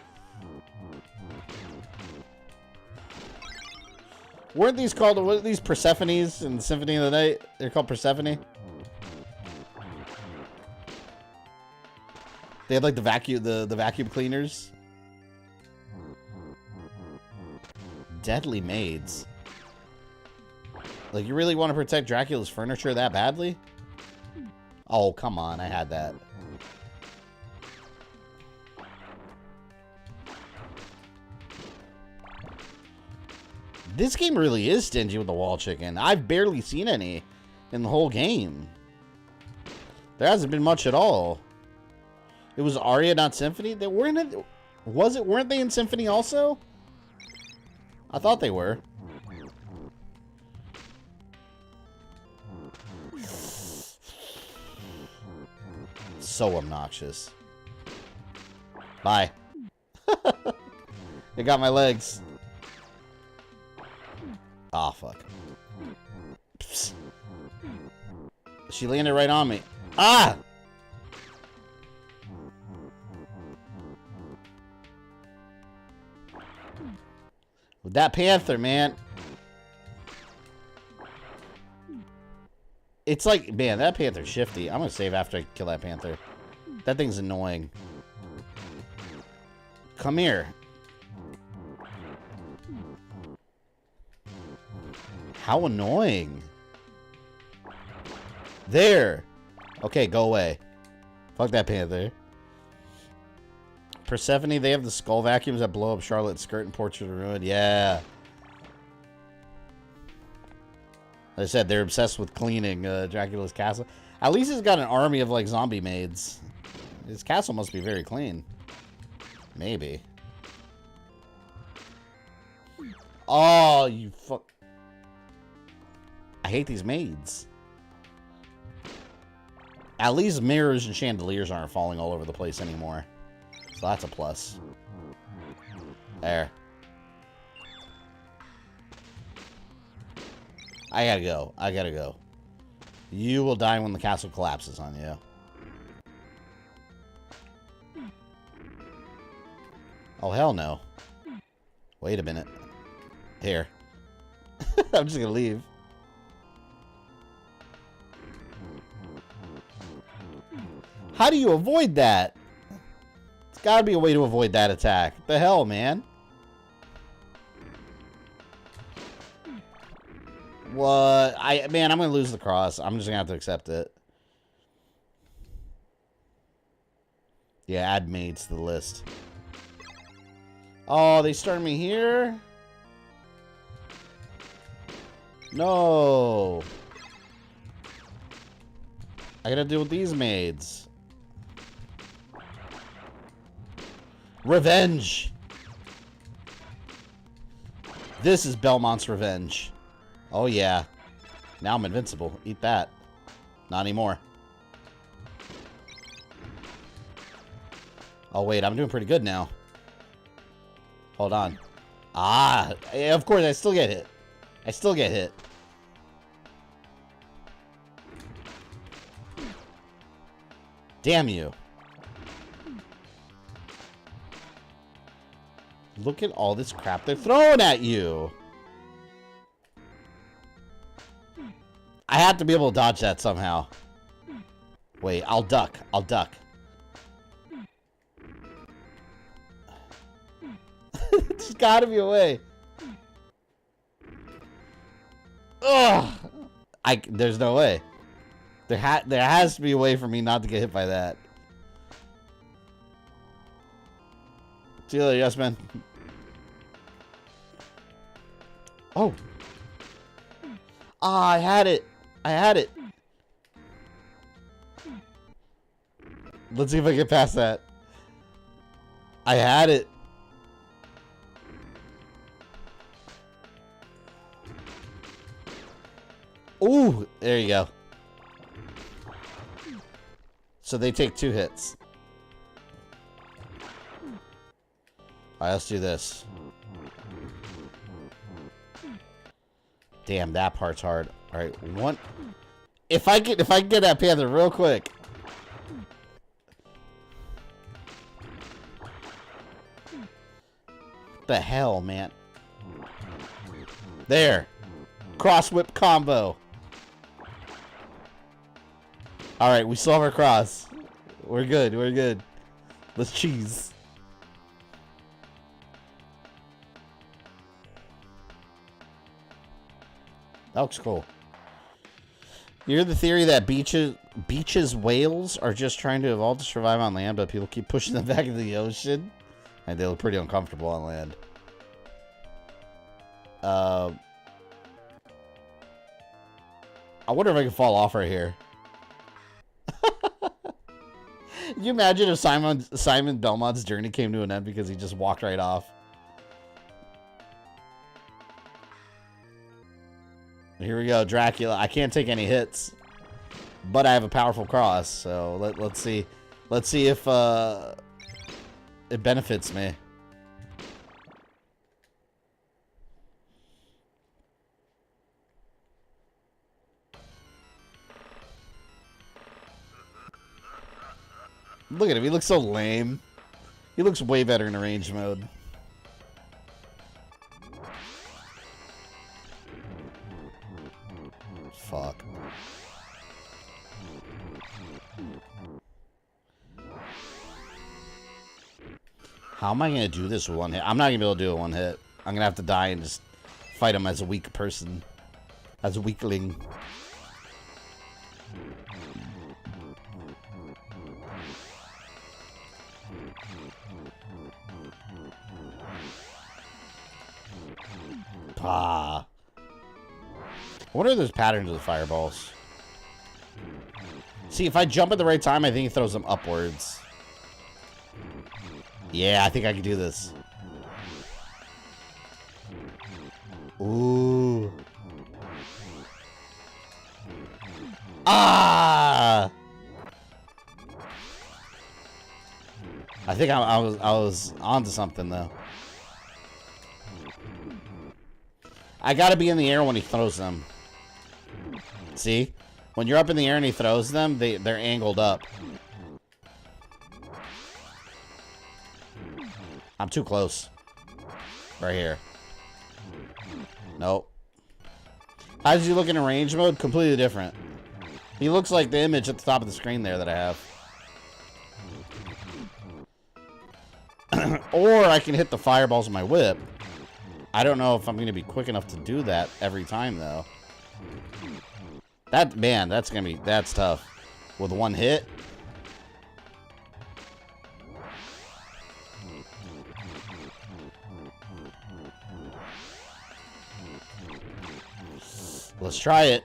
Weren't these called, what are these, Persephones in Symphony of the Night? They're called Persephone? They had like the vacuum cleaners. Deadly maids. Like, you really want to protect Dracula's furniture that badly? Oh, come on, I had that. This game really is stingy with the wall chicken. I've barely seen any in the whole game. There hasn't been much at all. It was Aria, not Symphony. They weren't in, was it? Weren't they in Symphony also? I thought they were. So obnoxious. Bye. They got my legs. Aw, fuck. Psst. She landed right on me. Ah! With that panther, man. It's like, man, that panther's shifty. I'm gonna save after I kill that panther. That thing's annoying. Come here. How annoying. There. Okay, go away. Fuck that panther. Persephone, they have the skull vacuums that blow up Charlotte's skirt and Portrait of Ruin. Yeah. Like I said, they're obsessed with cleaning Dracula's castle. At least he's got an army of, like, zombie maids. His castle must be very clean. Maybe. Oh, you fuck. I hate these maids. At least mirrors and chandeliers aren't falling all over the place anymore. So that's a plus. There. I gotta go. I gotta go. You will die when the castle collapses on you. Oh, hell no. Wait a minute. Here. I'm just gonna leave. How do you avoid that? There's gotta be a way to avoid that attack. What the hell, man? What? Man, I'm gonna lose the cross. I'm just gonna have to accept it. Yeah, add maids to the list. Oh, they started me here? No. I gotta deal with these maids. Revenge. This is Belmont's revenge. Oh, yeah. Now I'm invincible. Eat that. Not anymore. Oh, wait. I'm doing pretty good now. Hold on. Ah. Of course, I still get hit. I still get hit. Damn you. Look at all this crap they're throwing at you. I have to be able to dodge that somehow. Wait, I'll duck. I'll duck. There's gotta be a way. Ugh! There's no way. There has to be a way for me not to get hit by that. See you later, yes, man. Oh. Ah, I had it. I had it. Let's see if I get past that. I had it. Ooh, there you go. So they take 2 hits. Alright, let's do this. Damn, that part's hard. Alright, one. If I can get that panther real quick. The hell, man. There. Cross whip combo. Alright, we still have our cross. We're good, we're good. Let's cheese. That looks cool. You hear the theory that beaches whales are just trying to evolve to survive on land, but people keep pushing them back into the ocean? And they look pretty uncomfortable on land. I wonder if I can fall off right here. Can you imagine if Simon Belmont's journey came to an end because he just walked right off? Here we go, Dracula. I can't take any hits, but I have a powerful cross. So let's see. Let's see if It benefits me. Look at him. He looks so lame. He looks way better in arrange mode. Fuck. How am I going to do this with one hit? I'm not going to be able to do it one hit. I'm going to have to die and just fight him as a weak person. As a weakling. Ah. I wonder if there's patterns of the fireballs. See, if I jump at the right time, I think he throws them upwards. Yeah, I think I can do this. Ooh. Ah! I think I was onto something though. I gotta be in the air when he throws them. See? When you're up in the air and he throws them, they're angled up. I'm too close. Right here. Nope. How does he look in range mode? Completely different. He looks like the image at the top of the screen there that I have. Or I can hit the fireballs with my whip. I don't know if I'm going to be quick enough to do that every time, though. That's tough. With one hit. Let's try it.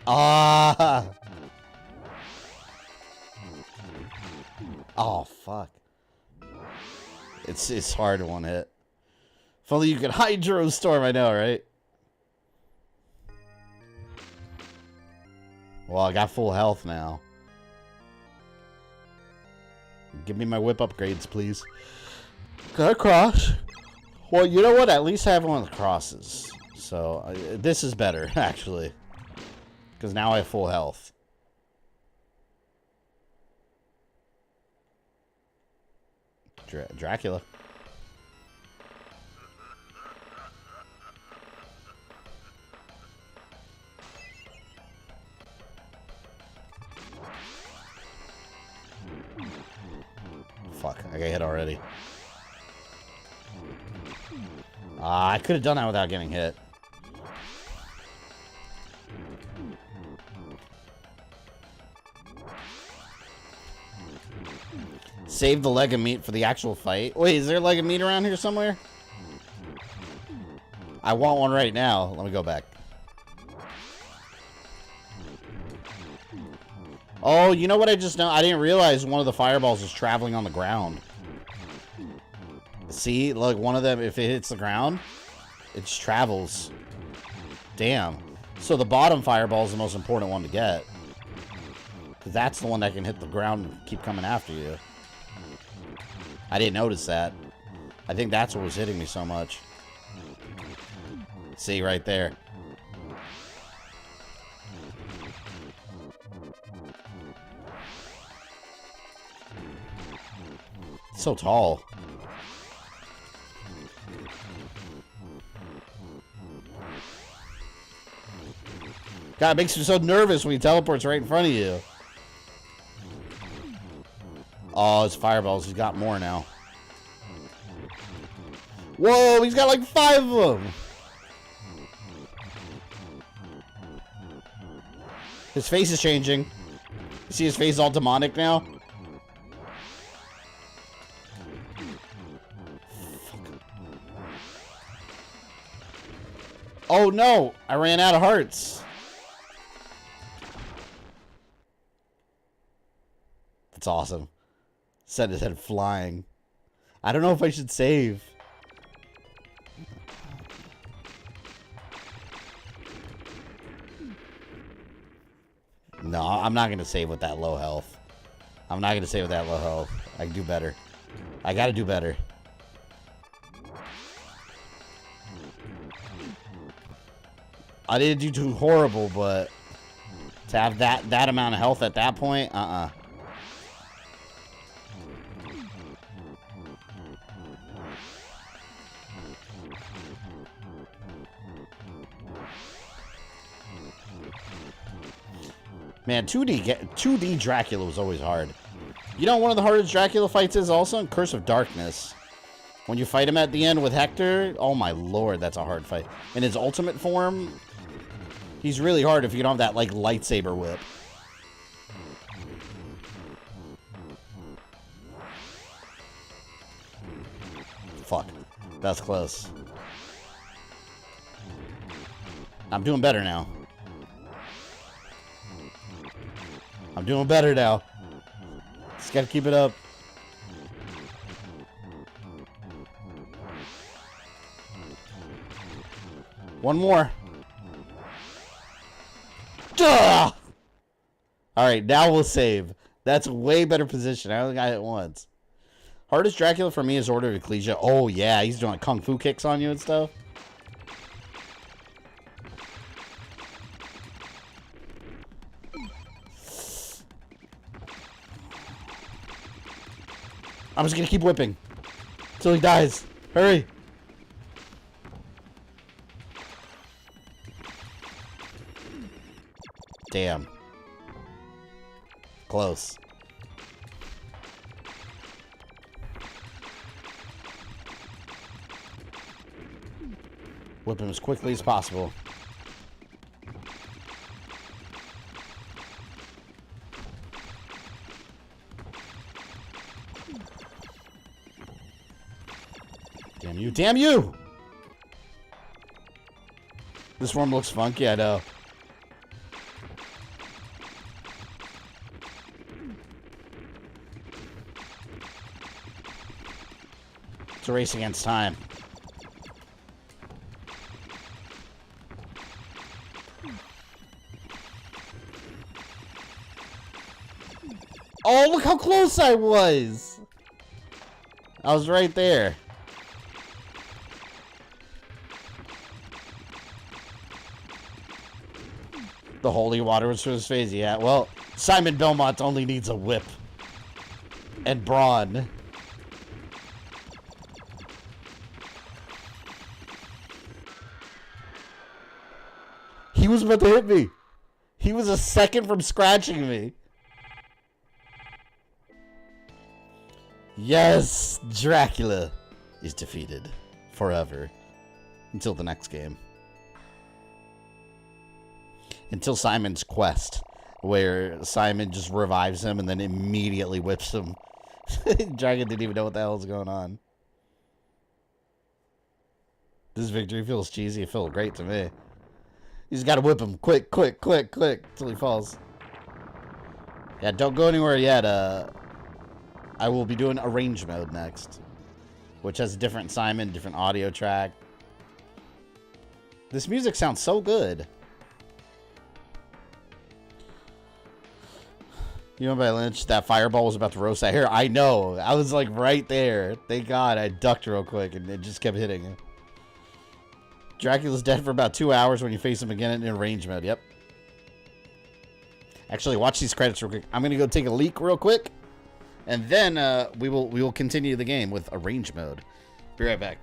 Ah! Oh, fuck. It's hard to one hit. If only you could Hydro Storm, I know, right? Well, I got full health now. Give me my whip upgrades, please. Got a cross. Well, you know what? At least I have one of the crosses. So, this is better, actually. Because now I have full health. Dracula. Fuck, I got hit already. I could have done that without getting hit. Save the leg of meat for the actual fight. Wait, is there a leg of meat around here somewhere? I want one right now. Let me go back. Oh, you know what I just know? I didn't realize one of the fireballs was traveling on the ground. See? Like, one of them, if it hits the ground, it just travels. Damn. So the bottom fireball is the most important one to get. Because that's the one that can hit the ground and keep coming after you. I didn't notice that. I think that's what was hitting me so much. See, right there. So tall. God, it makes you so nervous when he teleports right in front of you. Oh, his fireballs. He's got more now. Whoa, he's got like 5 of them. His face is changing. You see his face all demonic now? Oh no, I ran out of hearts. That's awesome. Sent his head flying. I don't know if I should save. No, I'm not going to save with that low health. I'm not going to save with that low health. I can do better. I got to do better. I didn't do too horrible, but to have that amount of health at that point, Man, 2D Dracula was always hard. You know, one of the hardest Dracula fights is also in Curse of Darkness. When you fight him at the end with Hector, oh my lord, that's a hard fight. In his ultimate form, he's really hard if you don't have that, like, lightsaber whip. Fuck. That's close. I'm doing better now. I'm doing better now. Just gotta keep it up. One more. Duh! Alright, now we'll save. That's a way better position. I only got hit once. Hardest Dracula for me is Order of Ecclesia. Oh, yeah. He's doing kung fu kicks on you and stuff. I'm just gonna keep whipping. Till he dies. Hurry. Damn. Close. Whip him as quickly as possible. Damn you, damn you! This worm looks funky, I know. It's a race against time. Oh, look how close I was! I was right there. The holy water was for his face, yeah. Well, Simon Belmont only needs a whip. And brawn. He was about to hit me. He was a second from scratching me. Yes, Dracula is defeated forever. Until the next game. Until Simon's quest, where Simon just revives him and then immediately whips him. Dragon didn't even know what the hell was going on. This victory feels cheesy. It feels great to me. You just gotta whip him. Quick, quick, quick, quick. Till he falls. Yeah, don't go anywhere yet. I will be doing Arrange mode next. Which has a different Simon, different audio track. This music sounds so good. You know, by Lynch, that fireball was about to roast that hair. I know. I was like right there. Thank God I ducked real quick and it just kept hitting him. Dracula's dead for about 2 hours when you face him again in Arrange mode. Yep. Actually, watch these credits real quick. I'm gonna go take a leak real quick, and then we will continue the game with Arrange mode. Be right back.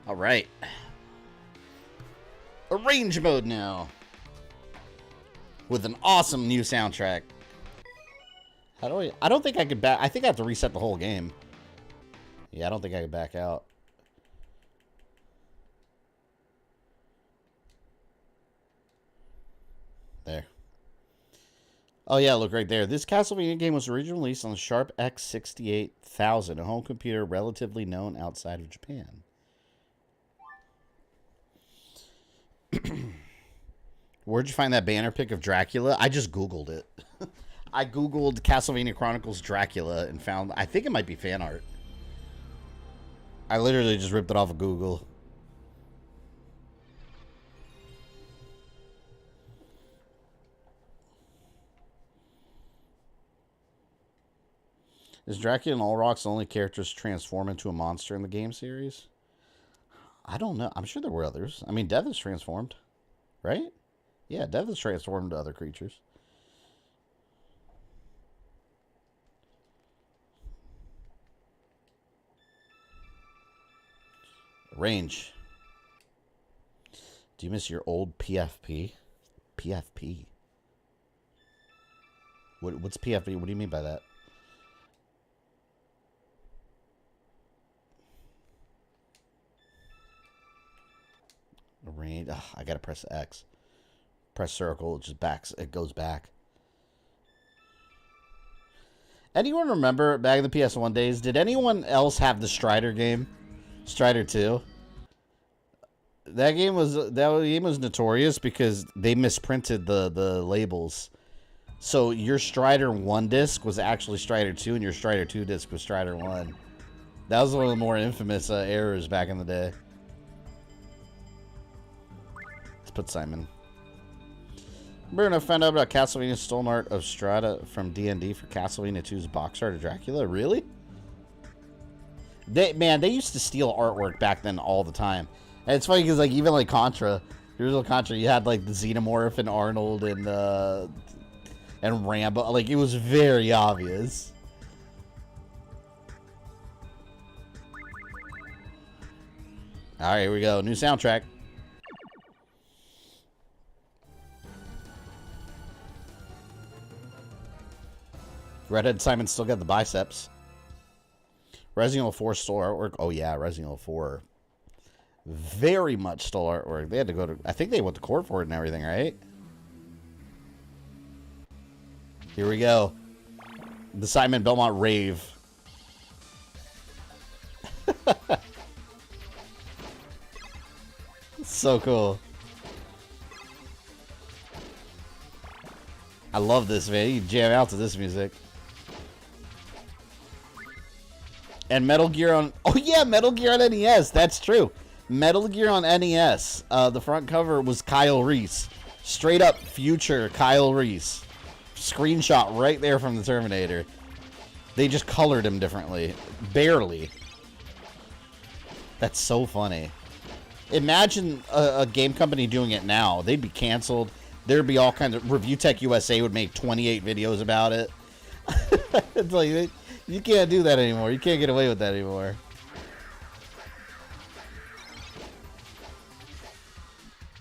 All right. Arrange mode now. with an awesome new soundtrack. How do I don't think I could back. I think I have to reset the whole game. Yeah, I don't think I could back out. There. Oh yeah, look right there. This Castlevania game was originally released on the Sharp X68000, a home computer relatively known outside of Japan. Where'd you find that banner pic of Dracula? I just Googled it. I Googled Castlevania Chronicles Dracula and found, I think it might be fan art. I literally just ripped it off of Google. Is Dracula and Olrock's the only characters transform into a monster in the game series? I don't know. I'm sure there were others. I mean, Death is transformed, right? Yeah, Death is transformed to other creatures. Range. Do you miss your old PFP? PFP? What's PFP? What do you mean by that? Range. Ugh, I gotta press X. Press circle. It just backs. It goes back. Anyone remember back in the PS1 days? Did anyone else have the Strider game? Strider 2. That game was notorious because they misprinted the labels. So your Strider 1 disc was actually Strider 2, and your Strider 2 disc was Strider 1. That was one of the more infamous errors back in the day. Let's put Simon. Bruno found out about Castlevania's stolen art of Strata from D&D for Castlevania 2's box art of Dracula. Really? They used to steal artwork back then all the time. And it's funny because like even like Contra, the original Contra, you had like the Xenomorph and Arnold and Rambo. Like it was very obvious. All right, here we go. New soundtrack. Redhead Simon still got the biceps. Resident Evil 4 stole artwork. Oh yeah, Resident Evil 4 very much stole artwork. They had to go to, I think they went to court for it and everything, right? Here we go. The Simon Belmont rave. So cool. I love this, man. You jam out to this music. And Metal Gear on... Oh, yeah, Metal Gear on NES. That's true. Metal Gear on NES. The front cover was Kyle Reese. Straight up future Kyle Reese. Screenshot right there from the Terminator. They just colored him differently. Barely. That's so funny. Imagine a game company doing it now. They'd be canceled. There'd be all kinds of... Review Tech USA would make 28 videos about it. It's like... You can't do that anymore. You can't get away with that anymore.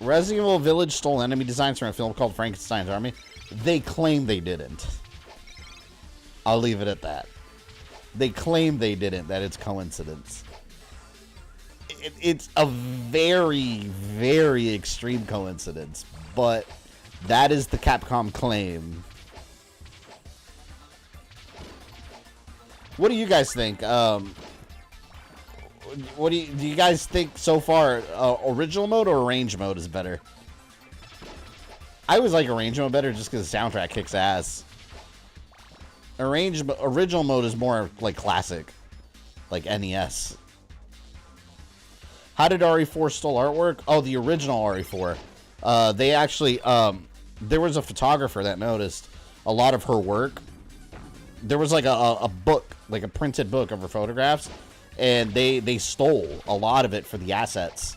Resident Evil Village stole enemy designs from a film called Frankenstein's Army. They claim they didn't. I'll leave it at that. They claim they didn't, that it's coincidence. It's a very, very extreme coincidence, but that is the Capcom claim. What do you guys think? What do you guys think so far? Original mode or arrange mode is better? I always like arrange mode better just because the soundtrack kicks ass. Original mode is more like classic, like NES. How did RE4 stole artwork? Oh, the original RE4. They actually, there was a photographer that noticed a lot of her work. There was like a book, like a printed book of her photographs, and they stole a lot of it for the assets.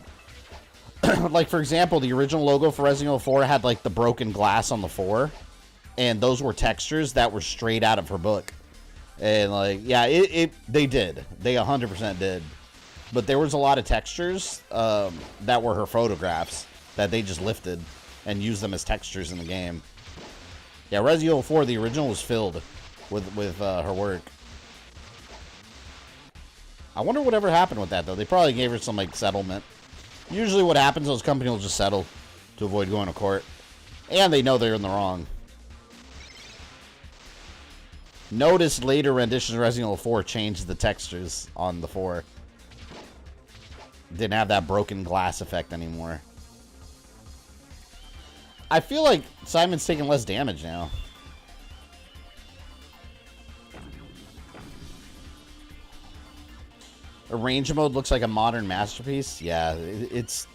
Like, for example, the original logo for Resident Evil 4 had like the broken glass on the 4, and those were textures that were straight out of her book. And like, yeah, they did. They 100% did. But there was a lot of textures that were her photographs that they just lifted and used them as textures in the game. Yeah, Resident Evil 4, the original was filled with her work. I wonder whatever happened with that, though. They probably gave her some, like, settlement. Usually what happens, those companies will just settle to avoid going to court. And they know they're in the wrong. Notice later renditions of Resident Evil 4 changed the textures on the 4. Didn't have that broken glass effect anymore. I feel like Simon's taking less damage now. Arrange mode looks like a modern masterpiece. Yeah, it's...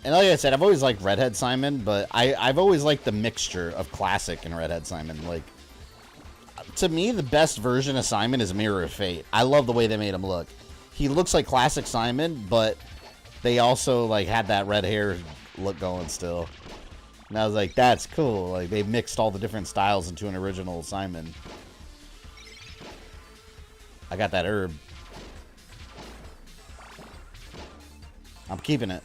And like I said, I've always liked Redhead Simon, but I've always liked the mixture of classic and Redhead Simon. Like, to me, the best version of Simon is Mirror of Fate. I love the way they made him look. He looks like classic Simon, but they also, like, had that red hair look going still. And I was like, that's cool. Like, they mixed all the different styles into an original Simon. I got that herb. I'm keeping it.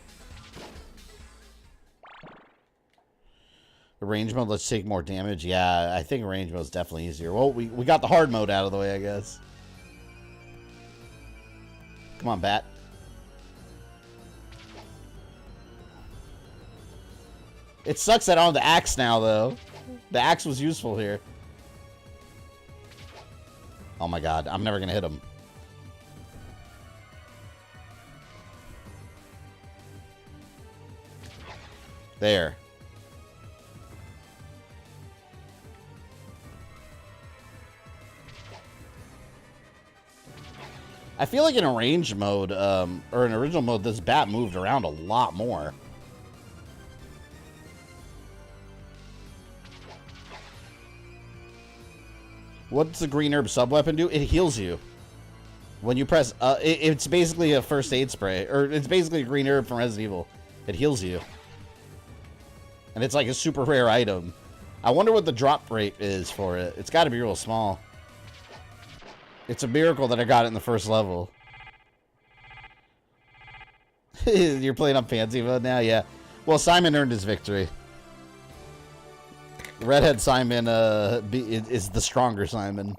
Range mode, let's take more damage. Yeah, I think range mode is definitely easier. Well, we got the hard mode out of the way, I guess. Come on, bat. It sucks that I don't have the axe now, though. The axe was useful here. Oh my god, I'm never gonna hit him. There. I feel like in arranged mode, or in original mode, this bat moved around a lot more. What's the green herb sub-weapon do? It heals you. When you press, it's basically a first aid spray, or it's basically a green herb from Resident Evil. It heals you. And it's like a super rare item. I wonder what the drop rate is for it. It's got to be real small. It's a miracle that I got it in the first level. You're playing on fancy mode now? Yeah. Well, Simon earned his victory. Redhead Simon is the stronger Simon.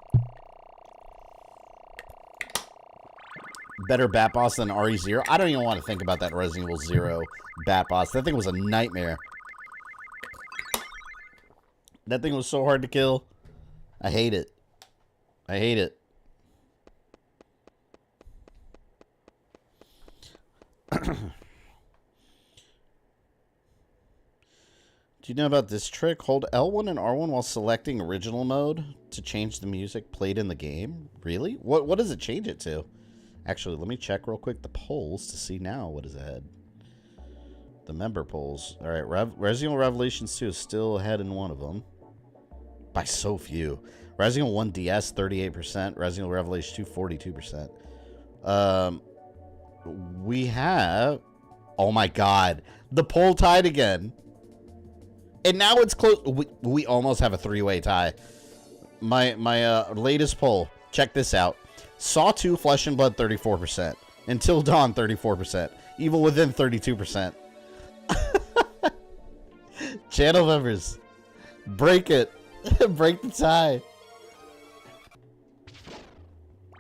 Better bat boss than RE0? I don't even want to think about that Resident Evil 0 bat boss. That thing was a nightmare. That thing was so hard to kill. I hate it. I hate it. Do you know about this trick? Hold L1 and R1 while selecting original mode to change the music played in the game? Really? What does it change it to? Actually, let me check real quick the polls to see now what is ahead. The member polls. All right, Resident Evil Revelations 2 is still ahead in one of them. By so few. Resident Evil 1 DS, 38%. Resident Evil Revelations 2, 42%. We have... Oh my god. The poll tied again. And now it's close. We almost have a three-way tie. My latest poll. Check this out. Saw 2, Flesh and Blood, 34%. Until Dawn, 34%. Evil Within, 32%. Channel members. Break it. Break the tie.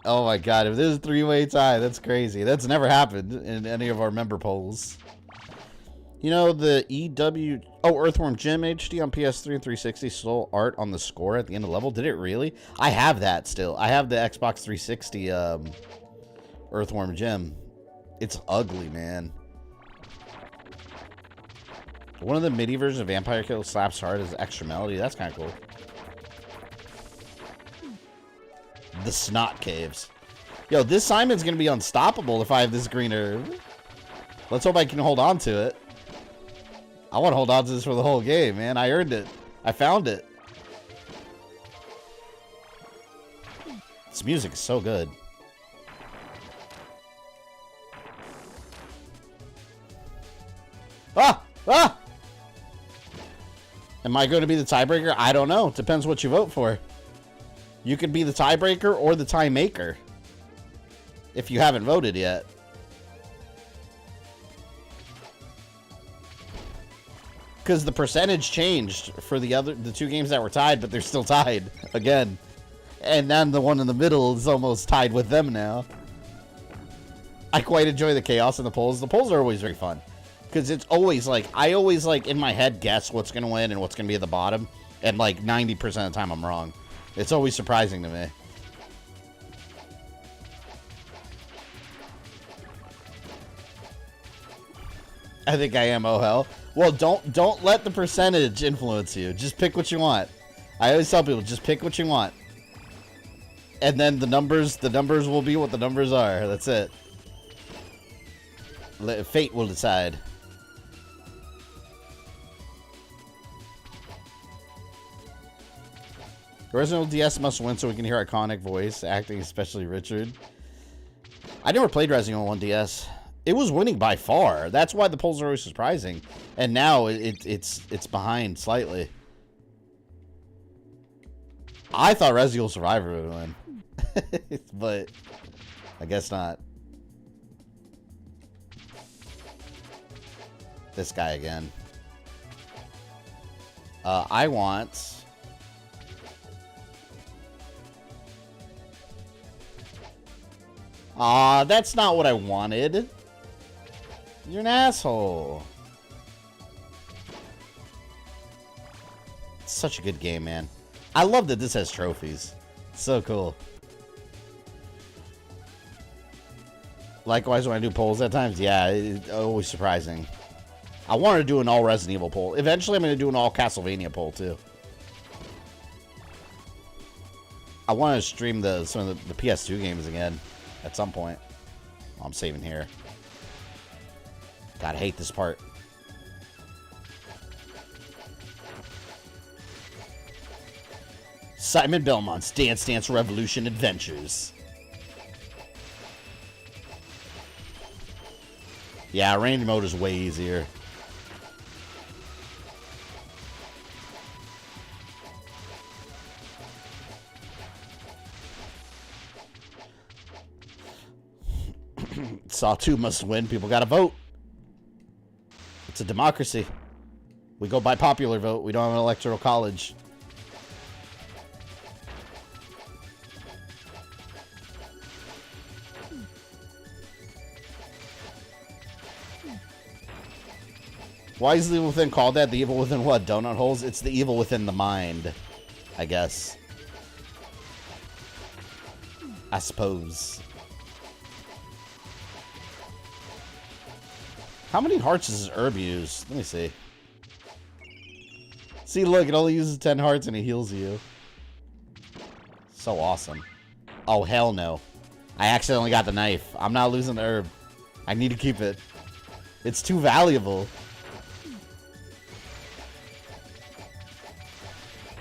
Oh my god, if this is a three-way tie, that's crazy. That's never happened in any of our member polls. You know, the EW... Oh, Earthworm Jim HD on PS3 and 360 stole art on the score at the end of the level. Did it really? I have that still. I have the Xbox 360 Earthworm Jim. It's ugly, man. One of the MIDI versions of Vampire Kill slaps hard as extra melody. That's kind of cool. The Snot Caves. Yo, this Simon's going to be unstoppable if I have this green herb. Let's hope I can hold on to it. I want to hold on to this for the whole game, man. I earned it. I found it. This music is so good. Ah! Ah! Am I going to be the tiebreaker? I don't know. Depends what you vote for. You could be the tiebreaker or the tie maker. If you haven't voted yet. because the percentage changed for the two games that were tied, but they're still tied again. And then the one in the middle is almost tied with them now. I quite enjoy the chaos in the polls. The polls are always very fun. Because it's always like, I always like in my head guess what's going to win and what's going to be at the bottom. And like 90% of the time I'm wrong. It's always surprising to me. I think I am, oh hell. Well, don't let the percentage influence you. Just pick what you want. I always tell people, just pick what you want. And then the numbers will be what the numbers are. That's it. Fate will decide. Original DS must win so we can hear iconic voice acting, especially Richard. I never played Resident Evil 1 DS. It was winning by far. That's why the polls are always surprising. And now it's behind slightly. I thought Resident Evil Survivor would win. But I guess not. This guy again. I want... Aw, that's not what I wanted. You're an asshole. It's such a good game, man. I love that this has trophies. It's so cool. Likewise, when I do polls at times, yeah, it's always surprising. I wanted to do an all Resident Evil poll. Eventually, I'm going to do an all Castlevania poll, too. I want to stream some of the PS2 games again at some point. I'm saving here. God, I hate this part. Simon Belmont's Dance Dance Revolution Adventures. Yeah, range mode is way easier. Saw 2 must win. People gotta vote. It's a democracy. We go by popular vote. We don't have an electoral college. Why is the evil within called that? The evil within what? Donut holes? It's the evil within the mind, I guess. I suppose. How many hearts does this herb use? Let me see. See, look, it only uses 10 hearts and it heals you. So awesome. Oh, hell no. I accidentally got the knife. I'm not losing the herb. I need to keep it. It's too valuable.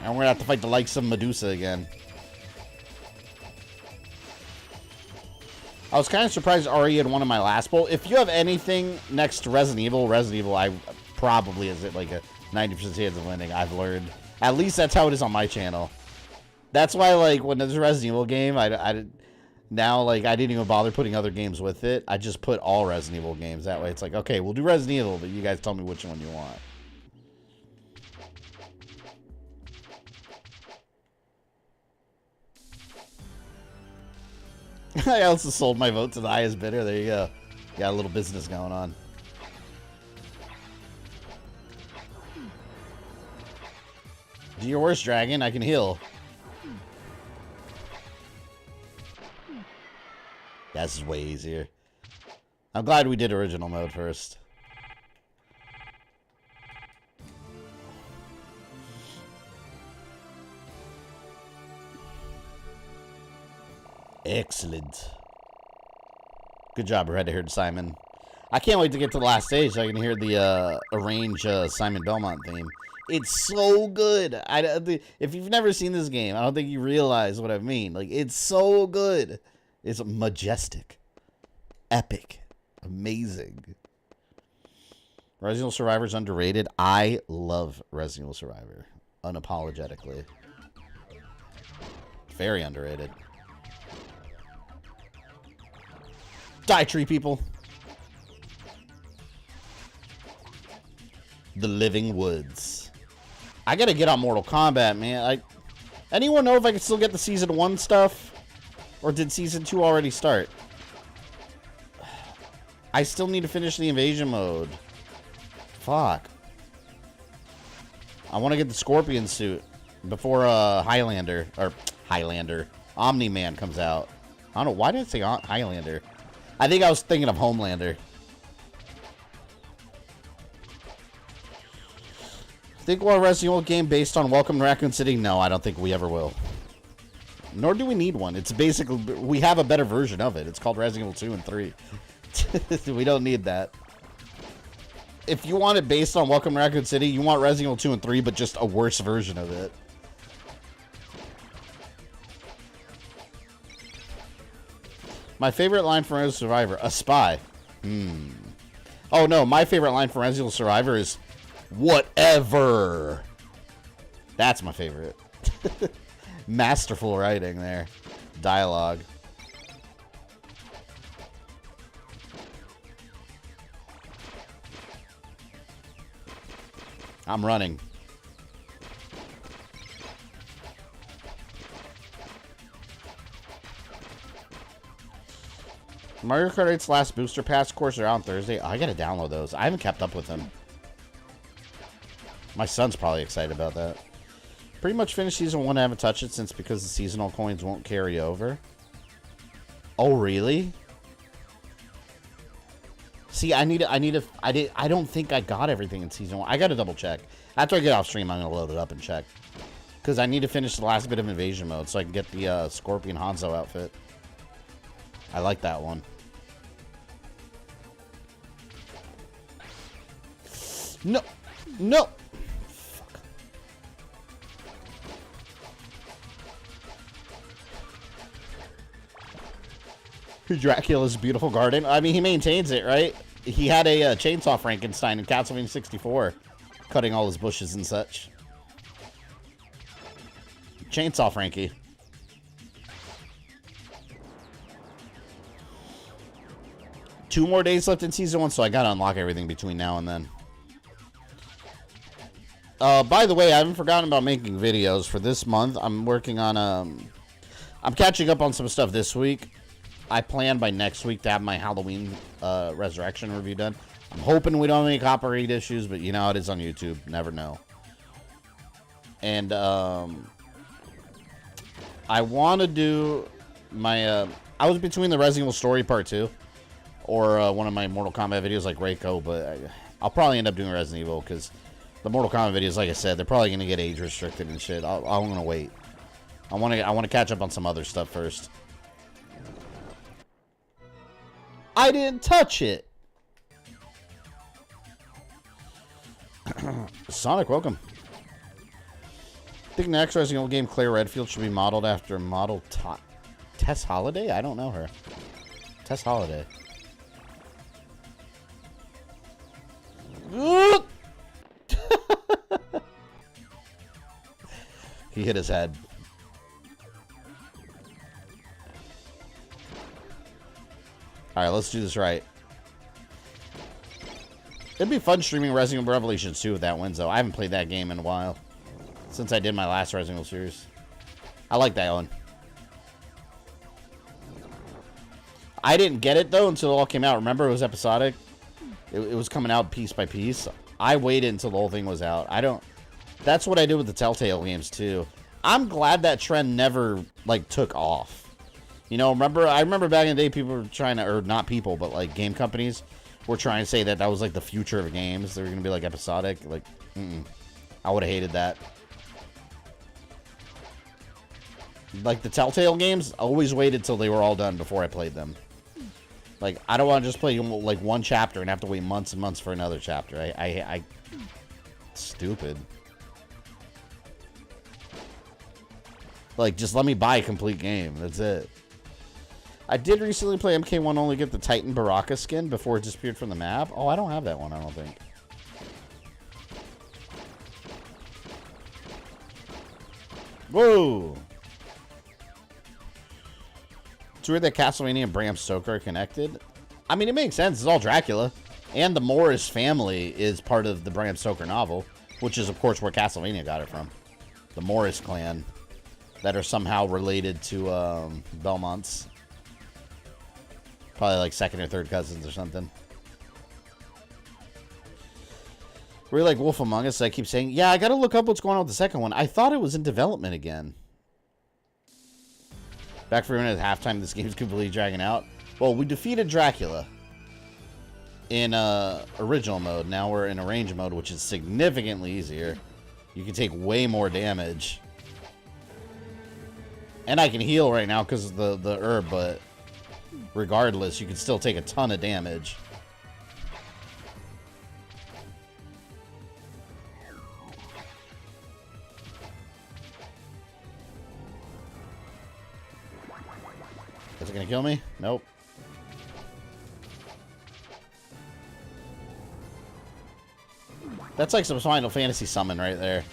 And we're gonna have to fight the likes of Medusa again. I was kind of surprised Ari had won in my last poll. If you have anything next to Resident Evil, I probably is it like a 90% chance of winning. I've learned. At least that's how it is on my channel. That's why, like, when there's a Resident Evil game, I didn't even bother putting other games with it. I just put all Resident Evil games. That way it's like, okay, we'll do Resident Evil, but you guys tell me which one you want. I also sold my vote to the highest bidder. There you go. Got a little business going on. Do your worst, dragon. I can heal. This is way easier. I'm glad we did original mode first. Excellent. Good job, red-haired Simon. I can't wait to get to the last stage so I can hear the arrange Simon Belmont theme. It's so good. If you've never seen this game, I don't think you realize what I mean. Like, it's so good. It's majestic, epic, amazing. Resident Evil Survivor is underrated. I love Resident Evil Survivor, unapologetically. Very underrated. Die, tree people. The Living Woods. I gotta get on Mortal Kombat, man. Anyone know if I can still get the Season 1 stuff? Or did Season 2 already start? I still need to finish the invasion mode. Fuck. I want to get the Scorpion suit before Highlander. Or Highlander. Omni-Man comes out. I don't know. Why did I say Highlander? I think I was thinking of Homelander. Think we'll have a Resident Evil game based on Welcome to Raccoon City? No, I don't think we ever will. Nor do we need one. It's basically, we have a better version of it. It's called Resident Evil 2 and 3. We don't need that. If you want it based on Welcome to Raccoon City, you want Resident Evil 2 and 3, but just a worse version of it. My favorite line from Resident Evil Survivor, a spy. Oh no, my favorite line from Resident Evil Survivor is, whatever. That's my favorite. Masterful writing there. Dialogue. I'm running. Mario Kart 8's last booster pass course are out on Thursday. Oh, I gotta download those. I haven't kept up with them. My son's probably excited about that. Pretty much finished Season 1. I haven't touched it since because the seasonal coins won't carry over. Oh, really? See, I don't think I got everything in Season 1. I gotta double check. After I get off stream, I'm gonna load it up and check. Because I need to finish the last bit of Invasion Mode so I can get the Scorpion Hanzo outfit. I like that one. No! No! Fuck. Dracula's beautiful garden. I mean, he maintains it, right? He had a chainsaw Frankenstein in Castlevania 64, cutting all his bushes and such. Chainsaw Frankie. Two more days left in Season 1, so I gotta unlock everything between now and then. By the way, I haven't forgotten about making videos for this month. I'm working on, I'm catching up on some stuff this week. I plan by next week to have my Halloween, Resurrection review done. I'm hoping we don't have any copyright issues, but you know how it is on YouTube. Never know. And, I want to do my, I was between the Resident Evil Story Part 2 or, one of my Mortal Kombat videos like Reiko, but I'll probably end up doing Resident Evil because the Mortal Kombat videos, like I said, they're probably going to get age restricted and shit. I'm going to wait. I want to catch up on some other stuff first. I didn't touch it. Sonic, welcome. I think the next Resident Evil game, Claire Redfield, should be modeled after model Tess Holiday? I don't know her. Tess Holiday. He hit his head. Alright, let's do this right. It'd be fun streaming Resident Evil Revelations 2 if that wins, though. I haven't played that game in a while. Since I did my last Resident Evil series. I like that one. I didn't get it, though, until it all came out. Remember, it was episodic? It was coming out piece by piece. I waited until the whole thing was out. That's what I did with the Telltale games, too. I'm glad that trend never, like, took off. You know, I remember back in the day, people were trying to, or not people, but, like, game companies were trying to say that that was, like, the future of games. They were going to be, like, episodic. Like, I would have hated that. Like, the Telltale games, I always waited till they were all done before I played them. Like, I don't want to just play, like, one chapter and have to wait months and months for another chapter. Stupid. Like, just let me buy a complete game. That's it. I did recently play MK1 only get the Titan Baraka skin before it disappeared from the map. Oh, I don't have that one, I don't think. Whoa! It's weird that Castlevania and Bram Stoker are connected. I mean, it makes sense. It's all Dracula. And the Morris family is part of the Bram Stoker novel, which is, of course, where Castlevania got it from. The Morris clan that are somehow related to Belmonts. Probably like second or third cousins or something. Really like Wolf Among Us, I keep saying. Yeah, I gotta look up what's going on with the second one. I thought it was in development again. Back for a minute at halftime, this game's completely dragging out. Well, we defeated Dracula in original mode. Now we're in arrange mode, which is significantly easier. You can take way more damage. And I can heal right now because of the herb, but regardless, you can still take a ton of damage. Is it gonna kill me? Nope. That's like some Final Fantasy summon right there.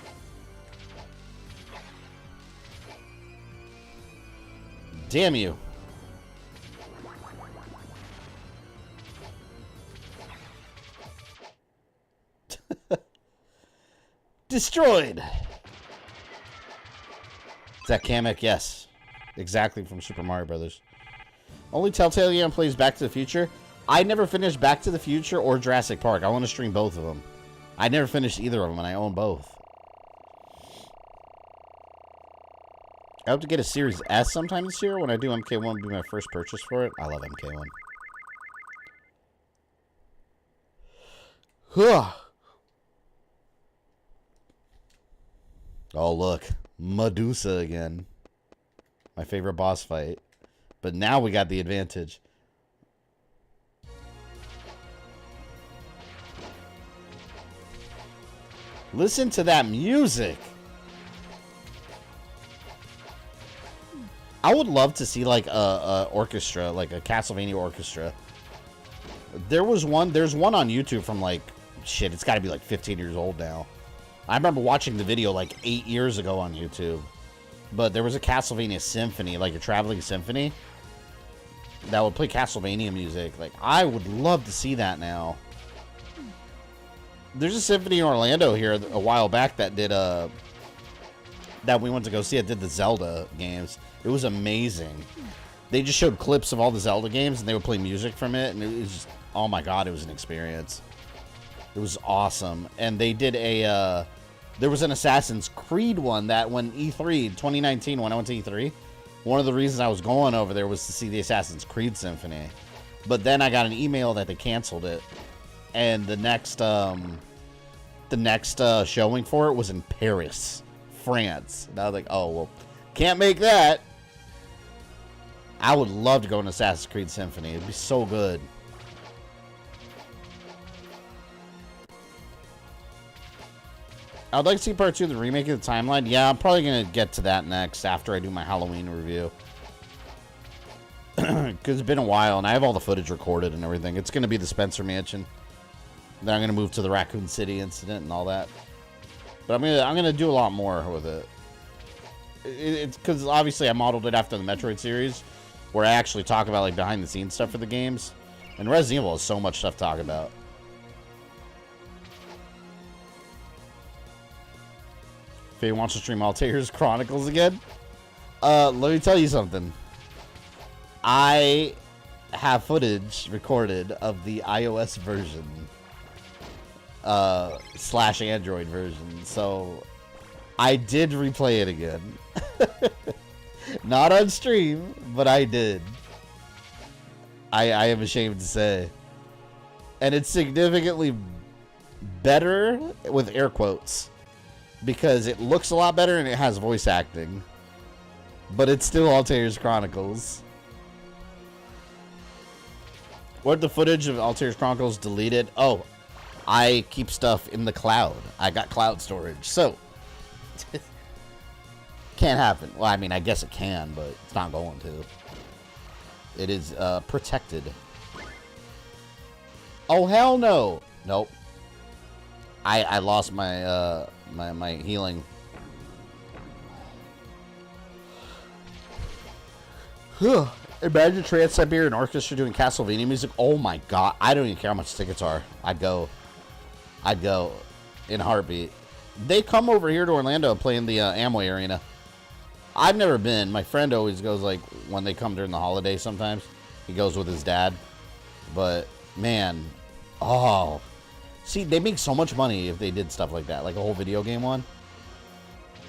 Damn you. Destroyed. Is that Kamek? Yes. Exactly from Super Mario Brothers. Only Telltale game plays Back to the Future. I never finished Back to the Future or Jurassic Park. I want to stream both of them. I never finished either of them, and I own both. I hope to get a Series S sometime this year. When I do, MK1 will be my first purchase for it. I love MK1. Huh. Oh, look. Medusa again. My favorite boss fight. But now we got the advantage. Listen to that music. I would love to see like a orchestra, like a Castlevania orchestra. There's one on YouTube from like, shit, it's got to be like 15 years old now. I remember watching the video like 8 years ago on YouTube. But there was a Castlevania symphony, like a traveling symphony, that would play Castlevania music. Like, I would love to see that now. There's a symphony in Orlando here a while back that did that we went to go see. It did the Zelda games. It was amazing. They just showed clips of all the Zelda games, and they would play music from it, and it was just, oh my god, it was an experience. It was awesome. And they did a, there was an Assassin's Creed one that when E3, 2019, when I went to E3, one of the reasons I was going over there was to see the Assassin's Creed Symphony. But then I got an email that they canceled it. And the next showing for it was in Paris, France. And I was like, oh, well, can't make that. I would love to go to Assassin's Creed Symphony. It'd be so good. I'd like to see part 2 of the remake of the timeline. Yeah, I'm probably going to get to that next after I do my Halloween review. Because it's been a while, and I have all the footage recorded and everything. It's going to be the Spencer Mansion. Then I'm going to move to the Raccoon City incident and all that. But I'm gonna do a lot more with it. It's because obviously I modeled it after the Metroid series, where I actually talk about like behind the scenes stuff for the games. And Resident Evil has so much stuff to talk about. Faye wants to stream Altair's Chronicles again. Let me tell you something. I have footage recorded of the iOS version. / Android version. So I did replay it again. Not on stream, but I did. I am ashamed to say. And it's significantly better with air quotes. Because it looks a lot better and it has voice acting. But it's still Altair's Chronicles. What the footage of Altair's Chronicles deleted? Oh, I keep stuff in the cloud. I got cloud storage. So, can't happen. Well, I mean, I guess it can, but it's not going to. It is protected. Oh, hell no. Nope. I lost my my healing. Imagine Trans-Siberian Orchestra doing Castlevania music. Oh my god. I don't even care how much tickets are. I'd go. I'd go in a heartbeat. They come over here to Orlando and play in the Amway Arena. I've never been. My friend always goes, like, when they come during the holiday sometimes. He goes with his dad. But, man. Oh. See, they make so much money if they did stuff like that. Like a whole video game one.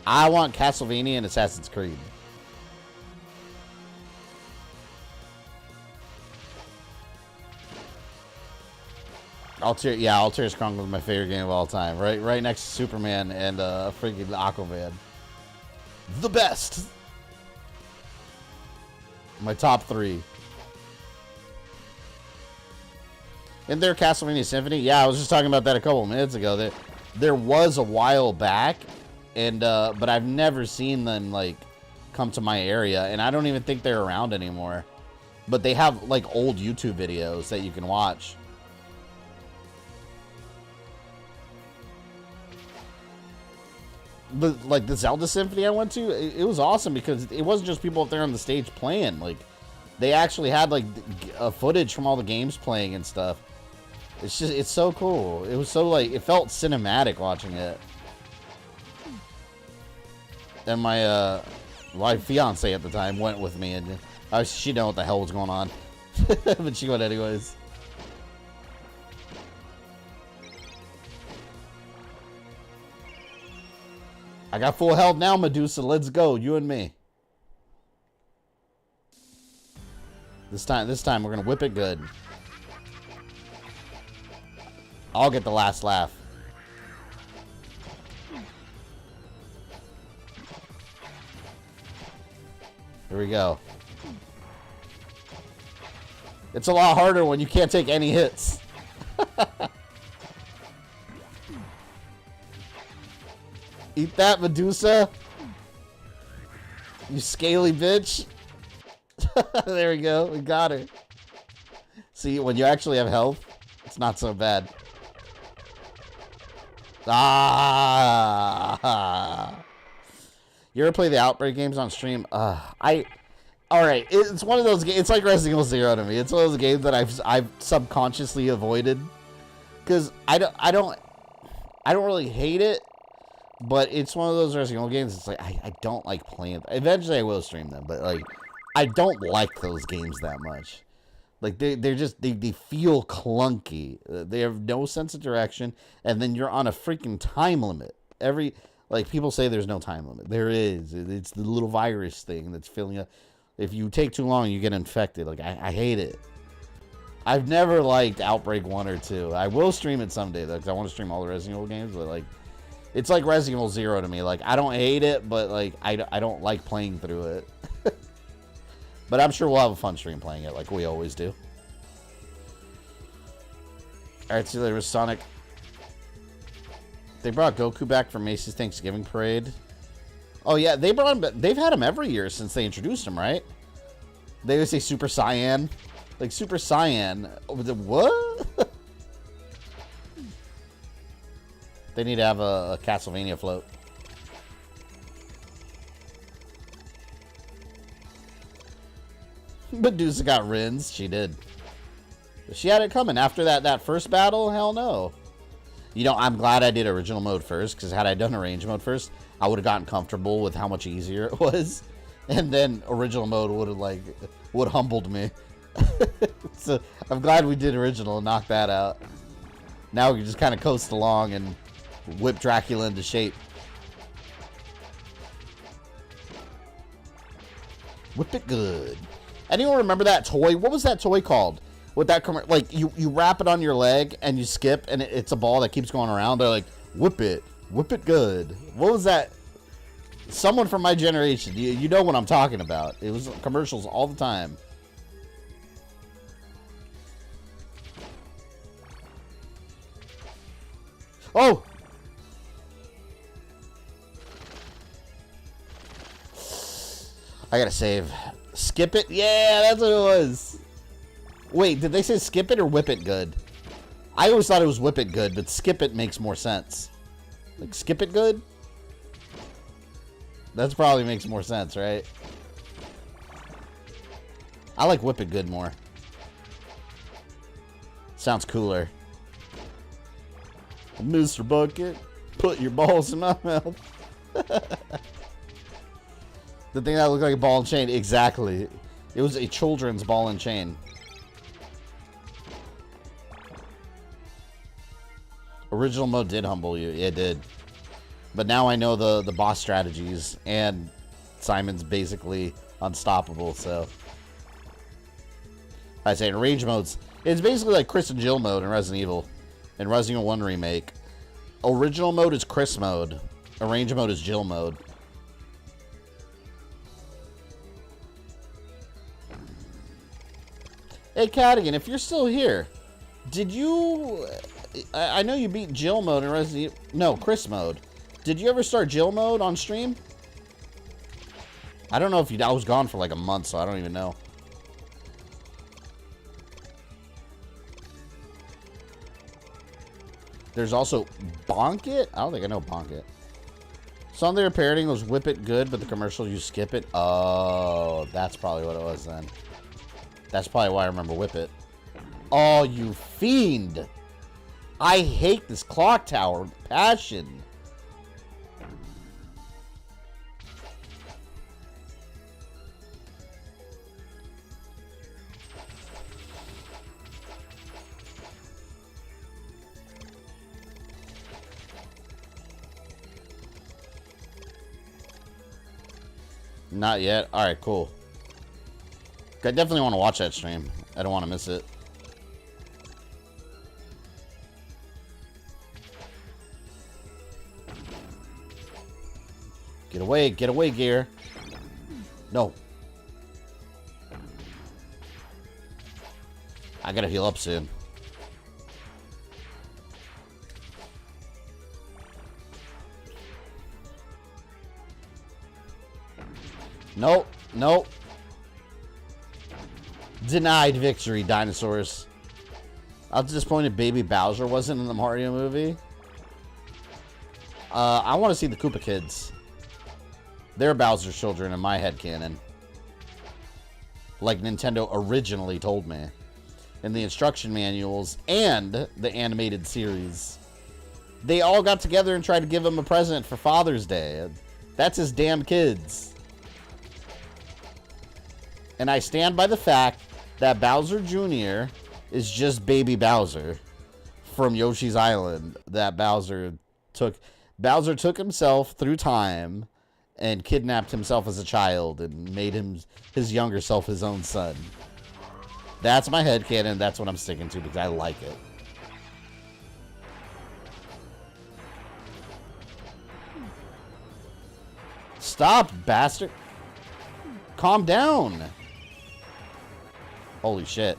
I want Castlevania and Assassin's Creed. Alterna's Chronicles is my favorite game of all time. Right next to Superman and freaking Aquaman. The best. My top 3. And their Castlevania Symphony. Yeah, I was just talking about that a couple minutes ago. There was a while back, and but I've never seen them like come to my area, and I don't even think they're around anymore. But they have like old YouTube videos that you can watch. But like the Zelda Symphony I went to, it was awesome because it wasn't just people up there on the stage playing. Like they actually had like footage from all the games playing and stuff. It's so cool. It was so like, it felt cinematic watching it. And my fiance at the time went with me, and she didn't know what the hell was going on, but she went anyways. I got full health now, Medusa. Let's go, you and me. This time we're gonna whip it good. I'll get the last laugh. Here we go. It's a lot harder when you can't take any hits. Eat that, Medusa. You scaly bitch. There we go. We got her. See, when you actually have health, it's not so bad. Ah. You ever play the Outbreak games on stream? Alright, it's one of those games. It's like Resident Evil 0 to me. It's one of those games that I've subconsciously avoided because I don't really hate it, but it's one of those Resident Evil games. It's like I don't like playing. Eventually, I will stream them, but like I don't like those games that much. Like they feel clunky. They have no sense of direction, and then you're on a freaking time limit. Like people say there's no time limit. There is. It's the little virus thing that's filling up. If you take too long, you get infected. Like I hate it. I've never liked Outbreak 1 or 2. I will stream it someday though, because I want to stream all the Resident Evil games. But like, it's like Resident Evil 0 to me. Like I don't hate it, but like I don't like playing through it. But I'm sure we'll have a fun stream playing it, like we always do. Alright, so there was Sonic. They brought Goku back for Macy's Thanksgiving Parade. Oh yeah, they've had him every year since they introduced him, right? They always say Super Saiyan. Like Super Saiyan. What? They need to have a Castlevania float. Medusa got Rins. She did. She had it coming after that first battle. Hell no. You know, I'm glad I did original mode first, because had I done arrange mode first, I would have gotten comfortable with how much easier it was, and then original mode would humbled me. So I'm glad we did original and knocked that out. Now we can just kind of coast along and whip Dracula into shape. Whip it good. Anyone remember that toy? What was that toy called? With that, like, you wrap it on your leg and you skip and it's a ball that keeps going around. They're like, whip it good. What was that? Someone from my generation, you know what I'm talking about. It was commercials all the time. Oh! I gotta save. Skip it? Yeah, that's what it was. Wait, did they say skip it or whip it good? I always thought it was whip it good, but skip it makes more sense. Like, skip it good? That probably makes more sense, right? I like Whip It Good more. Sounds cooler. Mr. Bucket, put your balls in my mouth. The thing that looked like a ball and chain. Exactly. It was a children's ball and chain. Original mode did humble you. It did. But now I know the boss strategies, and Simon's basically unstoppable, so. I say in range modes, it's basically like Chris and Jill mode in Resident Evil. In Resident Evil 1 Remake. Original mode is Chris mode. Arrange mode is Jill mode. Hey, Cadigan, if you're still here, did you... I know you beat Jill mode in Resident Evil... No, Chris mode. Did you ever start Jill mode on stream? I don't know if you... I was gone for like a month, so I don't even know. There's also Bonk It? I don't think I know Bonk It. Song they were parroting was Whip It Good, but the commercial you skip it. Oh, that's probably what it was then. That's probably why I remember Whip It. Oh, you fiend! I hate this clock tower with passion. Not yet. Alright, cool. I definitely want to watch that stream. I don't want to miss it. Get away, gear. No. I gotta heal up soon. Nope, nope. Denied victory, dinosaurs. I was disappointed Baby Bowser wasn't in the Mario movie. I want to see the Koopa Kids. They're Bowser's children in my headcanon. Like Nintendo originally told me. In the instruction manuals and the animated series. They all got together and tried to give him a present for Father's Day. That's his damn kids. And I stand by the fact that Bowser Jr. is just baby Bowser from Yoshi's Island. That Bowser took himself through time and kidnapped himself as a child and made him his younger self his own son. That's my headcanon. That's what I'm sticking to because I like it. Stop, bastard. Calm down. Holy shit.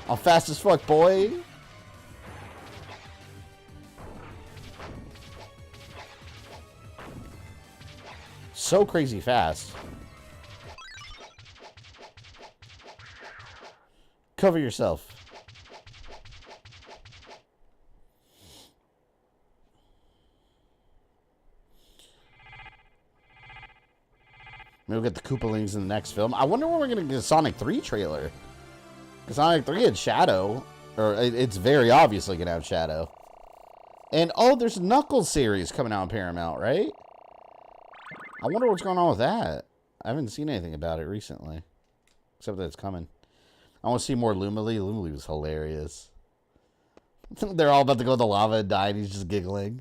I'm fast as fuck, boy. So crazy fast. Cover yourself. Maybe we'll get the Koopalings in the next film. I wonder when we're going to get a Sonic 3 trailer. Because Sonic 3 had Shadow. Or it's very obviously going to have Shadow. And, oh, there's a Knuckles series coming out on Paramount, right? I wonder what's going on with that. I haven't seen anything about it recently. Except that it's coming. I want to see more Lumily. Lumily was hilarious. They're all about to go in the lava and die, and he's just giggling.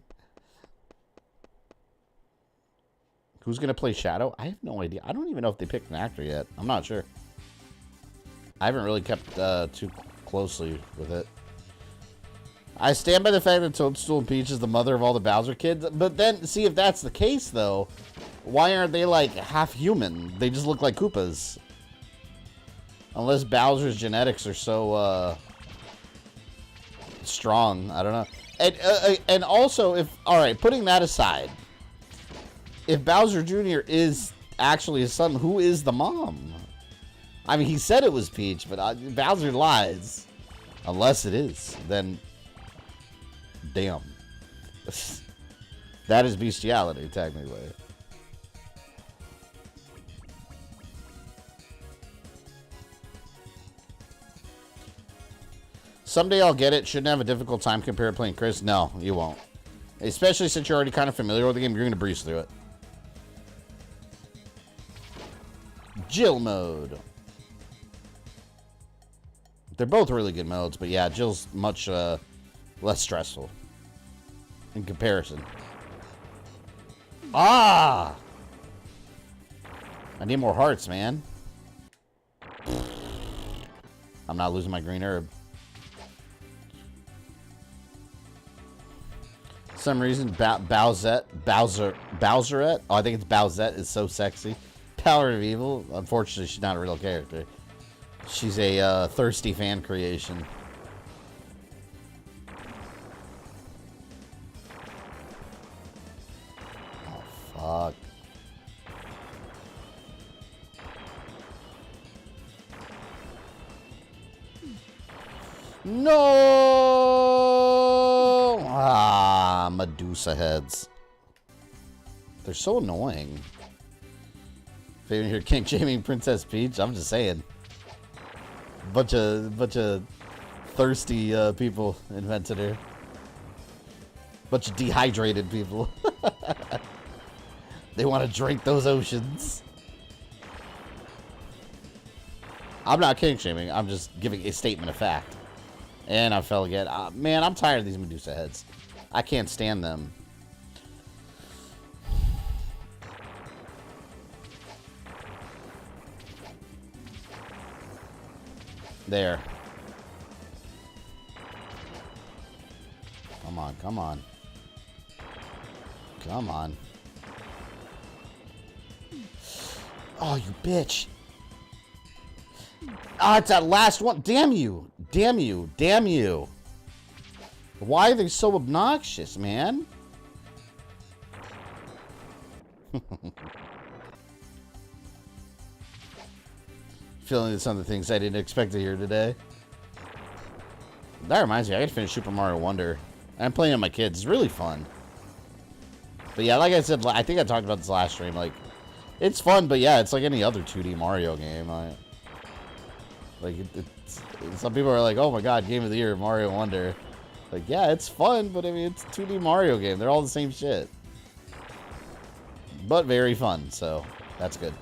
Who's going to play Shadow? I have no idea. I don't even know if they picked an actor yet. I'm not sure. I haven't really kept too closely with it. I stand by the fact that Toadstool and Peach is the mother of all the Bowser kids. But then, see, if that's the case, though, why aren't they, like, half human? They just look like Koopas. Unless Bowser's genetics are so, strong. I don't know. And also, if... Alright, putting that aside. If Bowser Jr. is actually his son, who is the mom? I mean, he said it was Peach, but Bowser lies. Unless it is, then... Damn. That is bestiality, technically. Someday I'll get it. Shouldn't have a difficult time compared to playing Chris. No, you won't. Especially since you're already kind of familiar with the game, you're going to breeze through it. Jill mode. They're both really good modes, but yeah, Jill's much less stressful in comparison. Ah! I need more hearts, man. I'm not losing my green herb. For some reason, Bowsette. Oh, I think it's Bowsette is so sexy. Power of Evil. Unfortunately, she's not a real character. She's a thirsty fan creation. Oh, fuck. No! Ah, Medusa heads. They're so annoying. If you hear King Jamie Princess Peach, I'm just saying. Bunch of thirsty people invented her. Bunch of dehydrated people. They want to drink those oceans. I'm not king shaming. I'm just giving a statement of fact. And I fell again. Man, I'm tired of these Medusa heads. I can't stand them. There. Come on, come on. Come on. Oh, you bitch. Ah, it's that last one. Damn you. Damn you. Damn you. Why are they so obnoxious, man? Feeling some of the things I didn't expect to hear today. That reminds me, I gotta finish Super Mario Wonder. I'm playing with my kids. It's really fun. But yeah, like I said, I think I talked about this last stream. Like, it's fun, but yeah, it's like any other 2D Mario game. Some people are like, oh my god, Game of the Year, Mario Wonder. Like, yeah, it's fun, but I mean, it's a 2D Mario game. They're all the same shit. But very fun, so that's good.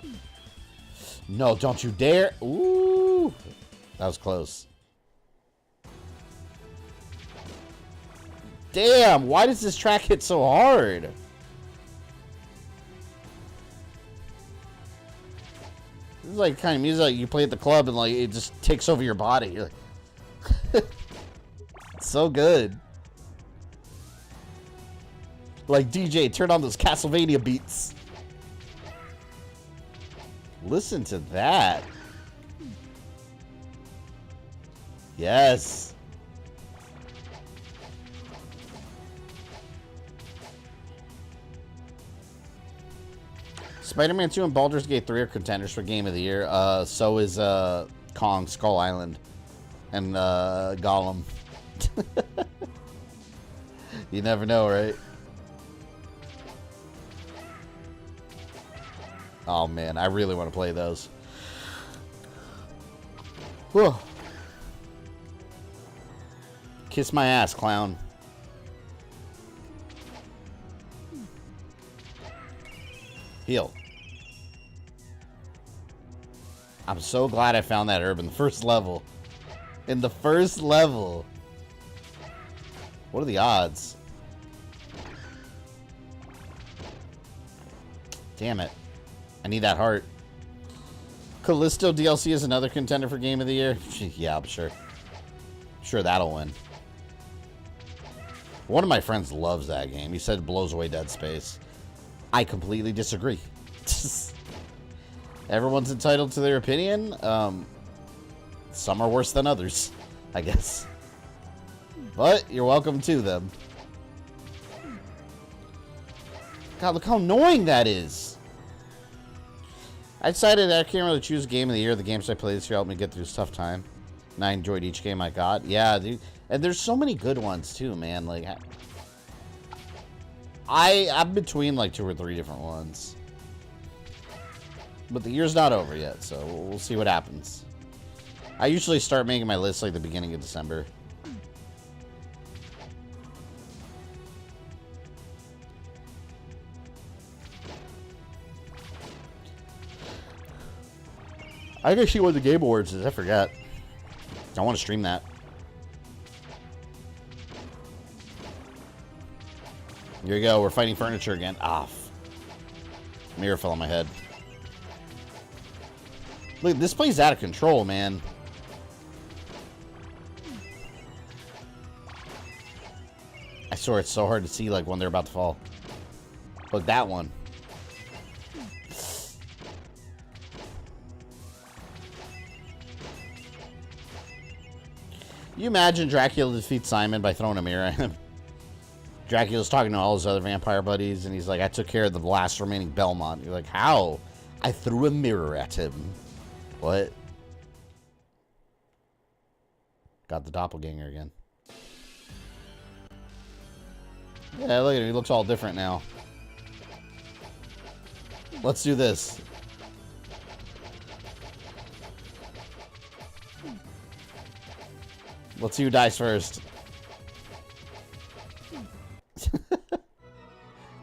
No, don't you dare. Ooh. That was close. Damn, why does this track hit so hard? This is like kind of music like you play at the club and like it just takes over your body. You're like so good. Like, DJ, turn on those Castlevania beats. Listen to that. Yes. Spider-Man 2 and Baldur's Gate 3 are contenders for Game of the Year. So is Kong, Skull Island, and Gollum. You never know, right? Oh man, I really want to play those. Whew. Kiss my ass, clown. Heal. I'm so glad I found that herb in the first level. In the first level. What are the odds? Damn it. I need that heart. Callisto DLC is another contender for Game of the Year. Yeah, I'm sure. I'm sure that'll win. One of my friends loves that game. He said it blows away Dead Space. I completely disagree. Everyone's entitled to their opinion. Some are worse than others, I guess. But you're welcome to them. God, look how annoying that is. I decided that I can't really choose Game of the Year. The games I played this year helped me get through this tough time. And I enjoyed each game I got. Yeah, dude. And there's so many good ones, too, man. Like, I'm between, like, 2 or 3 different ones. But the year's not over yet, so we'll see what happens. I usually start making my list, like, the beginning of December. I gotta see what the Game Awards is. I forgot. I want to stream that. Here we go. We're fighting furniture again. Ah, mirror fell on my head. Look, this place out of control, man. I swear it's so hard to see, like, when they're about to fall. Look, that one. You imagine Dracula defeats Simon by throwing a mirror at him? Dracula's talking to all his other vampire buddies, and he's like, I took care of the last remaining Belmont. You're like, how? I threw a mirror at him. What? Got the doppelganger again. Yeah, look at him. He looks all different now. Let's do this. Let's see who dies first.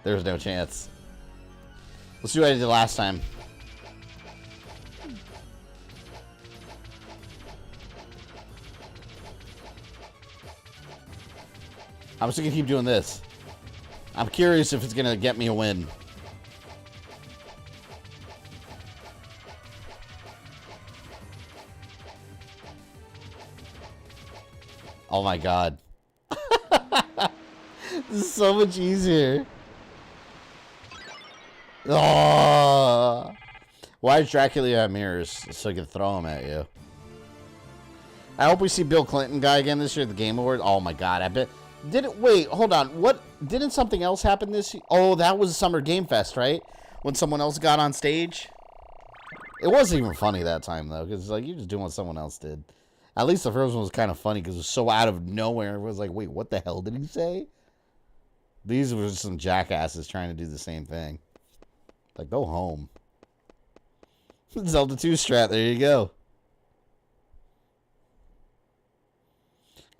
There's no chance. Let's see what I did last time. I'm just gonna keep doing this. I'm curious if it's gonna get me a win. Oh my god. This is so much easier. Oh. Why does Dracula have mirrors? So he can throw them at you. I hope we see Bill Clinton guy again this year at the Game Awards. Oh my god, I bet. Did it? Wait, hold on. What? Didn't something else happen this year? Oh, that was Summer Game Fest, right? When someone else got on stage? It wasn't even funny that time, though, because like, you're just doing what someone else did. At least the first one was kind of funny because it was so out of nowhere. It was like, wait, what the hell did he say? These were just some jackasses trying to do the same thing. Like, go home. Zelda 2 strat, there you go.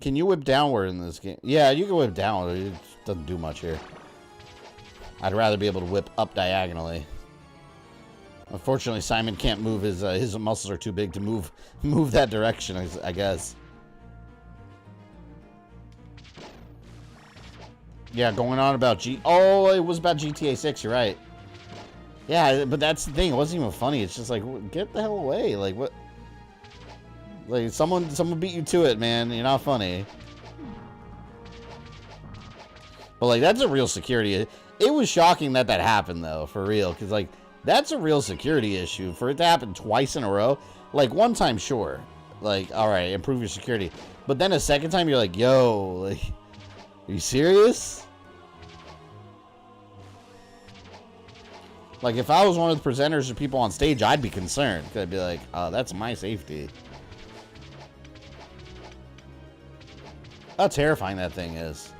Can you whip downward in this game? Yeah, you can whip downward. It doesn't do much here. I'd rather be able to whip up diagonally. Unfortunately, Simon can't move. His muscles are too big to move that direction, I guess. Yeah, going on about Oh, it was about GTA 6. You're right. Yeah, but that's the thing. It wasn't even funny. It's just like, get the hell away. Like, what? Like, someone beat you to it, man. You're not funny. But, like, that's a real security. It was shocking that happened, though, for real. Because, like, that's a real security issue. For it to happen twice in a row. Like, one time, sure. Like, alright, improve your security. But then a second time, you're like, yo, like, are you serious? Like, if I was one of the presenters or people on stage, I'd be concerned. Because I'd be like, that's my safety. How terrifying that thing is.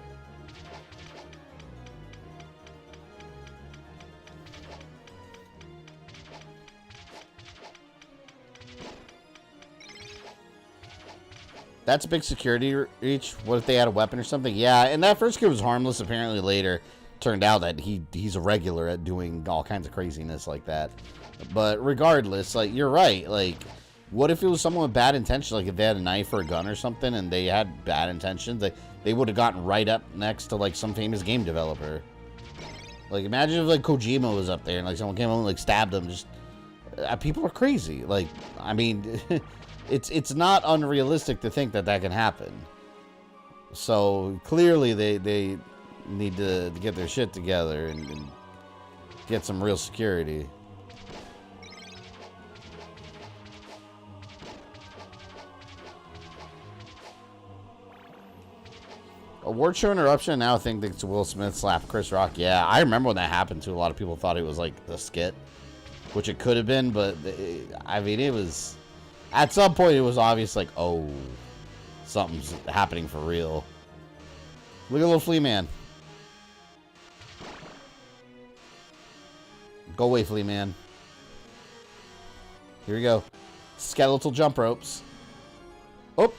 That's a big security reach. What if they had a weapon or something? Yeah, and that first kid was harmless. Apparently later turned out that he's a regular at doing all kinds of craziness like that. But regardless, like, you're right. Like, what if it was someone with bad intentions? Like, if they had a knife or a gun or something and they had bad intentions, they would have gotten right up next to, like, some famous game developer. Like, imagine if, like, Kojima was up there and, like, someone came over and, like, stabbed him. Just, people are crazy. Like, I mean, it's not unrealistic to think that can happen. So, clearly, they need to get their shit together and get some real security. Award show interruption. Now I think it's Will Smith slapped Chris Rock. Yeah, I remember when that happened too. A lot of people thought it was like a skit, which it could have been, but I mean, it was at some point it was obvious. Like, oh, something's happening for real. Look at little flea man. Go away, flea man. Here we go. Skeletal jump ropes. Oh.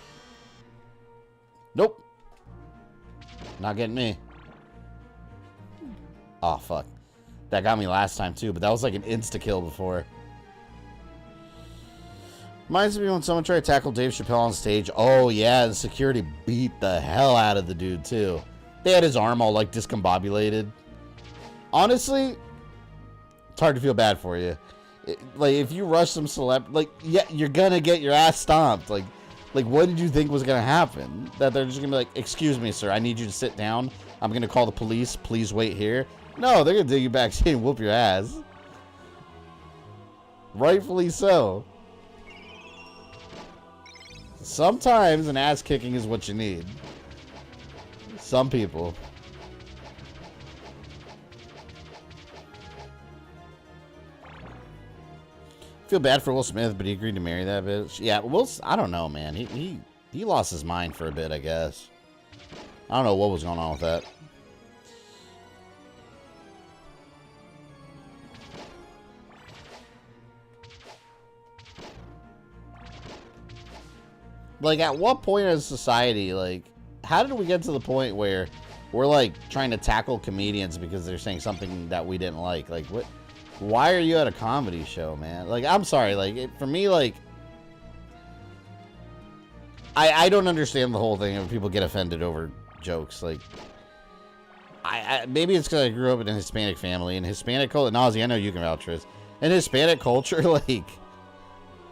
Nope. Not getting me. Oh, fuck. That got me last time, too. But that was like an insta-kill before. Reminds me when someone tried to tackle Dave Chappelle on stage. Oh, yeah, the security beat the hell out of the dude, too. They had his arm all, like, discombobulated. Honestly, it's hard to feel bad for you. Like, if you rush some like, yeah, you're gonna get your ass stomped. Like, what did you think was gonna happen? That they're just gonna be like, excuse me, sir, I need you to sit down. I'm gonna call the police. Please wait here. No, they're gonna take you backstage and whoop your ass. Rightfully so. Sometimes an ass kicking is what you need. Some people. Feel bad for Will Smith, but he agreed to marry that bitch. Yeah, I don't know, man. He lost his mind for a bit, I guess. I don't know what was going on with that. Like, at what point in society, like, how did we get to the point where we're, like, trying to tackle comedians because they're saying something that we didn't like? Like, what? Why are you at a comedy show, man? Like, I'm sorry, like, for me, like, I don't understand the whole thing of people get offended over jokes. Like, maybe it's because I grew up in a Hispanic family, and Hispanic culture, Nazi, I know you can vouch for this. In Hispanic culture, like,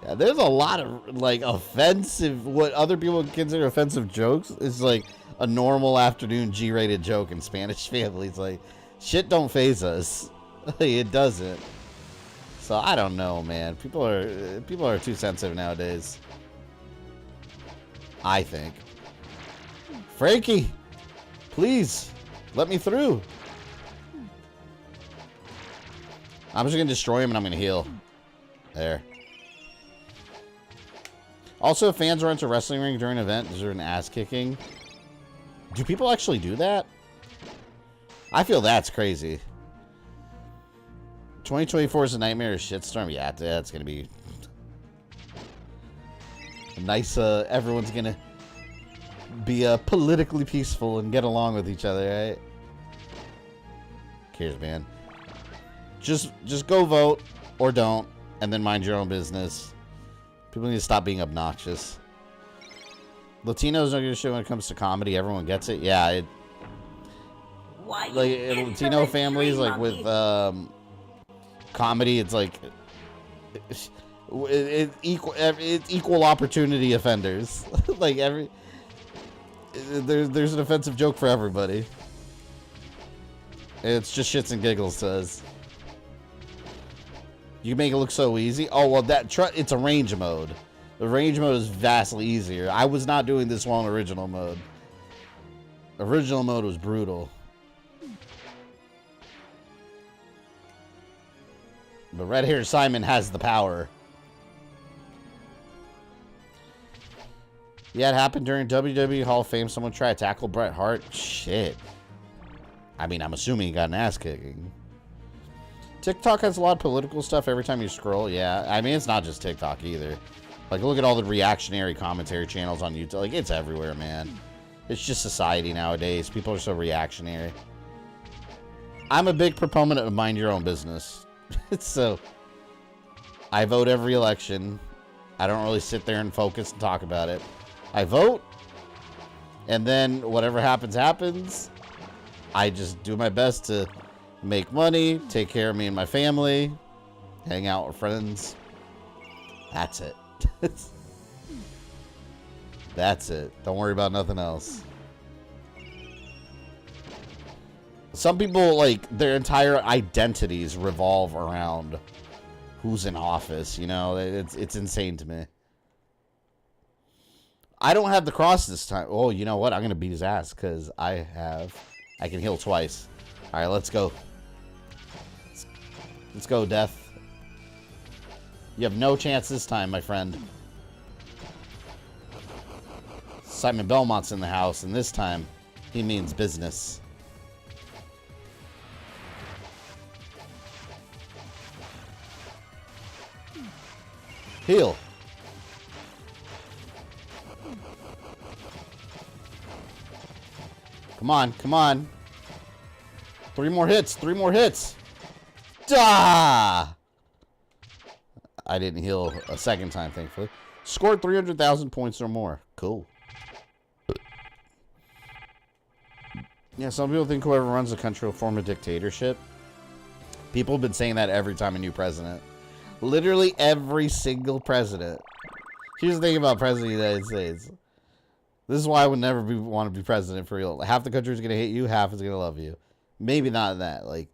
yeah, there's a lot of, like, offensive, what other people consider offensive jokes is, like, a normal afternoon G-rated joke in Spanish families. Like, shit don't faze us. It doesn't. So, I don't know, man. People are too sensitive nowadays. I think. Frankie, please, let me through. I'm just going to destroy him and I'm going to heal. There. Also, if fans run to a wrestling ring during an event, deserve an ass kicking. Do people actually do that? I feel that's crazy. 2024 is a nightmare shitstorm. Yeah, that's going to be a nice, everyone's going to be politically peaceful and get along with each other, right? Cares, man. Just go vote or don't, and then mind your own business. People need to stop being obnoxious. Latinos are good shit when it comes to comedy. Everyone gets it. Yeah, like Latino families, like with comedy, it's like it's equal opportunity offenders. Like there's an offensive joke for everybody. It's just shits and giggles, says. You make it look so easy. Oh, well, it's a range mode. The range mode is vastly easier. I was not doing this well in original mode. Original mode was brutal. But Red Hair Simon has the power. Yeah, it happened during WWE Hall of Fame. Someone tried to tackle Bret Hart. Shit. I mean, I'm assuming he got an ass kicking. TikTok has a lot of political stuff every time you scroll. Yeah, I mean, it's not just TikTok either. Like, look at all the reactionary commentary channels on YouTube. Like, it's everywhere, man. It's just society nowadays. People are so reactionary. I'm a big proponent of mind your own business. So, I vote every election. I don't really sit there and focus and talk about it. I vote, and then whatever happens, happens. I just do my best to make money, take care of me and my family, hang out with friends. That's it. That's it. Don't worry about nothing else. Some people, like, their entire identities revolve around who's in office, you know? It's insane to me. I don't have the cross this time. Oh, you know what? I'm going to beat his ass because I can heal twice. All right, let's go. Let's go, Death. You have no chance this time, my friend. Simon Belmont's in the house, and this time, he means business. Heal. Come on, come on. 3 more hits, 3 more hits. Ah! I didn't heal a second time, thankfully. Scored 300,000 points or more. Cool. Yeah, some people think whoever runs the country will form a dictatorship. People have been saying that every time a new president. Literally every single president. Here's the thing about president of the United States. This is why I would never want to be president for real. Half the country is going to hate you, half is going to love you. Maybe not that. Like,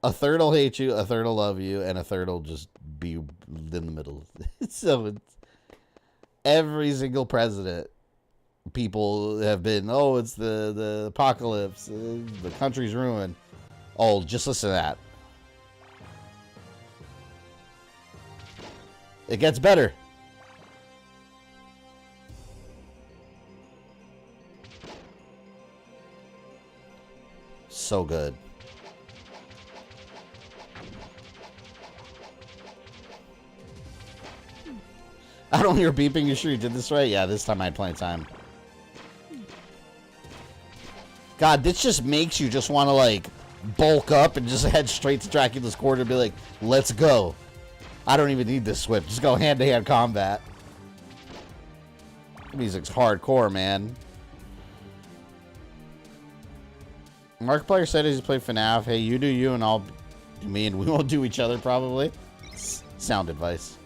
a third will hate you, a third will love you, and a third will just be in the middle. So it's every single president. People have been, oh, it's the apocalypse, the country's ruined. Oh, just listen to that. It gets better. So good. I don't hear beeping. You sure you did this right? Yeah, this time I had plenty of time. God, this just makes you just want to, like, bulk up and just head straight to Dracula's quarter and be like, let's go. I don't even need this whip. Just go hand-to-hand combat. The music's hardcore, man. Markiplier said as he played FNAF, hey, you do you and I'll do me, and we won't do each other, probably. Sound advice.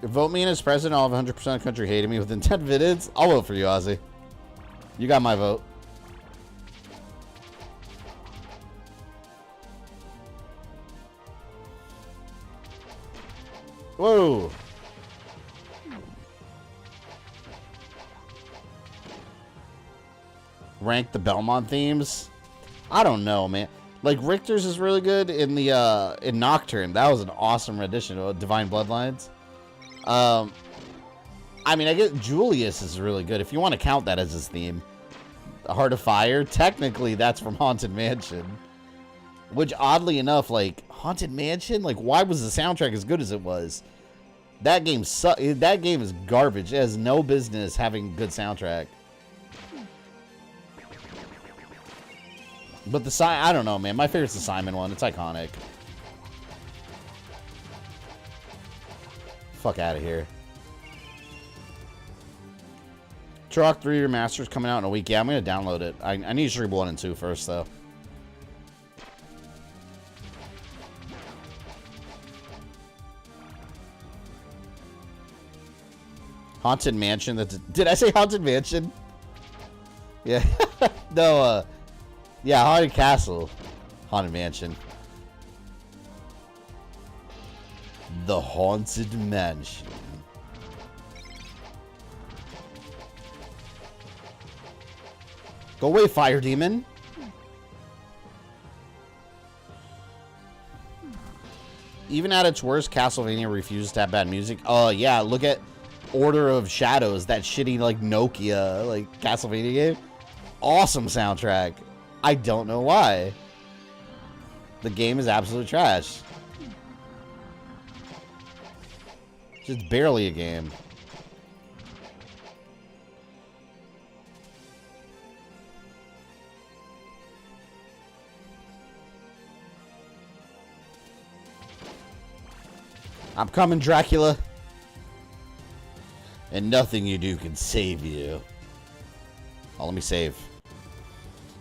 Vote me in as president, I'll have 100% of the country hating me within 10 minutes. I'll vote for you, Ozzy. You got my vote. Whoa. Rank the Belmont themes? I don't know, man. Like, Richter's is really good in the in Nocturne. That was an awesome rendition of Divine Bloodlines. I mean, I get Julius is really good. If you want to count that as his theme. Heart of Fire, technically that's from Haunted Mansion. Which, oddly enough, like, Haunted Mansion? Like, why was the soundtrack as good as it was? That game that game is garbage. It has no business having a good soundtrack. But the I don't know, man. My favorite's the Simon one. It's iconic. Fuck out of here. Turok 3 Remastered's coming out in a week. Yeah, I'm going to download it. I need to stream 1 and 2 first, though. Haunted Mansion. Did I say Haunted Mansion? Yeah. No, yeah, Haunted Castle. Haunted Mansion. The Haunted Mansion. Go away, Fire Demon. Even at its worst, Castlevania refuses to have bad music. Oh, yeah, look at Order of Shadows, that shitty, like, Nokia, like, Castlevania game. Awesome soundtrack. I don't know why. The game is absolute trash. Just barely a game. I'm coming, Dracula. And nothing you do can save you. Oh, let me save.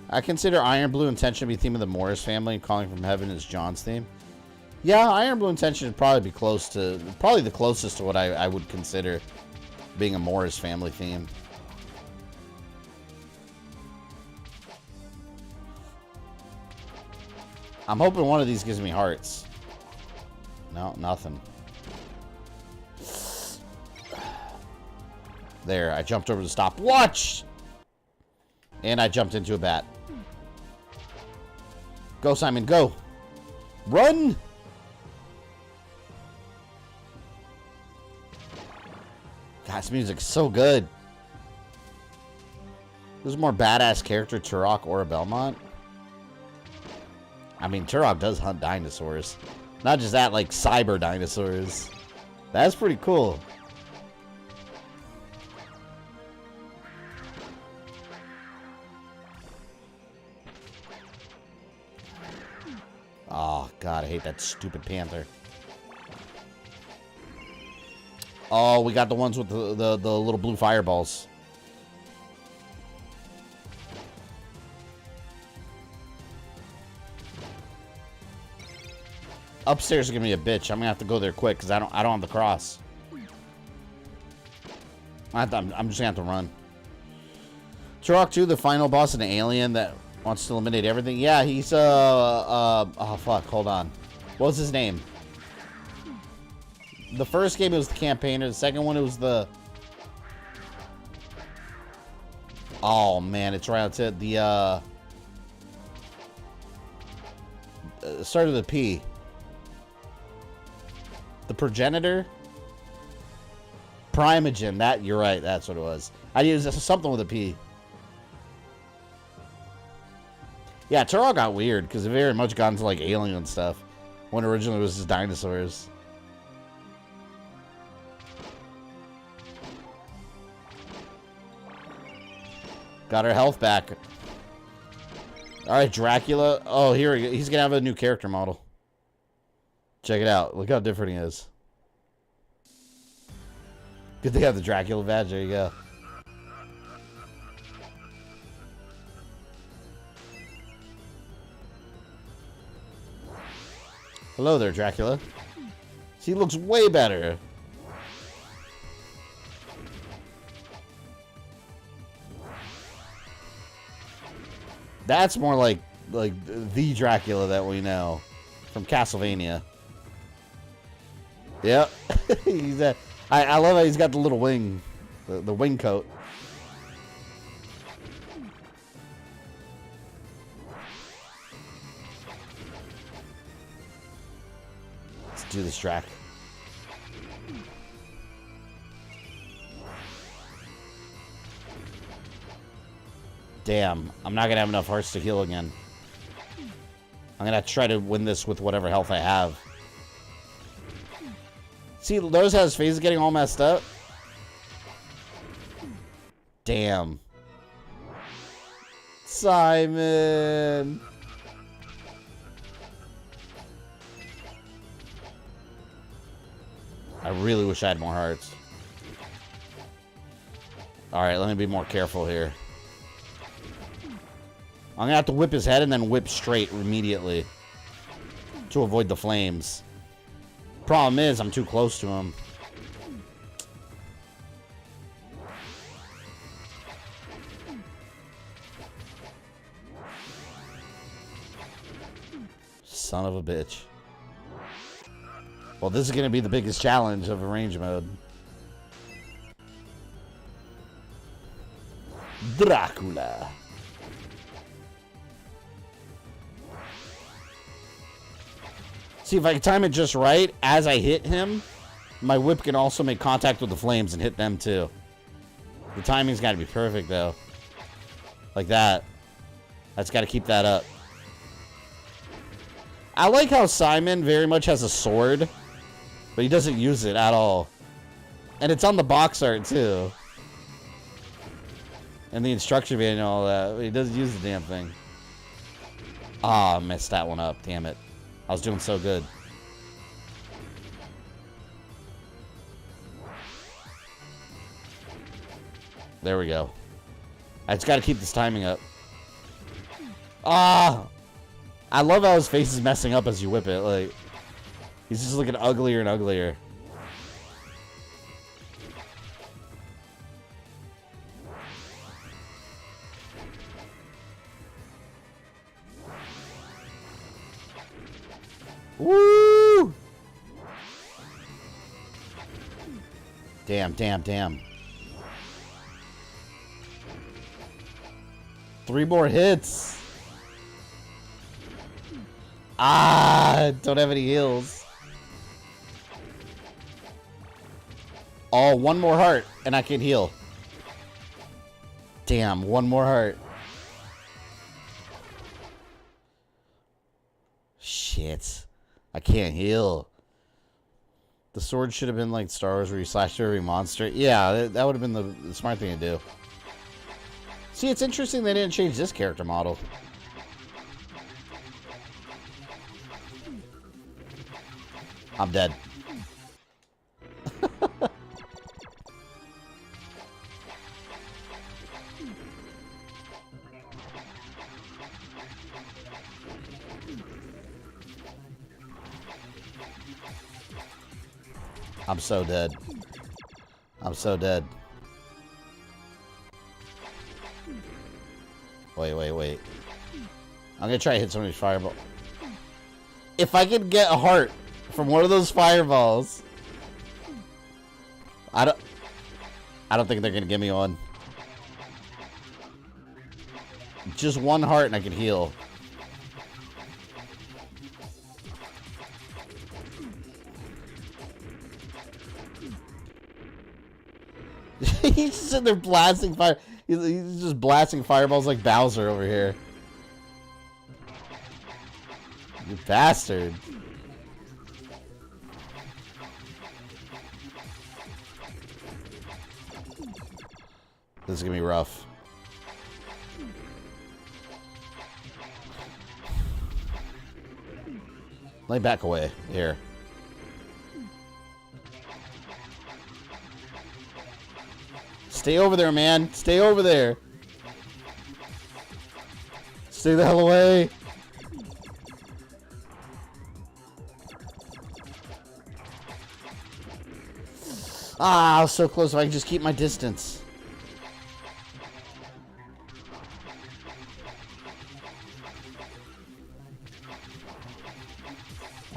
I consider Iron Blue Intention to be the theme of the Morris family, and Calling from Heaven is John's theme. Yeah, Iron Blue Intention would probably be close to, probably the closest to what I would consider being a Morris family theme. I'm hoping one of these gives me hearts. No, nothing. There, I jumped over the stopwatch! And I jumped into a bat. Go, Simon, go! Run! God, this music's so good. There's a more badass character, Turok or a Belmont. I mean, Turok does hunt dinosaurs. Not just that, like cyber dinosaurs. That's pretty cool. Oh, God, I hate that stupid panther. Oh, we got the ones with the little blue fireballs. Upstairs is gonna be a bitch. I'm gonna have to go there quick because I don't have the cross. I'm just gonna have to run. Turok 2, the final boss, an alien that wants to eliminate everything. Yeah, he's oh fuck, hold on. What was his name? The first game it was the campaigner. The second one it was the. Oh man, it's right to the start of the P. The progenitor. Primogen. That you're right. That's what it was. I used something with a P. Yeah, Turok got weird because it very much got into like alien stuff when originally it was just dinosaurs. Got our health back. Alright, Dracula. Oh, here we go. He's gonna have a new character model. Check it out. Look how different he is. Good thing I have the Dracula badge. There you go. Hello there, Dracula. He looks way better. That's more like the Dracula that we know from Castlevania. Yep. He's I love how he's got the little wing, the wing coat. Let's do this track. Damn, I'm not gonna have enough hearts to heal again. I'm gonna try to win this with whatever health I have. See, notice how his face is getting all messed up? Damn. Simon! I really wish I had more hearts. Alright, let me be more careful here. I'm gonna have to whip his head and then whip straight immediately to avoid the flames. Problem is, I'm too close to him. Son of a bitch. Well, this is gonna be the biggest challenge of arrange mode. Dracula. See, if I can time it just right, as I hit him, my whip can also make contact with the flames and hit them too. The timing's got to be perfect, though. Like that. That's got to keep that up. I like how Simon very much has a sword, but he doesn't use it at all. And it's on the box art, too. And the instruction manual and all that. But he doesn't use the damn thing. Ah, I messed that one up. Damn it. I was doing so good. There we go. I just got to keep this timing up. Ah! I love how his face is messing up as you whip it. Like, he's just looking uglier and uglier. Woo! Damn, damn, damn. 3 more hits. Ah, don't have any heals. Oh, 1 more heart and I can heal. Damn, 1 more heart. Shit. I can't heal. The sword should have been like Star Wars where you slash through every monster. Yeah, that would have been the smart thing to do. See, it's interesting they didn't change this character model. I'm dead. I'm so dead. I'm so dead. Wait, wait, wait. I'm gonna try to hit some of these fireballs. If I can get a heart from one of those fireballs, I don't think they're gonna give me one. Just one heart and I can heal. He's just sitting there blasting fire. He's just blasting fireballs like Bowser over here. You bastard. This is gonna be rough. Let me back away. Here. Stay over there, man. Stay over there. Stay the hell away. Ah, I was so close. If I can just keep my distance.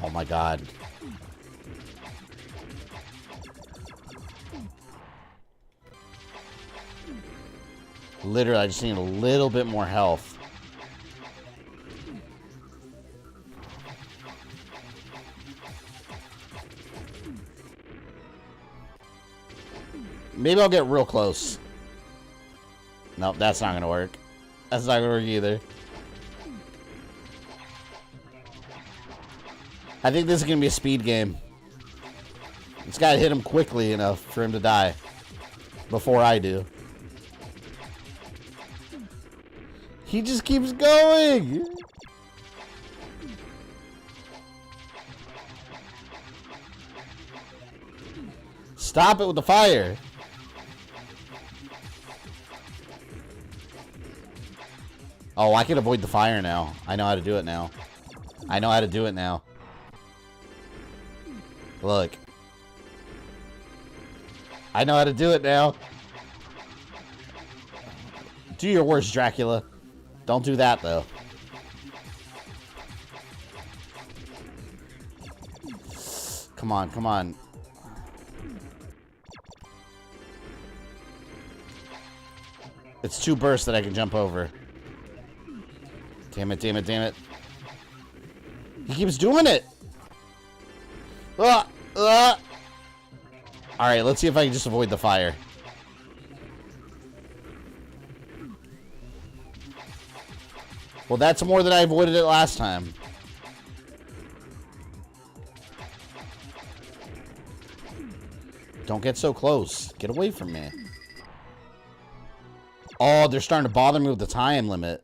Oh my god. Literally, I just need a little bit more health. Maybe I'll get real close. Nope, that's not gonna work. That's not gonna work either. I think this is gonna be a speed game. It's gotta hit him quickly enough for him to die. Before I do. He just keeps going! Stop it with the fire! Oh, I can avoid the fire now. I know how to do it now. I know how to do it now. Look. I know how to do it now. Do your worst, Dracula. Don't do that, though. Come on, come on. It's 2 bursts that I can jump over. Damn it, damn it, damn it. He keeps doing it! Alright, let's see if I can just avoid the fire. Well, that's more than I avoided it last time. Don't get so close. Get away from me. Oh, they're starting to bother me with the time limit.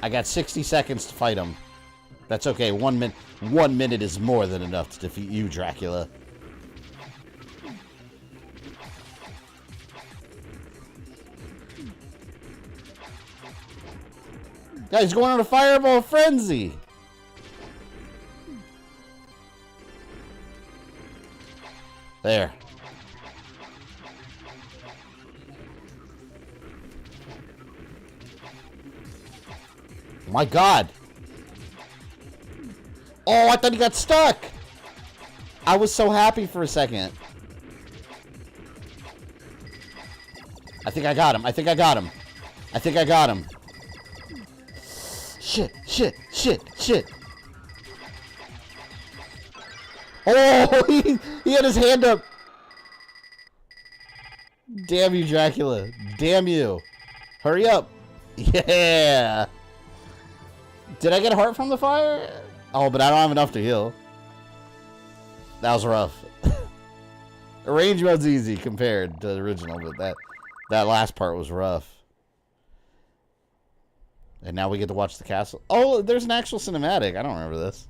I got 60 seconds to fight them. That's okay. 1 minute. 1 minute is more than enough to defeat you, Dracula. Guys, going on a fireball frenzy. There. My God. Oh, I thought he got stuck. I was so happy for a second. I think I got him. I think I got him. I think I got him. Shit, shit, shit, shit. Oh, he had his hand up. Damn you, Dracula. Damn you. Hurry up. Yeah. Did I get a heart from the fire? Oh, but I don't have enough to heal. That was rough. Arrange mode's easy compared to the original, but that last part was rough. And now we get to watch the castle. Oh, there's an actual cinematic. I don't remember this.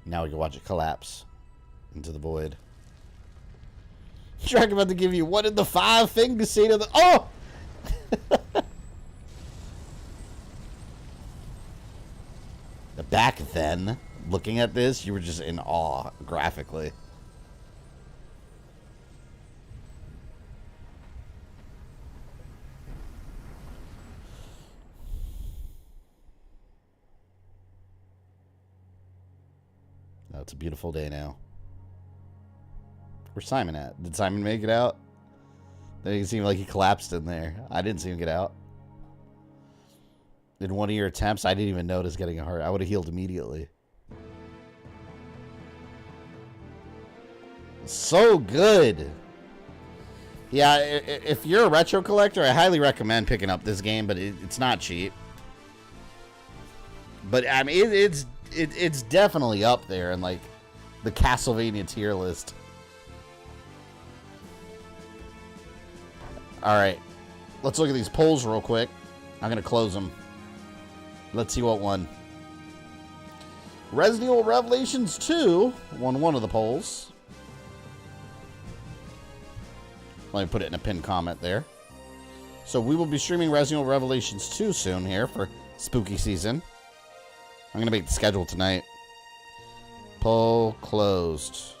Now we can watch it collapse into the void. Shrek about to give you what did the 5 things say to the... Oh! Back then, looking at this, you were just in awe graphically. Oh, it's a beautiful day now. Where's Simon at? Did Simon make it out? It seemed like he collapsed in there. I didn't see him get out. In one of your attempts, I didn't even notice getting a heart. I would have healed immediately. So good. Yeah, if you're a retro collector, I highly recommend picking up this game, but it's not cheap. But I mean, it's definitely up there in like the Castlevania tier list. All right, let's look at these polls real quick. I'm gonna close them. Let's see what won. Resident Evil Revelations 2 won one of the polls. Let me put it in a pinned comment there. So we will be streaming Resident Evil Revelations 2 soon here for spooky season. I'm going to make the schedule tonight. Poll closed.